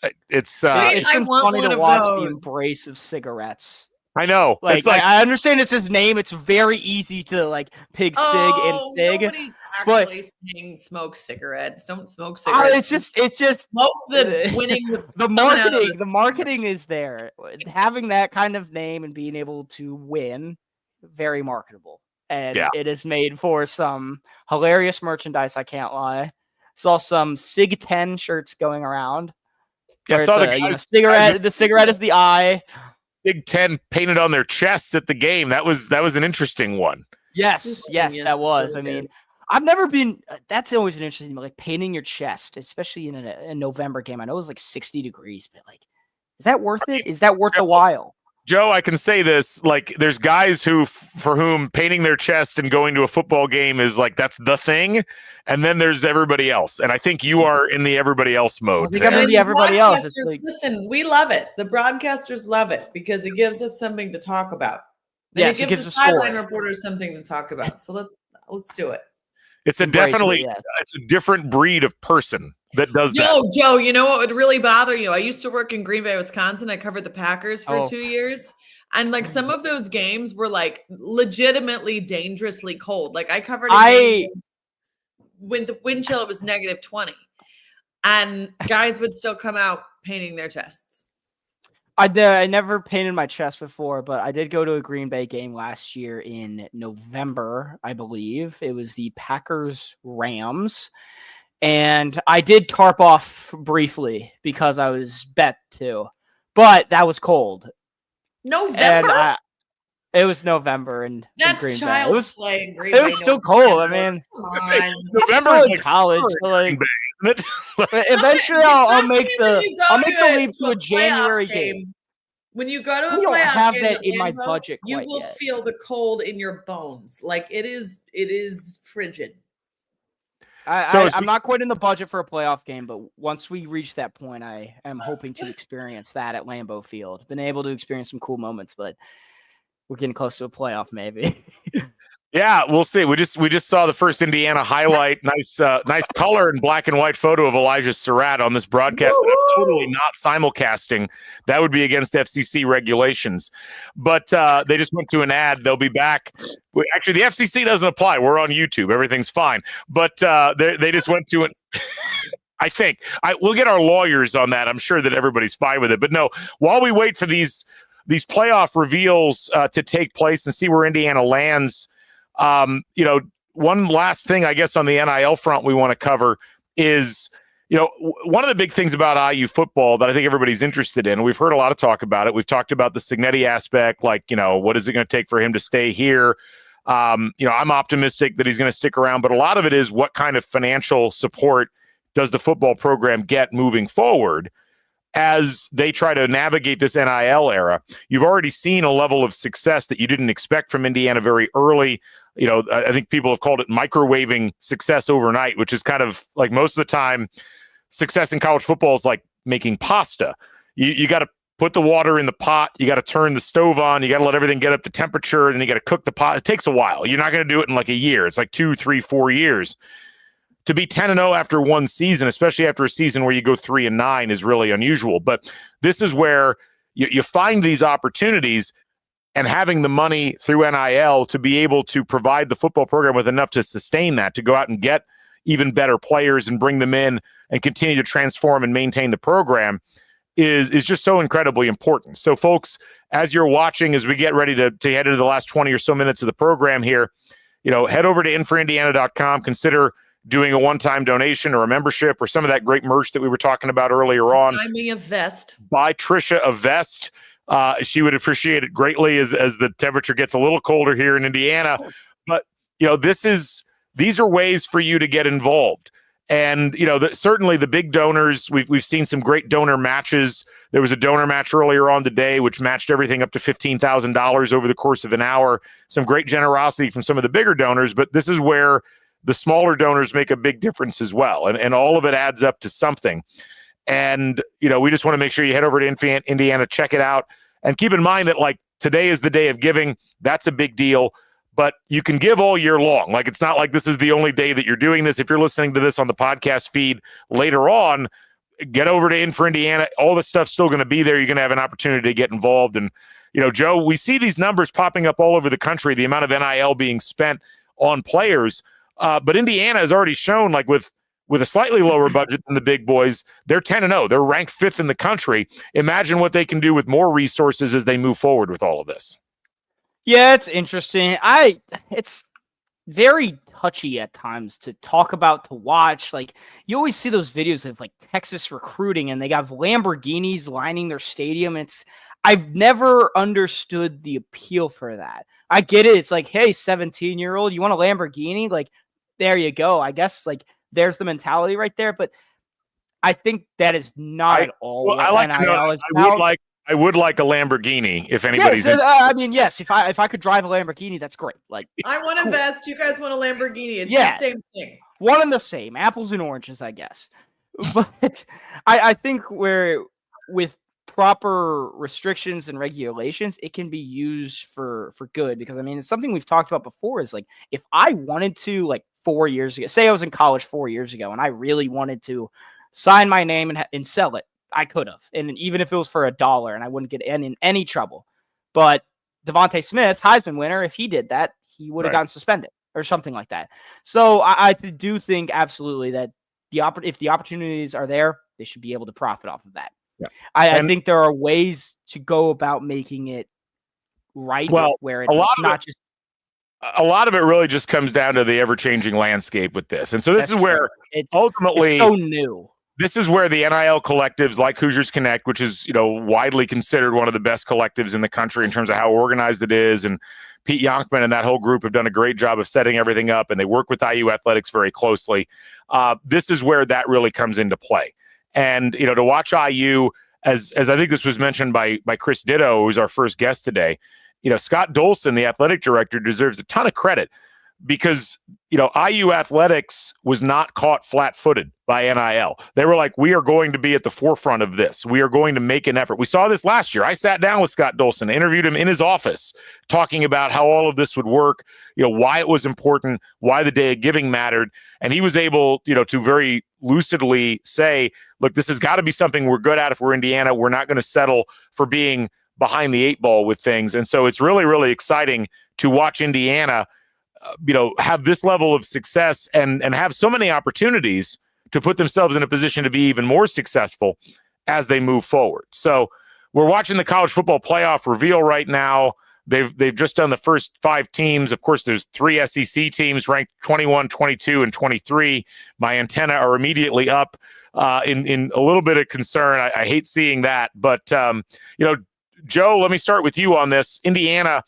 it's it's I been want funny one to of watch the those. embrace of cigarettes. I know. Like, It's like I understand it's his name. It's very easy to like pig sig and sig. Nobody's but- actually saying smoke cigarettes. Don't smoke cigarettes. it's just smoke the winning with the coming out of marketing. this. The marketing is there. Having that kind of name and being able to win, very marketable. And Yeah. it is made for some hilarious merchandise. I can't lie. Saw some Sig 10 shirts going around. I Where saw it's the a, guys- cigarette. The cigarette is the eye. Big Ten painted on their chests at the game. That was an interesting one. Yes, Yes, that was. so I mean, good. I've never been. That's always an interesting, like painting your chest, especially in a November game. I know it was like 60 degrees, but like, is that worth it? Is that worth the while? Joe, I can say this, like there's guys for whom painting their chest and going to a football game is like that's the thing, and then there's everybody else. And I think you are in the everybody else mode. I think there. I'm gonna be And everybody else. It's broadcasters, like, listen, we love it. The broadcasters love it because it gives us something to talk about. And Yes, it it gives gives the a story. sideline reporters something to talk about. So let's do it. It's a Embrace it, definitely yes. it's a different breed of person that does that. Yo, Joe, you know what would really bother you? I used to work in Green Bay, Wisconsin. I covered the Packers for Oh. 2 years. And like some of those games were like legitimately dangerously cold. Like I covered a game when the wind chill it was -20. And guys would still come out painting their chests. I never painted my chest before, but I did go to a Green Bay game last year in November, I believe. It was the Packers Rams. And I did tarp off briefly because I was bet to. But that was cold. November? And it was November in That's Green Bay. child's play in Green It Bay. was still cold. I mean, Come on. November still is in like college. summer So in like, Green Bay, isn't it? but eventually, I'll make the leap to a playoff January game. When you go to a We don't playoff have game that at in my Lambeau, budget you quite will yet. feel the cold in your bones. Like it is frigid. I'm not quite in the budget for a playoff game, but once we reach that point, I am hoping to experience that at Lambeau Field. Been able to experience some cool moments, but we're getting close to a playoff, maybe. Yeah, we'll see. We just saw the first Indiana highlight. Nice color and black and white photo of Elijah Surratt on this broadcast. That I'm totally not simulcasting. That would be against FCC regulations. But they just went to an ad. They'll be back. Actually, the FCC doesn't apply. We're on YouTube. Everything's fine. But they just went to an. I think we'll get our lawyers on that. I'm sure that everybody's fine with it. But no, while we wait for these playoff reveals to take place and see where Indiana lands. One last thing, I guess, on the NIL front we want to cover is, one of the big things about IU football that I think everybody's interested in, we've heard a lot of talk about it. We've talked about the Cignetti aspect, like, what is it going to take for him to stay here? I'm optimistic that he's going to stick around, but a lot of it is what kind of financial support does the football program get moving forward as they try to navigate this NIL era. You've already seen a level of success that you didn't expect from Indiana very early. I think people have called it microwaving success overnight, which is kind of like most of the time success in college football is like making pasta. You got to put the water in the pot. You got to turn the stove on. You got to let everything get up to temperature, and you got to cook the pot. It takes a while. You're not going to do it in like a year. It's like 2, 3, 4 years. To be 10-0 after one season, especially after a season where you go 3-9, is really unusual. But this is where you find these opportunities, and having the money through NIL to be able to provide the football program with enough to sustain that, to go out and get, even better players and bring them in and continue to transform and maintain the program is just so incredibly important. So folks, as you're watching, as we get ready to head into the last 20 or so minutes of the program here, head over to inforindiana.com, consider doing a one-time donation or a membership or some of that great merch that we were talking about earlier on. Buy me a vest. Buy Trisha a vest. She would appreciate it greatly as the temperature gets a little colder here in Indiana. But, these are ways for you to get involved. And, certainly the big donors, we've seen some great donor matches. There was a donor match earlier on today, which matched everything up to $15,000 over the course of an hour. Some great generosity from some of the bigger donors, but this is where the smaller donors make a big difference as well. And all of it adds up to something. And, we just want to make sure you head over to Indiana, check it out. And keep in mind that, today is the day of giving. That's a big deal. But you can give all year long. It's not like this is the only day that you're doing this. If you're listening to this on the podcast feed later on, get over to In for Indiana. All the stuff's still going to be there. You're going to have an opportunity to get involved. And, Joe, we see these numbers popping up all over the country, the amount of NIL being spent on players. But Indiana has already shown, with a slightly lower budget than the big boys, they're 10-0. They're ranked 5th in the country. Imagine what they can do with more resources as they move forward with all of this. Yeah, it's interesting. It's very touchy at times to talk about, to watch. You always see those videos of Texas recruiting, and they got Lamborghinis lining their stadium. I've never understood the appeal for that. I get it. It's hey, 17-year-old, you want a Lamborghini? There you go. I guess there's the mentality right there. But I think that is not at all. Well, I like to know. I would like a Lamborghini if anybody's. Yes, yes. If I could drive a Lamborghini, that's great. I want a vest. You guys want a Lamborghini? It's the same thing. One and the same. Apples and oranges, I guess. But I think with proper restrictions and regulations, it can be used for good. Because it's something we've talked about before. Is if I wanted to 4 years ago, say I was in college 4 years ago, and I really wanted to sign my name and sell it, I could have. And even if it was for $1, and I wouldn't get in any trouble. But Devontae Smith, Heisman winner, if he did that, he would have gotten suspended or something like that. So I do think absolutely that if the opportunities are there, they should be able to profit off of that. Yeah. I think there are ways to go about making it right. Well, where it's not just. A lot of it really just comes down to the ever-changing landscape with this. And so this is where ultimately it's so new. This is where the NIL collectives like Hoosiers Connect, which is, widely considered one of the best collectives in the country in terms of how organized it is. And Pete Yonkman and that whole group have done a great job of setting everything up, and they work with IU athletics very closely. This is where that really comes into play. And, to watch IU, as I think this was mentioned by Chris Ditto, who's our first guest today, Scott Dolson, the athletic director, deserves a ton of credit because, IU athletics was not caught flat-footed by NIL. They were like, we are going to be at the forefront of this. We are going to make an effort. We saw this last year. I sat down with Scott Dolson, interviewed him in his office, talking about how all of this would work, why it was important, why the day of giving mattered. And he was able, to very lucidly say, look, this has got to be something we're good at if we're Indiana. We're not going to settle for being behind the 8 ball with things. And so it's really, really exciting to watch Indiana, have this level of success and have so many opportunities to put themselves in a position to be even more successful as they move forward. So we're watching the college football playoff reveal right now. They've just done the first 5 teams. Of course, there's 3 SEC teams ranked 21, 22, and 23. My antenna are immediately up in a little bit of concern. I hate seeing that. But, Joe, let me start with you on this. Indiana,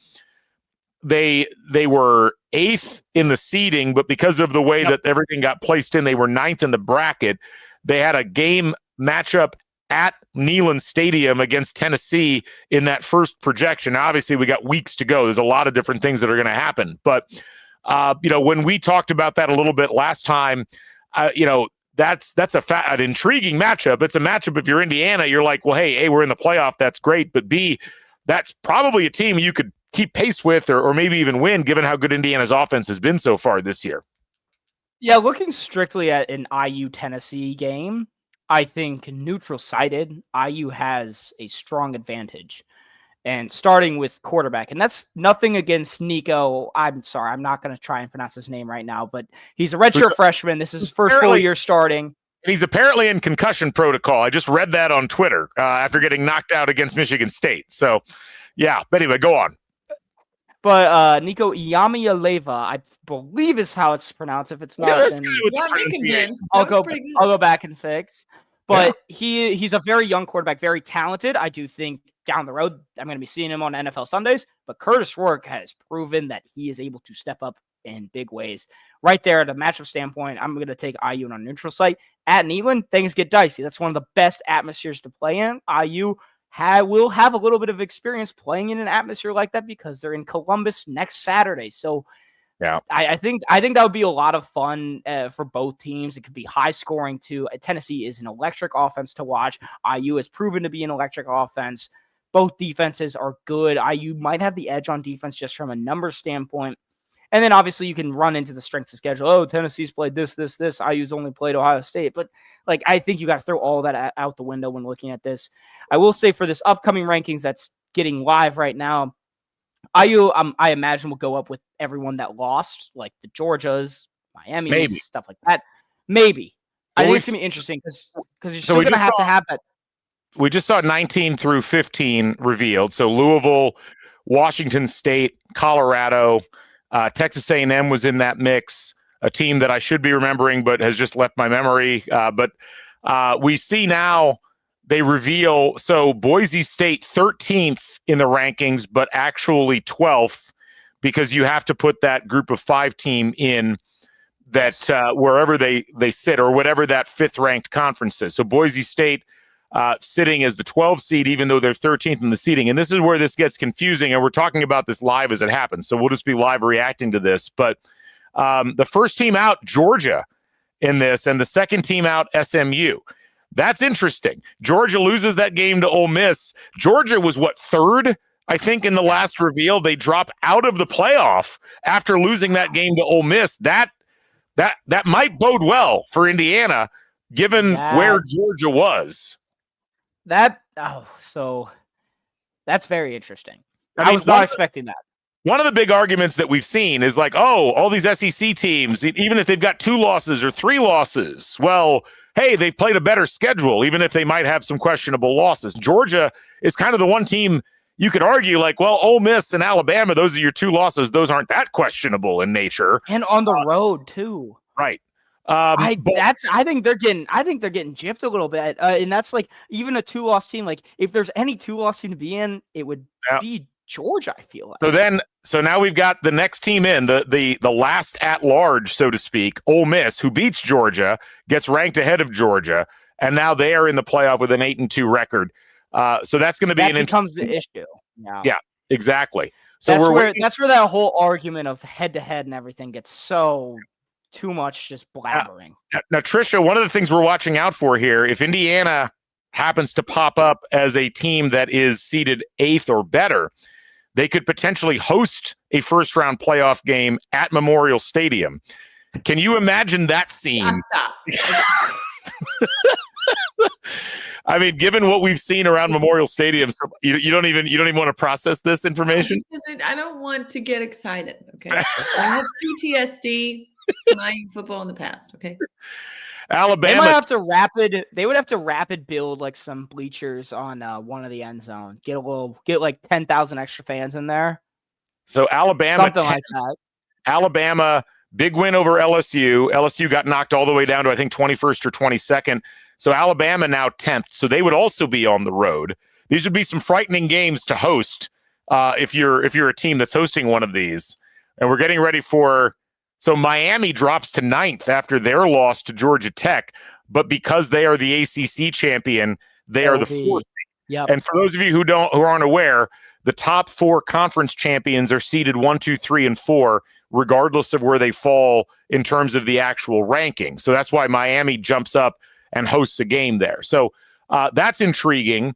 they were 8th in the seeding, but because of the way that everything got placed in, they were 9th in the bracket. They had a game matchup at Neyland Stadium against Tennessee in that first projection. Now, obviously, we got weeks to go. There's a lot of different things that are going to happen. But, when we talked about that a little bit last time, that's an intriguing matchup. It's a matchup if you're Indiana, you're like, well, hey, A, we're in the playoff. That's great. But B, that's probably a team you could keep pace with or maybe even win, given how good Indiana's offense has been so far this year. Yeah, looking strictly at an IU-Tennessee game, I think neutral-sided, IU has a strong advantage. and starting with quarterback. And that's nothing against Nico. I'm sorry, I'm not going to try and pronounce his name right now, but he's a redshirt freshman. This is his first full year starting. He's apparently in concussion protocol. I just read that on Twitter after getting knocked out against Michigan State. So, yeah. But anyway, go on. But Nico Iamaleava, I believe is how it's pronounced. If it's not, then I'll go back and fix. But he's a very young quarterback, very talented. I do think down the road I'm going to be seeing him on NFL Sundays. But Curtis Rourke has proven that he is able to step up in big ways. Right there at a matchup standpoint, I'm going to take IU on a neutral site. At Neyland, things get dicey. That's one of the best atmospheres to play in. IU will have a little bit of experience playing in an atmosphere like that because they're in Columbus next Saturday. So yeah, I think that would be a lot of fun for both teams. It could be high scoring too. Tennessee is an electric offense to watch. IU has proven to be an electric offense. Both defenses are good. IU might have the edge on defense just from a numbers standpoint. And then obviously you can run into the strength of schedule. Oh, Tennessee's played this. IU's only played Ohio State. But I think you got to throw all that out the window when looking at this. I will say for this upcoming rankings that's getting live right now, IU, I imagine, will go up with everyone that lost, like the Georgias, Miami, stuff like that. Maybe. I think it's going to be interesting because you're still going to have that. We just saw 19 through 15 revealed. So Louisville, Washington State, Colorado, Texas A&M was in that mix, a team that I should be remembering but has just left my memory. But we see now they reveal, so Boise State 13th in the rankings, but actually 12th because you have to put that group of 5 team in that wherever they sit or whatever that 5th ranked conference is. So Boise State sitting as the 12th seed, even though they're 13th in the seeding. And this is where this gets confusing. And we're talking about this live as it happens. So we'll just be live reacting to this. But the first team out, Georgia in this, and the second team out, SMU. That's interesting. Georgia loses that game to Ole Miss. Georgia was third, I think, in the last reveal. They drop out of the playoff after losing that game to Ole Miss. That might bode well for Indiana, given where Georgia was. So that's very interesting. I was not expecting that. One of the big arguments that we've seen is all these SEC teams, even if they've got 2 losses or 3 losses, well, hey, they've played a better schedule, even if they might have some questionable losses. Georgia is kind of the one team you could argue Ole Miss and Alabama, those are your 2 losses. Those aren't that questionable in nature. And on the road too. Right. I think they're getting gypped a little bit, and that's even a 2-loss team. If there's any 2-loss team to be in, it would be Georgia. I feel like. So now we've got the next team in the last at large, so to speak. Ole Miss, who beats Georgia, gets ranked ahead of Georgia, and now they are in the playoff with an 8-2 record. So that's going to be that becomes the issue. Yeah, exactly. So that's where that whole argument of head to head and everything gets so. Too much just blabbering. Now, Tricia, one of the things we're watching out for here, if Indiana happens to pop up as a team that is seeded 8th or better, they could potentially host a first-round playoff game at Memorial Stadium. Can you imagine that scene? Stop. I mean, given what we've seen around Memorial Stadium, so you don't even want to process this information? I don't want to get excited. Okay, I have PTSD. Playing football in the past, okay. Alabama. They would have to rapid build some bleachers on one of the end zone. Get 10,000 extra fans in there. So Alabama, something like that. Alabama, big win over LSU. LSU got knocked all the way down to I think 21st or 22nd. So Alabama now 10th. So they would also be on the road. These would be some frightening games to host if you're a team that's hosting one of these. And we're getting ready for. So Miami drops to 9th after their loss to Georgia Tech, but because they are the ACC champion, they are the 4th. Yep. And for those of you who aren't aware, the top 4 conference champions are seeded 1, 2, 3, and 4, regardless of where they fall in terms of the actual ranking. So that's why Miami jumps up and hosts a game there. So that's intriguing.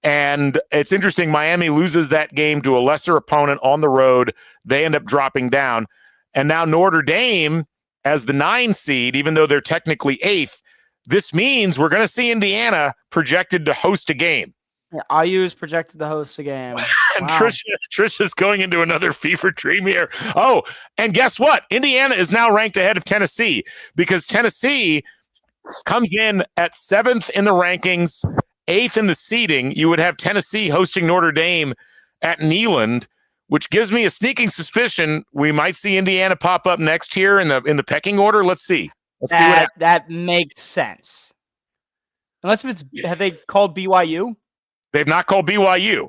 And it's interesting. Miami loses that game to a lesser opponent on the road. They end up dropping down. And now Notre Dame as the 9 seed, even though they're technically 8th, this means we're going to see Indiana projected to host a game. Yeah, IU is projected to host the game. And Wow. Trisha's going into another fever dream here. Oh, and guess what? Indiana is now ranked ahead of Tennessee because Tennessee comes in at 7th in the rankings, 8th in the seeding. You would have Tennessee hosting Notre Dame at Neyland, which gives me a sneaking suspicion we might see Indiana pop up next here in the pecking order. Let's see. Let's see what happens. That makes sense. Unless have they called BYU? They've not called BYU.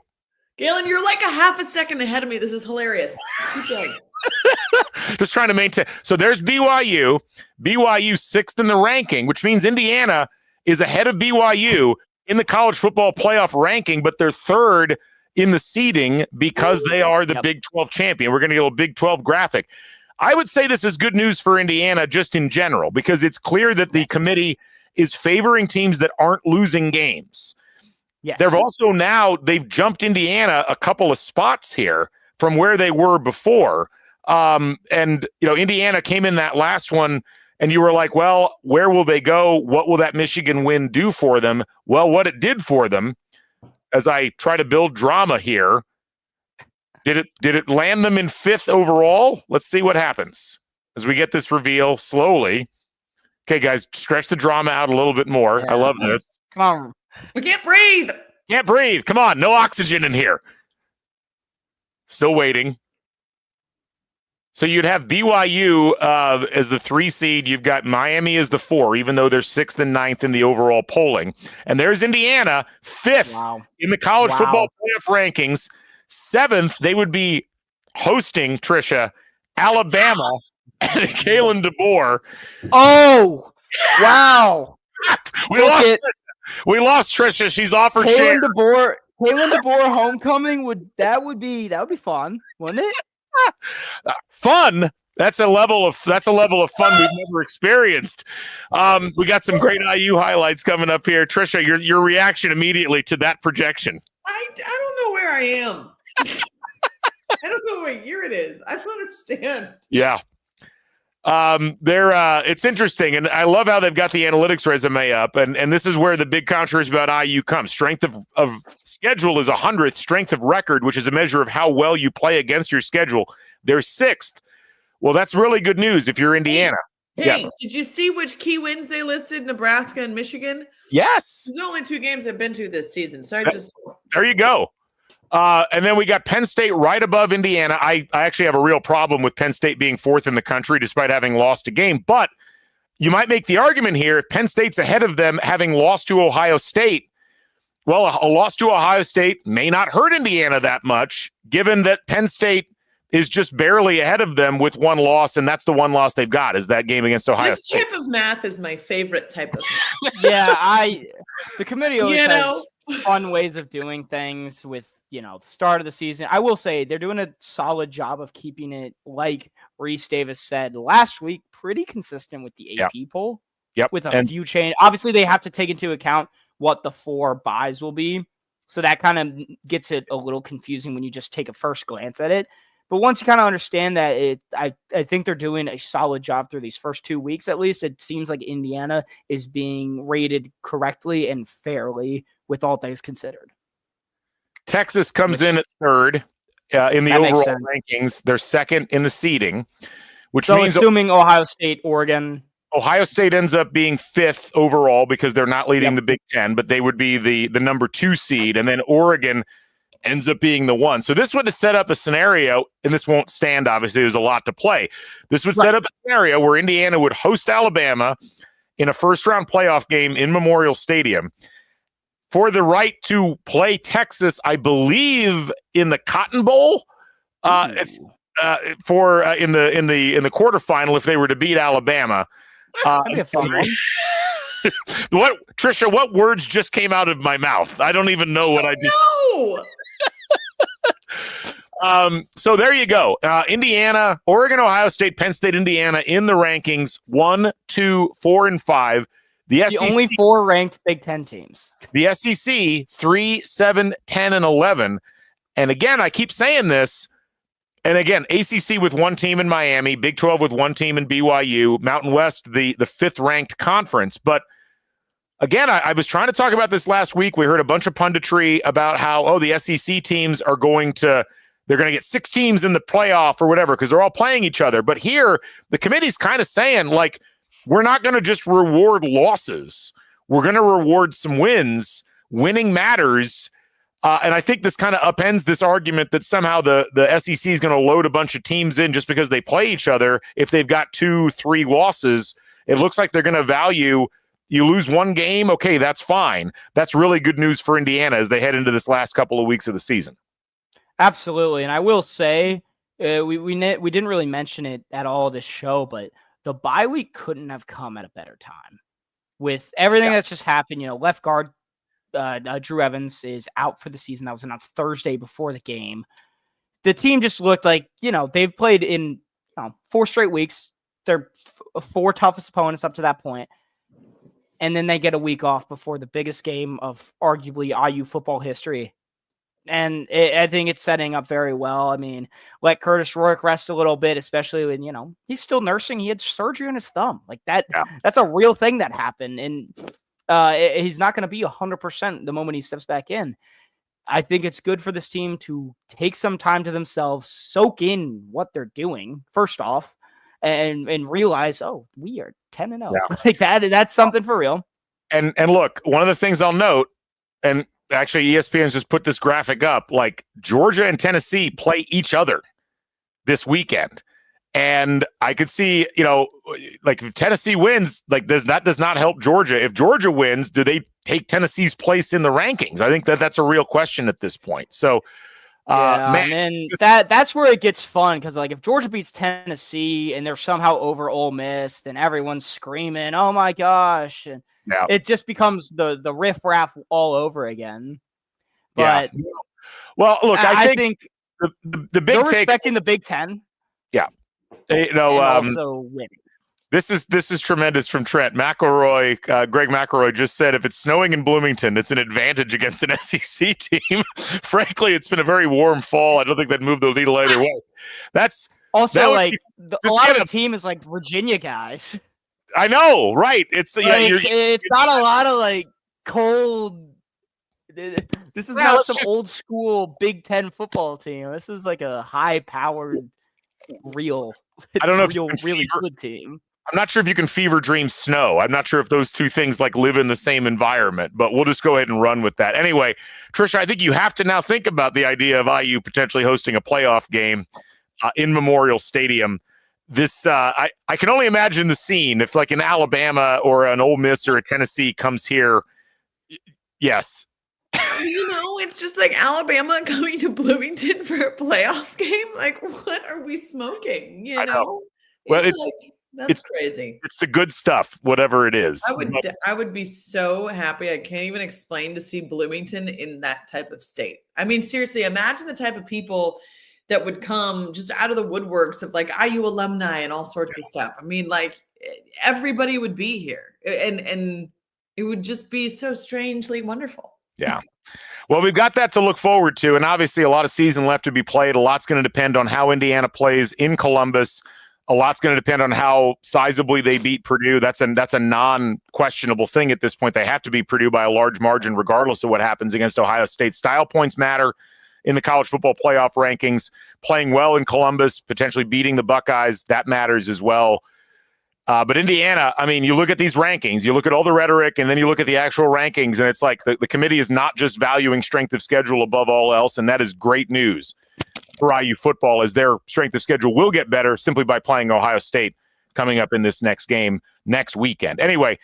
Galen, you're like a half a second ahead of me. This is hilarious. Keep going. Just trying to maintain. So there's BYU. BYU 6th in the ranking, which means Indiana is ahead of BYU in the college football playoff ranking, but they're 3rd in the seeding because they are the Big 12 champion. We're going to get a Big 12 graphic. I would say this is good news for Indiana just in general because it's clear that the committee is favoring teams that aren't losing games. Yes. They've jumped Indiana a couple of spots here from where they were before. And Indiana came in that last one and you were like, well, where will they go? What will that Michigan win do for them? Well, what it did for them, as I try to build drama here, did it land them in 5th overall? Let's see what happens as we get this reveal slowly. Okay, guys, stretch the drama out a little bit more. Yeah. I love this. Come on. We can't breathe. Can't breathe. Come on. No oxygen in here. Still waiting. So you'd have BYU as the 3 seed. You've got Miami as the 4, even though they're 6th and 9th in the overall polling. And there's Indiana, 5th in the college football playoff rankings. 7th, they would be hosting, Trisha, Alabama and Kalen DeBoer. Oh, wow. We lost Trisha. She's off her chair. Kalen DeBoer homecoming would be fun, wouldn't it? Fun. That's a level of fun we've never experienced. We got some great IU highlights coming up here. Trisha, your reaction immediately to that projection. I don't know where I am. I don't know what year it is. I don't understand. Yeah. It's interesting, and I love how they've got the analytics resume up, and this is where the big controversy about IU comes. Strength of schedule is 100th, strength of record, which is a measure of how well you play against your schedule. They're 6th. Well, that's really good news if you're Indiana. Hey, yes. Did you see which key wins they listed? Nebraska and Michigan? Yes. There's only 2 games I've been to this season, so there you go. And then we got Penn State right above Indiana. I actually have a real problem with Penn State being 4th in the country despite having lost a game. But you might make the argument here, if Penn State's ahead of them having lost to Ohio State, well, a loss to Ohio State may not hurt Indiana that much, given that Penn State is just barely ahead of them with 1 loss, and that's the 1 loss they've got is that game against Ohio State. This type of math is my favorite type of math. Yeah, the committee always has fun ways of doing things with the start of the season. I will say they're doing a solid job of keeping it, like Reese Davis said last week, pretty consistent with the AP poll. Yep. With a few change. Obviously, they have to take into account what the 4 buys will be. So that kind of gets it a little confusing when you just take a first glance at it. But once you kind of understand that, I think they're doing a solid job through these first 2 weeks. At least it seems like Indiana is being rated correctly and fairly with all things considered. Texas comes in at 3rd in the overall rankings. They're 2nd in the seeding, which means assuming Ohio State, Oregon. Ohio State ends up being 5th overall because they're not leading the Big Ten, but they would be the number 2 seed, and then Oregon ends up being the 1. So this would set up a scenario, and this won't stand, obviously, there's a lot to play. This would set up a scenario where Indiana would host Alabama in a first-round playoff game in Memorial Stadium for the right to play Texas, I believe, in the Cotton Bowl. It's for in the quarterfinal if they were to beat Alabama. That'd be a fun one. Trisha? What words just came out of my mouth? I don't even know what I did. No. So there you go. Indiana, Oregon, Ohio State, Penn State, Indiana in the rankings 1, 2, 4, and 5. The SEC, only 4 ranked Big Ten teams. The SEC 3, 7, 10, and 11. And again, I keep saying this. And again, ACC with 1 team in Miami, Big 12 with 1 team in BYU, Mountain West the 5th ranked conference. But again, I was trying to talk about this last week. We heard a bunch of punditry about how, the SEC teams are they're going to get 6 teams in the playoff or whatever because they're all playing each other. But here, the committee's kind of saying, like, we're not going to just reward losses. We're going to reward some wins. Winning matters. And I think this kind of upends this argument that somehow the SEC is going to load a bunch of teams in just because they play each other. If they've got 2-3 losses, it looks like they're going to value you lose one game. Okay, that's fine. That's really good news for Indiana as they head into this last couple of weeks of the season. Absolutely. And I will say, we didn't really mention it at all this show, but the bye week couldn't have come at a better time. With everything that's just happened, left guard Drew Evans is out for the season. That was announced Thursday before the game. The team just looked like, they've played in 4 straight weeks. They're 4 toughest opponents up to that point. And then they get a week off before the biggest game of arguably IU football history. And I think it's setting up very well. I mean, let Curtis Rourke rest a little bit, especially when, he's still nursing. He had surgery on his thumb. Like that. Yeah. That's a real thing that happened. And he's not going to be 100% the moment he steps back in. I think it's good for this team to take some time to themselves, soak in what they're doing, first off, and realize, we are 10-0. Yeah. Like that's something for real. And look, one of the things I'll note, and actually ESPN's just put this graphic up, like Georgia and Tennessee play each other this weekend. And I could see, like if Tennessee wins, like that does not help Georgia. If Georgia wins, do they take Tennessee's place in the rankings? I think that's a real question at this point. So, and that's where it gets fun because, like, if Georgia beats Tennessee and they're somehow over Ole Miss, then everyone's screaming, "Oh my gosh!" And it just becomes the riff-raff all over again. But well, look, I think the big they're respecting the Big Ten. Yeah. Also winning. This is tremendous from Trent McElroy. Greg McElroy just said, if it's snowing in Bloomington, it's an advantage against an SEC team. Frankly, it's been a very warm fall. I don't think that moved the needle either way. That's also like a lot of the team is like Virginia guys. I know, right? It's it's not a lot of like cold. This is not some old school Big Ten football team. This is like a high powered. I don't know really good team. I'm not sure if you can fever dream snow. I'm not sure if those two things like live in the same environment, but we'll just go ahead and run with that. Anyway, Trisha, I think you have to now think about the idea of IU potentially hosting a playoff game in Memorial Stadium. This I can only imagine the scene if like an Alabama or an Ole Miss or a Tennessee comes here. Yes. It's just like Alabama coming to Bloomington for a playoff game. Like, what are we smoking? I know. Well, that's crazy. It's the good stuff, whatever it is. I would be so happy. I can't even explain to see Bloomington in that type of state. I mean, seriously, imagine the type of people that would come just out of the woodworks of like IU alumni and all sorts of stuff. I mean, like everybody would be here, and it would just be so strangely wonderful. Yeah. Well, we've got that to look forward to, and obviously a lot of season left to be played. A lot's going to depend on how Indiana plays in Columbus. A lot's going to depend on how sizably they beat Purdue. That's a non-questionable thing at this point. They have to beat Purdue by a large margin regardless of what happens against Ohio State. Style points matter in the college football playoff rankings. Playing well in Columbus, potentially beating the Buckeyes, that matters as well. But Indiana, I mean, you look at these rankings, you look at all the rhetoric, and then you look at the actual rankings, and it's like the committee is not just valuing strength of schedule above all else, and that is great news for IU football, as their strength of schedule will get better simply by playing Ohio State coming up in this next game next weekend. Anyway,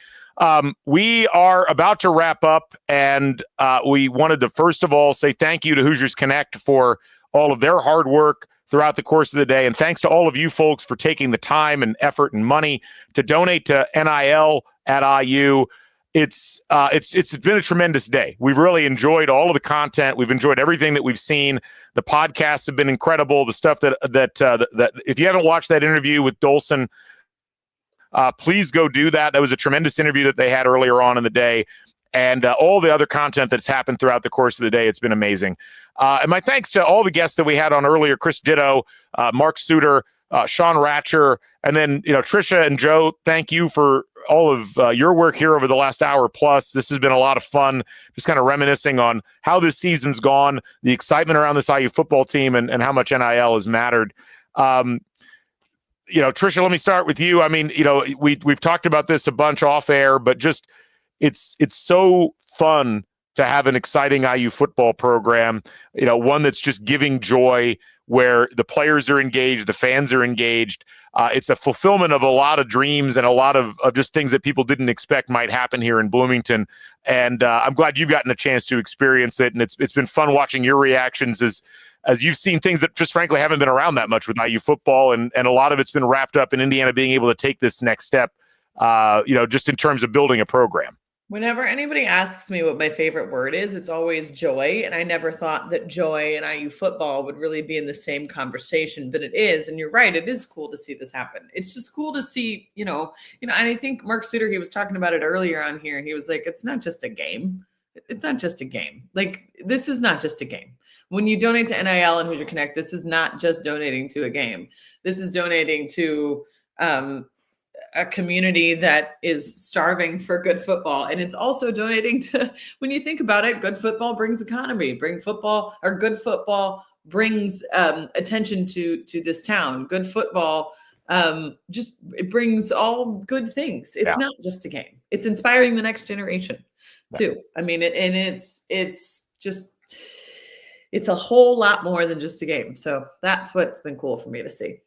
we are about to wrap up, and we wanted to first of all say thank you to Hoosiers Connect for all of their hard work throughout the course of the day. And thanks to all of you folks for taking the time and effort and money to donate to NIL at IU. It's been a tremendous day. We've really enjoyed all of the content. We've enjoyed everything that we've seen. The podcasts have been incredible. The stuff that if you haven't watched that interview with Dolson, please go do that. That was a tremendous interview that they had earlier on in the day. And all the other content that's happened throughout the course of the day. It's been amazing. And my thanks to all the guests that we had on earlier, Chris Ditto, Mark Suter, Sean Ratcher, and then, Trisha and Joe, thank you for your work here over the last hour plus. This has been a lot of fun, just kind of reminiscing on how this season's gone, the excitement around this IU football team, and how much NIL has mattered. Tricia, let me start with you. I mean, we've talked about this a bunch off air, but just it's so fun to have an exciting IU football program, one that's just giving joy, where the players are engaged, the fans are engaged. It's a fulfillment of a lot of dreams and a lot of just things that people didn't expect might happen here in Bloomington. And I'm glad you've gotten a chance to experience it. And it's been fun watching your reactions as you've seen things that just frankly haven't been around that much with IU football. And a lot of it's been wrapped up in Indiana being able to take this next step, just in terms of building a program. Whenever anybody asks me what my favorite word is, it's always joy. And I never thought that joy and IU football would really be in the same conversation, but it is. And you're right. It is cool to see this happen. It's just cool to see, and I think Mark Suter, he was talking about it earlier on here. He was like, it's not just a game. It's not just a game. Like, this is not just a game. When you donate to NIL and Hoosier Connect, this is not just donating to a game. This is donating to, a community that is starving for good football. And it's also donating to, when you think about it, good football brings economy, good football brings attention to this town. Good football it brings all good things. It's not just a game. It's inspiring the next generation too. I mean, it's a whole lot more than just a game. So that's what's been cool for me to see.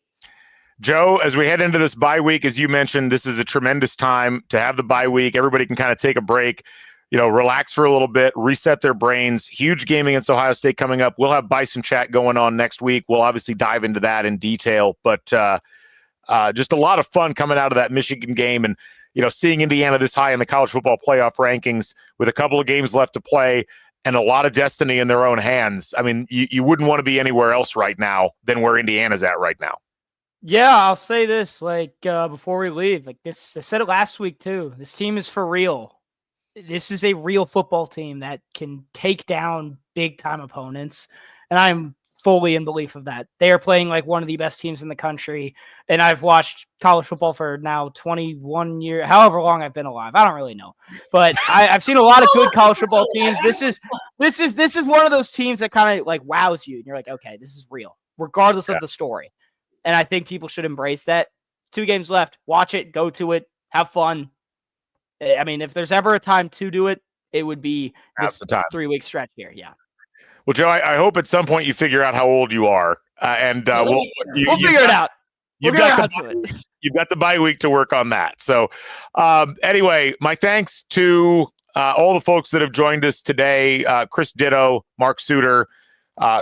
Joe, as we head into this bye week, as you mentioned, this is a tremendous time to have the bye week. Everybody can kind of take a break, relax for a little bit, reset their brains. Huge game against Ohio State coming up. We'll have Bison Chat going on next week. We'll obviously dive into that in detail, but just a lot of fun coming out of that Michigan game, and seeing Indiana this high in the college football playoff rankings with a couple of games left to play and a lot of destiny in their own hands. I mean, you wouldn't want to be anywhere else right now than where Indiana's at right now. Yeah, I'll say this, before we leave, I said it last week too. This team is for real. This is a real football team that can take down big time opponents. And I'm fully in belief of that. They are playing like one of the best teams in the country. And I've watched college football for now 21 years, however long I've been alive. I don't really know, but I've seen a lot of good college football teams. This is one of those teams that kind of like wows you. And you're like, okay, this is real, regardless of the story. And I think people should embrace that. 2 games left. Watch it. Go to it. Have fun. I mean, if there's ever a time to do it, it would be this 3-week stretch here. Yeah. Well, Joe, I hope at some point you figure out how old you are. And we'll figure it out. You've got the bye week to work on that. So anyway, my thanks to all the folks that have joined us today. Chris Ditto, Mark Suter,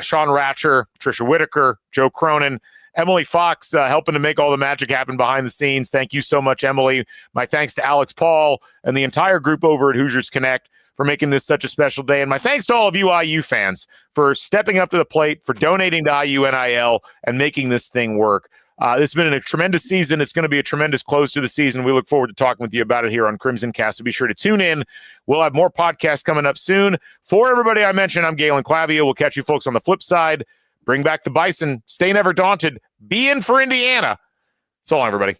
Sean Ratcher, Tricia Whitaker, Joe Cronin, Emily Fox, helping to make all the magic happen behind the scenes. Thank you so much, Emily. My thanks to Alex Paul and the entire group over at Hoosiers Connect for making this such a special day. And my thanks to all of you IU fans for stepping up to the plate, for donating to IU NIL and making this thing work. This has been a tremendous season. It's going to be a tremendous close to the season. We look forward to talking with you about it here on CrimsonCast. So be sure to tune in. We'll have more podcasts coming up soon. For everybody I mentioned, I'm Galen Clavio. We'll catch you folks on the flip side. Bring back the Bison. Stay never daunted. Be in for Indiana. So long, everybody.